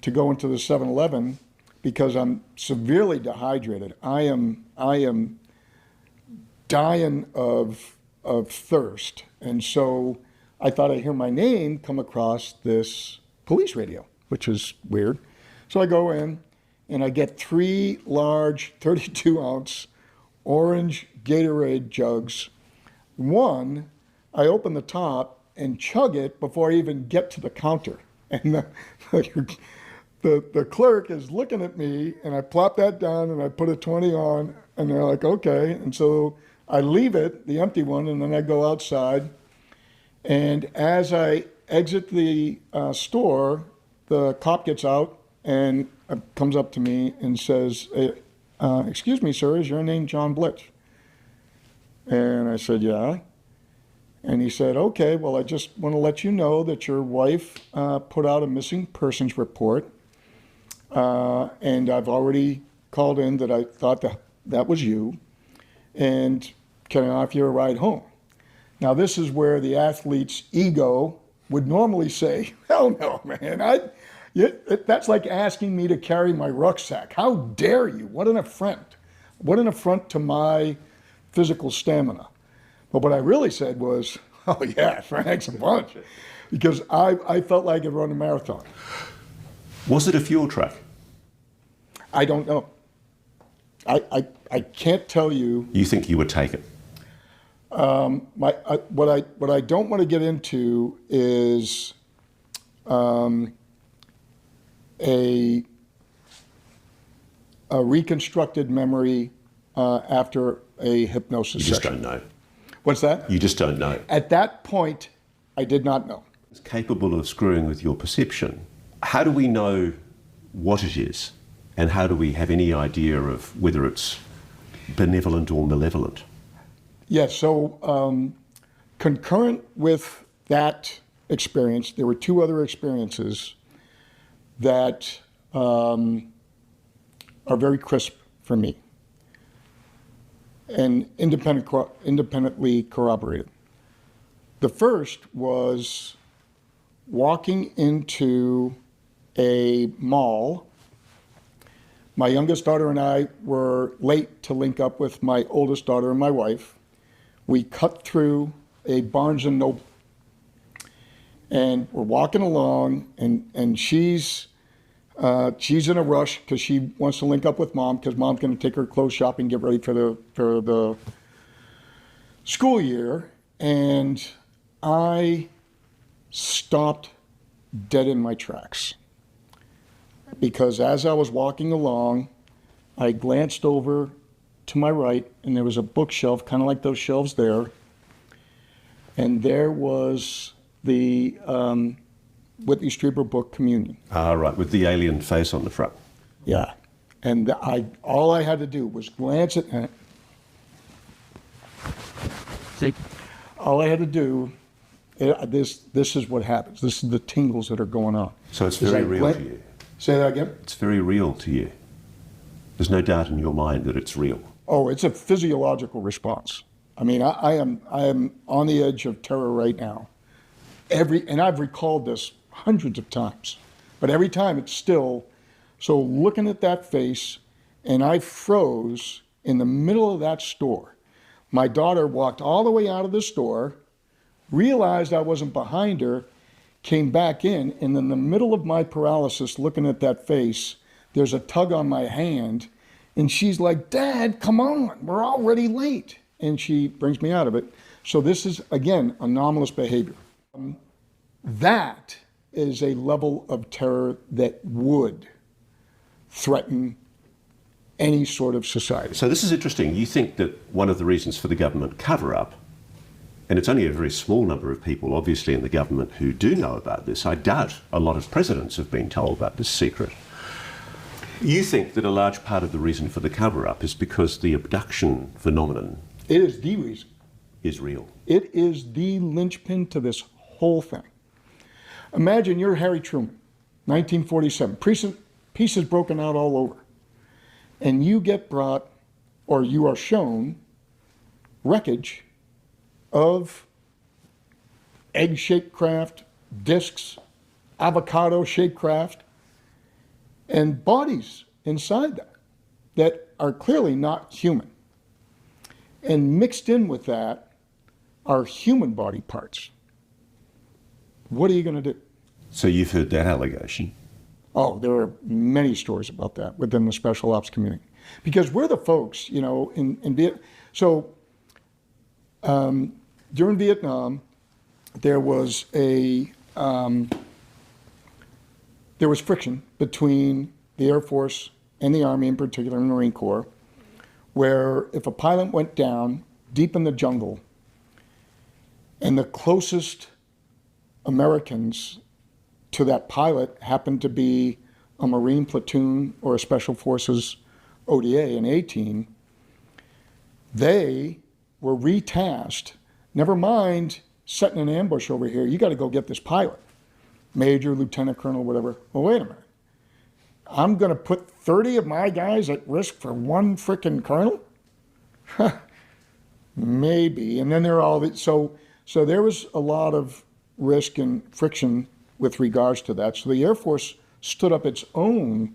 to go into the 7-Eleven, because I'm severely dehydrated, I am dying of thirst. And so I thought I'd hear my name come across this police radio, which is weird. So I go in, and I get 3 large 32-ounce orange Gatorade jugs. One, I open the top and chug it before I even get to the counter. And the clerk is looking at me, and I plop that down, and I put a 20 on, and they're like, okay. And so I leave it, the empty one, and then I go outside. And as I exit the store, the cop gets out and comes up to me and says, excuse me, sir, is your name John Blitz? And I said, yeah. And he said, okay, well, I just want to let you know that your wife put out a missing persons report. And I've already called in that I thought that was you. And can I offer you a ride home? Now, this is where the athlete's ego would normally say, hell no, man. That's like asking me to carry my rucksack. How dare you? What an affront. What an affront to my physical stamina. But what I really said was, oh yeah, thanks a bunch. Because I felt like I'd run a marathon. Was it a fuel truck? I don't know. I can't tell you. You think you would take it? What I don't want to get into is a reconstructed memory after a hypnosis You just session. don't know. What's that? You just don't know. At that point, I did not know. It's capable of screwing with your perception. How do we know what it is? And how do we have any idea of whether it's benevolent or malevolent? Yes, so concurrent with that experience, there were 2 other experiences that are very crisp for me and independently corroborated. The first was walking into a mall. My youngest daughter and I were late to link up with my oldest daughter and my wife. We cut through a Barnes & Noble, and we're walking along, and she's in a rush because she wants to link up with mom, because mom's going to take her clothes shopping, get ready for the school year. And I stopped dead in my tracks. Because as I was walking along, I glanced over to my right, and there was a bookshelf, kind of like those shelves there. And there was the Whitley Strieber book, Communion. Ah, right, with the alien face on the front. Yeah. And all I had to do was glance at it. See? All I had to do, this is what happens. This is the tingles that are going on. So it's very real to you? Say that again? It's very real to you. There's no doubt in your mind that it's real. Oh, it's a physiological response. I mean, I am on the edge of terror right now. And I've recalled this hundreds of times, but every time it's still. So looking at that face, and I froze in the middle of that store. My daughter walked all the way out of the store, realized I wasn't behind her, came back in, and in the middle of my paralysis, looking at that face, there's a tug on my hand, and she's like, "Dad, come on, we're already late." And she brings me out of it. So this is, again, anomalous behavior. That is a level of terror that would threaten any sort of society. So this is interesting. You think that one of the reasons for the government cover-up, and it's only a very small number of people, obviously, in the government who do know about this. I doubt a lot of presidents have been told about this secret. You think that a large part of the reason for the cover-up is because the abduction phenomenon... It is the reason. ...is real. It is the linchpin to this whole thing. Imagine you're Harry Truman, 1947. Pieces broken out all over. And you get brought, or you are shown, wreckage of egg-shaped craft, discs, avocado-shaped craft, and bodies inside that are clearly not human. And mixed in with that are human body parts. What are you going to do? So you've heard that allegation? Oh, there are many stories about that within the special ops community. Because we're the folks, you know, in Vietnam. So during Vietnam, there was friction between the Air Force and the Army, in particular, and the Marine Corps, where if a pilot went down deep in the jungle and the closest Americans to that pilot happened to be a Marine platoon or a Special Forces ODA, an A-team, they were retasked. Never mind setting an ambush over here. You got to go get this pilot, major, lieutenant colonel, whatever. Well, wait a minute. I'm going to put 30 of my guys at risk for one frickin' colonel? Maybe. And then they're all so there was a lot of risk and friction with regards to that. So the Air Force stood up its own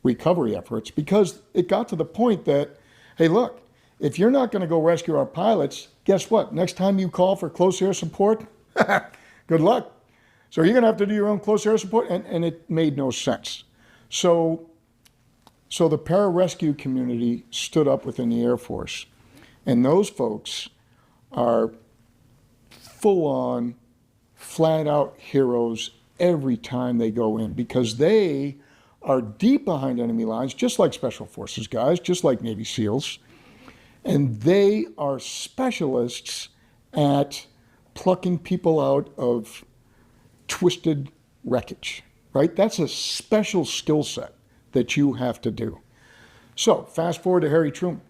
recovery efforts because it got to the point that, hey, look, if you're not going to go rescue our pilots, guess what? Next time you call for close air support, good luck. So you're going to have to do your own close air support, and it made no sense. So the pararescue community stood up within the Air Force, and those folks are full-on, flat-out heroes every time they go in because they are deep behind enemy lines, just like Special Forces guys, just like Navy SEALs, and they are specialists at plucking people out of twisted wreckage, right? That's a special skill set that you have to do. So fast forward to Harry Truman.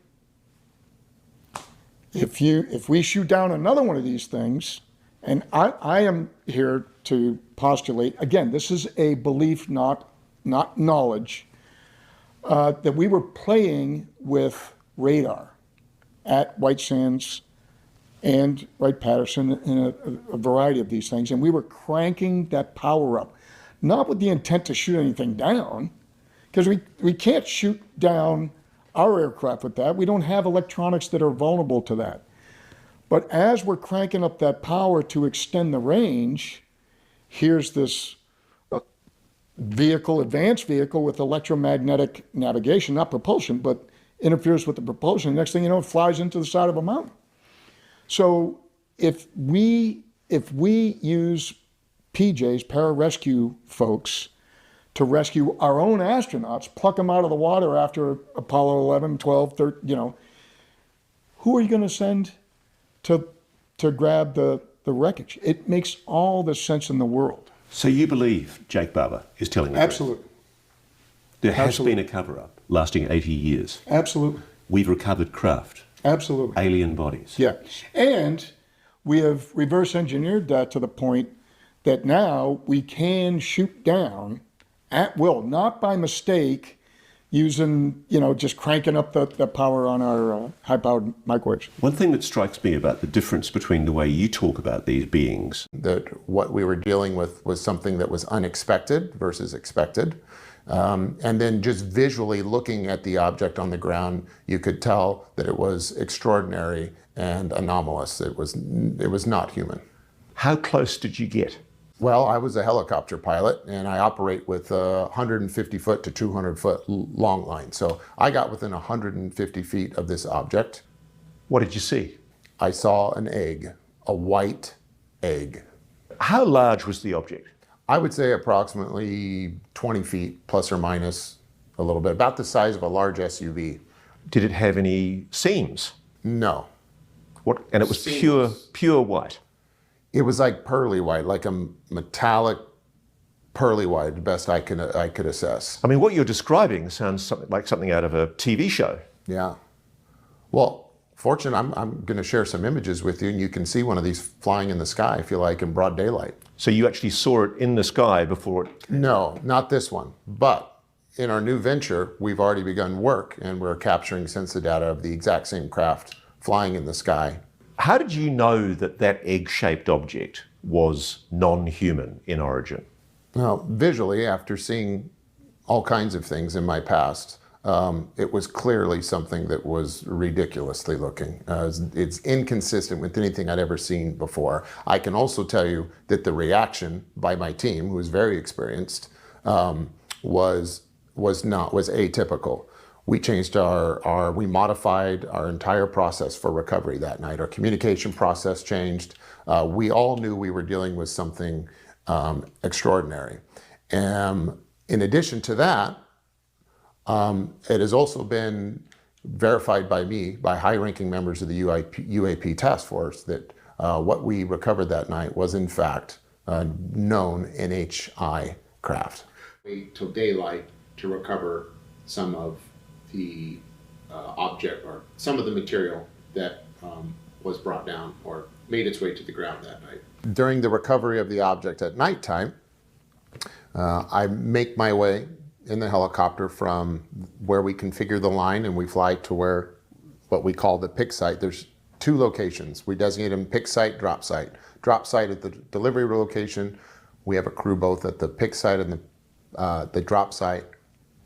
If we shoot down another one of these things, and I am here to postulate, again, this is a belief, not knowledge, that we were playing with radar at White Sands and Wright-Patterson and a variety of these things, and we were cranking that power up, not with the intent to shoot anything down, because we can't shoot down our aircraft with that. We don't have electronics that are vulnerable to that. But as we're cranking up that power to extend the range, here's this advanced vehicle with electromagnetic navigation, not propulsion, but interferes with the propulsion. Next thing you know, it flies into the side of a mountain. So if we use PJs, pararescue folks, to rescue our own astronauts, pluck them out of the water after Apollo 11, 12, 13, you know. Who are you going to send to grab the wreckage? It makes all the sense in the world. So you believe Jake Barber is telling the truth? Absolutely. There has been a cover-up lasting 80 years. Absolutely. We've recovered craft. Absolutely. Alien bodies. Yeah. And we have reverse engineered that to the point that now we can shoot down at will, not by mistake, using, just cranking up the power on our high-powered microwaves. One thing that strikes me about the difference between the way you talk about these beings, that what we were dealing with was something that was unexpected versus expected. And then just visually looking at the object on the ground, you could tell that it was extraordinary and anomalous. It was not human. How close did you get? Well, I was a helicopter pilot, and I operate with 150 foot to 200 foot long line. So I got within 150 feet of this object. What did you see? I saw an egg, a white egg. How large was the object? I would say approximately 20 feet, plus or minus a little bit, about the size of a large SUV. Did it have any seams? No. What? And it was pure white? It was like pearly white, like a metallic pearly white, the best I could assess. I mean, what you're describing sounds like something out of a TV show. Yeah. Well, fortunately, I'm going to share some images with you, and you can see one of these flying in the sky, if you like, in broad daylight. So you actually saw it in the sky before it... No, not this one. But in our new venture, we've already begun work, and we're capturing sensor data of the exact same craft flying in the sky. How did you know that that egg-shaped object was non-human in origin? Well, visually, after seeing all kinds of things in my past, it was clearly something that was ridiculously looking. It's inconsistent with anything I'd ever seen before. I can also tell you that the reaction by my team, who was very experienced, was atypical. We changed we modified our entire process for recovery that night. Our communication process changed. We all knew we were dealing with something extraordinary. And in addition to that, it has also been verified by me, by high-ranking members of the UAP task force, that what we recovered that night was in fact known NHI craft. Wait till daylight to recover some of the object or some of the material that was brought down or made its way to the ground that night. During the recovery of the object at nighttime, I make my way in the helicopter from where we configure the line, and we fly to where what we call the pick site. There's two locations. We designate them pick site, drop site. Drop site at the delivery location. We have a crew both at the pick site and the drop site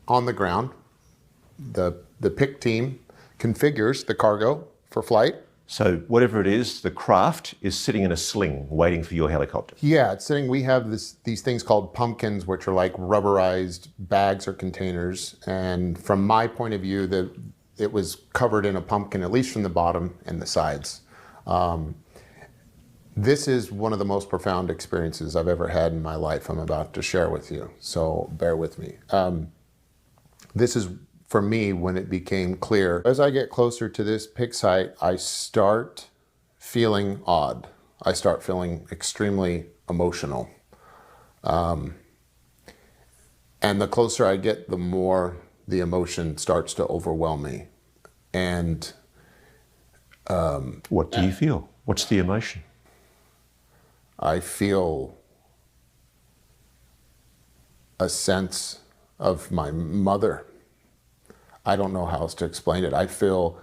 on the ground. The pick team configures the cargo for flight. So whatever it is, the craft is sitting in a sling waiting for your helicopter. Yeah, it's sitting. We have these things called pumpkins, which are like rubberized bags or containers. And from my point of view, it was covered in a pumpkin, at least from the bottom and the sides. This is one of the most profound experiences I've ever had in my life I'm about to share with you, so bear with me. This is, for me, when it became clear. As I get closer to this pick site, I start feeling odd. I start feeling extremely emotional. And the closer I get, the more the emotion starts to overwhelm me. And what do you feel? What's the emotion? I feel a sense of my mother. I don't know how else to explain it. I feel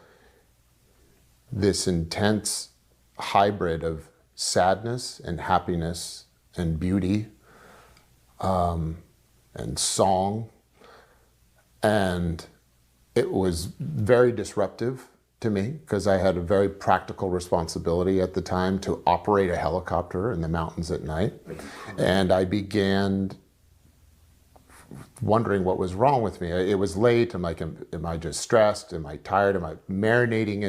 this intense hybrid of sadness and happiness and beauty and song. And it was very disruptive to me because I had a very practical responsibility at the time to operate a helicopter in the mountains at night. And I began wondering what was wrong with me. It was late. I'm like, am I just stressed? Am I tired? Am I marinating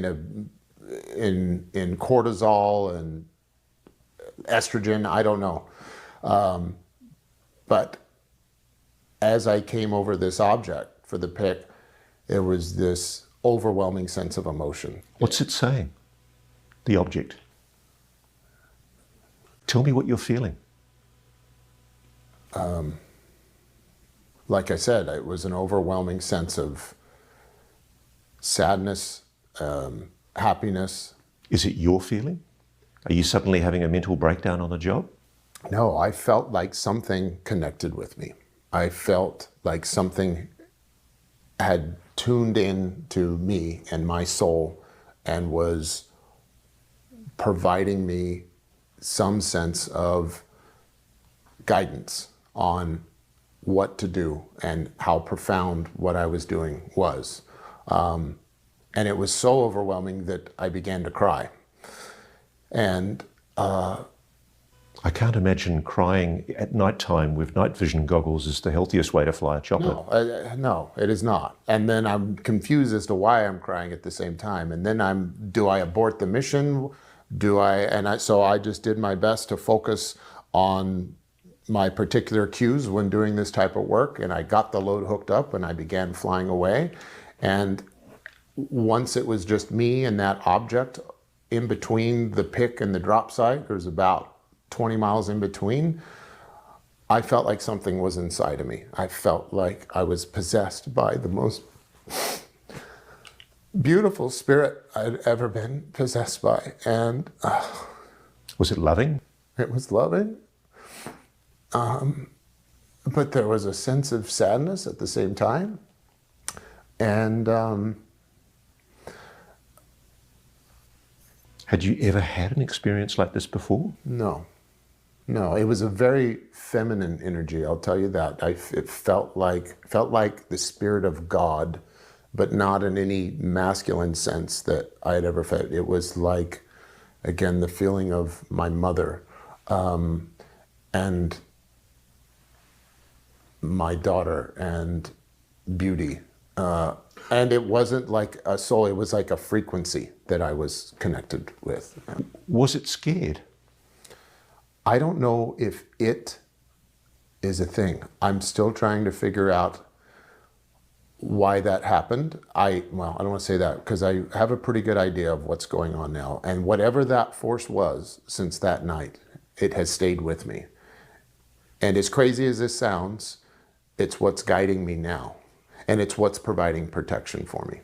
in cortisol and estrogen? I don't know. But as I came over this object for the pick, there was this overwhelming sense of emotion. What's it saying? The object. Tell me what you're feeling. Like I said, it was an overwhelming sense of sadness, happiness. Is it your feeling? Are you suddenly having a mental breakdown on the job? No, I felt like something connected with me. I felt like something had tuned in to me and my soul and was providing me some sense of guidance on what to do and how profound what I was doing was. And it was so overwhelming that I began to cry. And I can't imagine crying at night time with night vision goggles is the healthiest way to fly a chopper. No, it is not. And then I'm confused as to why I'm crying at the same time. And then do I abort the mission? So I just did my best to focus on my particular cues when doing this type of work. And I got the load hooked up and I began flying away. And once it was just me and that object in between the pick and the drop site, there's about 20 miles in between, I felt like something was inside of me. I felt like I was possessed by the most beautiful spirit I'd ever been possessed by. And was it loving? It was loving. But there was a sense of sadness at the same time. And had you ever had an experience like this before? No, it was a very feminine energy, I'll tell you that. It felt like the spirit of God, but not in any masculine sense that I had ever felt. It was like, again, the feeling of my mother and my daughter and beauty. And it wasn't like a soul, it was like a frequency that I was connected with. Was it scared? I don't know if it is a thing. I'm still trying to figure out why that happened. I don't want to say that because I have a pretty good idea of what's going on now. And whatever that force was since that night, it has stayed with me. And as crazy as this sounds, it's what's guiding me now. And it's what's providing protection for me.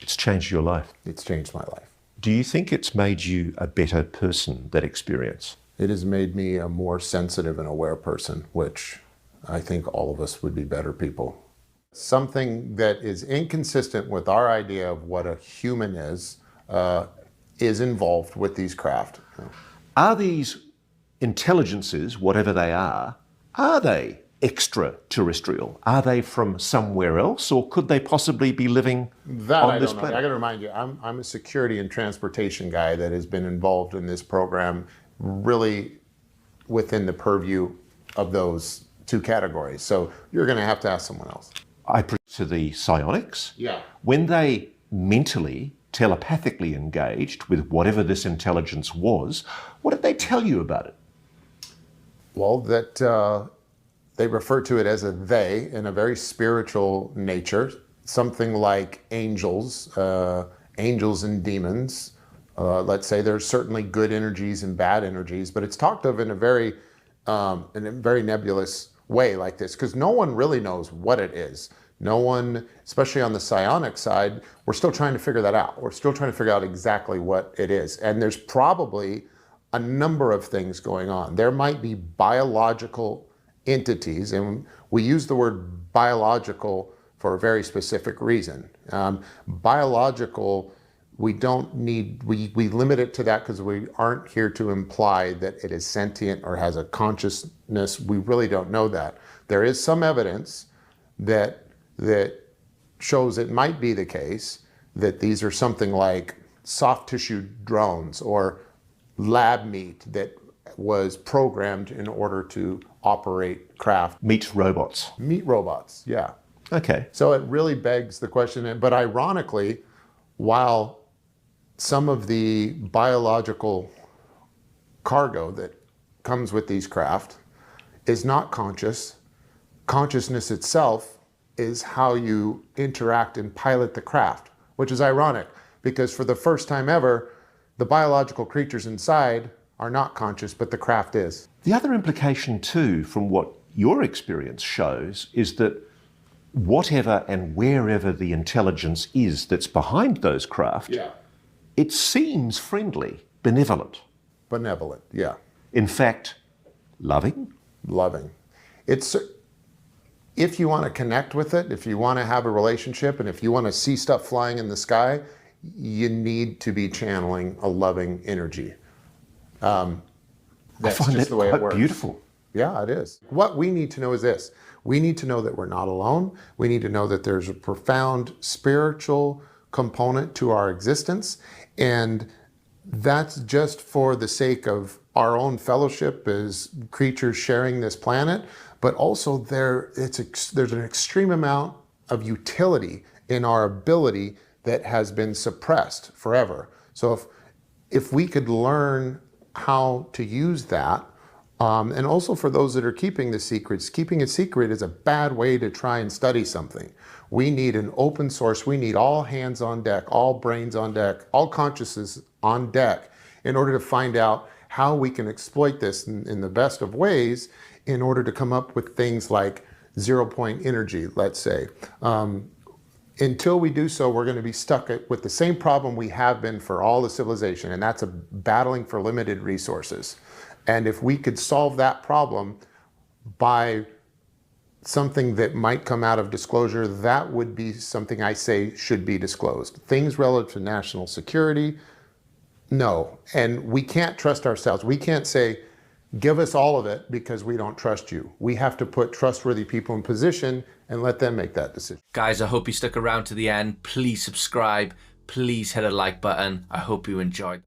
It's changed your life. It's changed my life. Do you think it's made you a better person, that experience? It has made me a more sensitive and aware person, which I think all of us would be better people. Something that is inconsistent with our idea of what a human is involved with these craft. Are these intelligences, whatever they are they extraterrestrial? Are they from somewhere else, or could they possibly be living on this planet? I got to remind you, I'm a security and transportation guy that has been involved in this program really within the purview of those two categories. So you're going to have to ask someone else. I to the psionics. Yeah. When they mentally, telepathically engaged with whatever this intelligence was, what did they tell you about it? Well, that they refer to it as a they in a very spiritual nature, something like angels, angels and demons. Let's say there's certainly good energies and bad energies, but it's talked of in a very nebulous way like this, because no one really knows what it is. No one, especially on the psionic side, we're still trying to figure that out. We're still trying to figure out exactly what it is. And there's probably a number of things going on. There might be biological entities, and we use the word biological for a very specific reason. Biological, we don't need, we limit it to that because we aren't here to imply that it is sentient or has a consciousness. We really don't know that. There is some evidence that shows it might be the case that these are something like soft tissue drones or lab meat that was programmed in order to operate craft. Meat robots. Meat robots, yeah. Okay. So it really begs the question, but ironically, while some of the biological cargo that comes with these craft is not conscious. Consciousness itself is how you interact and pilot the craft, which is ironic because for the first time ever, the biological creatures inside are not conscious, but the craft is. The other implication too, from what your experience shows, is that whatever and wherever the intelligence is that's behind those craft, it seems friendly, benevolent. Benevolent, yeah. In fact, loving? Loving. It's, if you want to connect with it, if you want to have a relationship, and if you want to see stuff flying in the sky, you need to be channeling a loving energy. That's I find just that the way it quite works. beautiful. Yeah, it is. What we need to know is this. We need to know that we're not alone. We need to know that there's a profound spiritual component to our existence. And that's just for the sake of our own fellowship as creatures sharing this planet. But also there's an extreme amount of utility in our ability that has been suppressed forever. So if we could learn how to use that, and also for those that are keeping the secrets, keeping it secret is a bad way to try and study something. We need an open source. We need all hands on deck, all brains on deck, all consciousness on deck in order to find out how we can exploit this in the best of ways in order to come up with things like 0-point energy, let's say. Until we do so, we're going to be stuck with the same problem we have been for all the civilization, and that's battling for limited resources. And if we could solve that problem by something that might come out of disclosure, that would be something I say should be disclosed. Things relative to national security, no. And we can't trust ourselves. We can't say, give us all of it because we don't trust you. We have to put trustworthy people in position and let them make that decision. Guys, I hope you stuck around to the end. Please subscribe. Please hit a like button. I hope you enjoyed.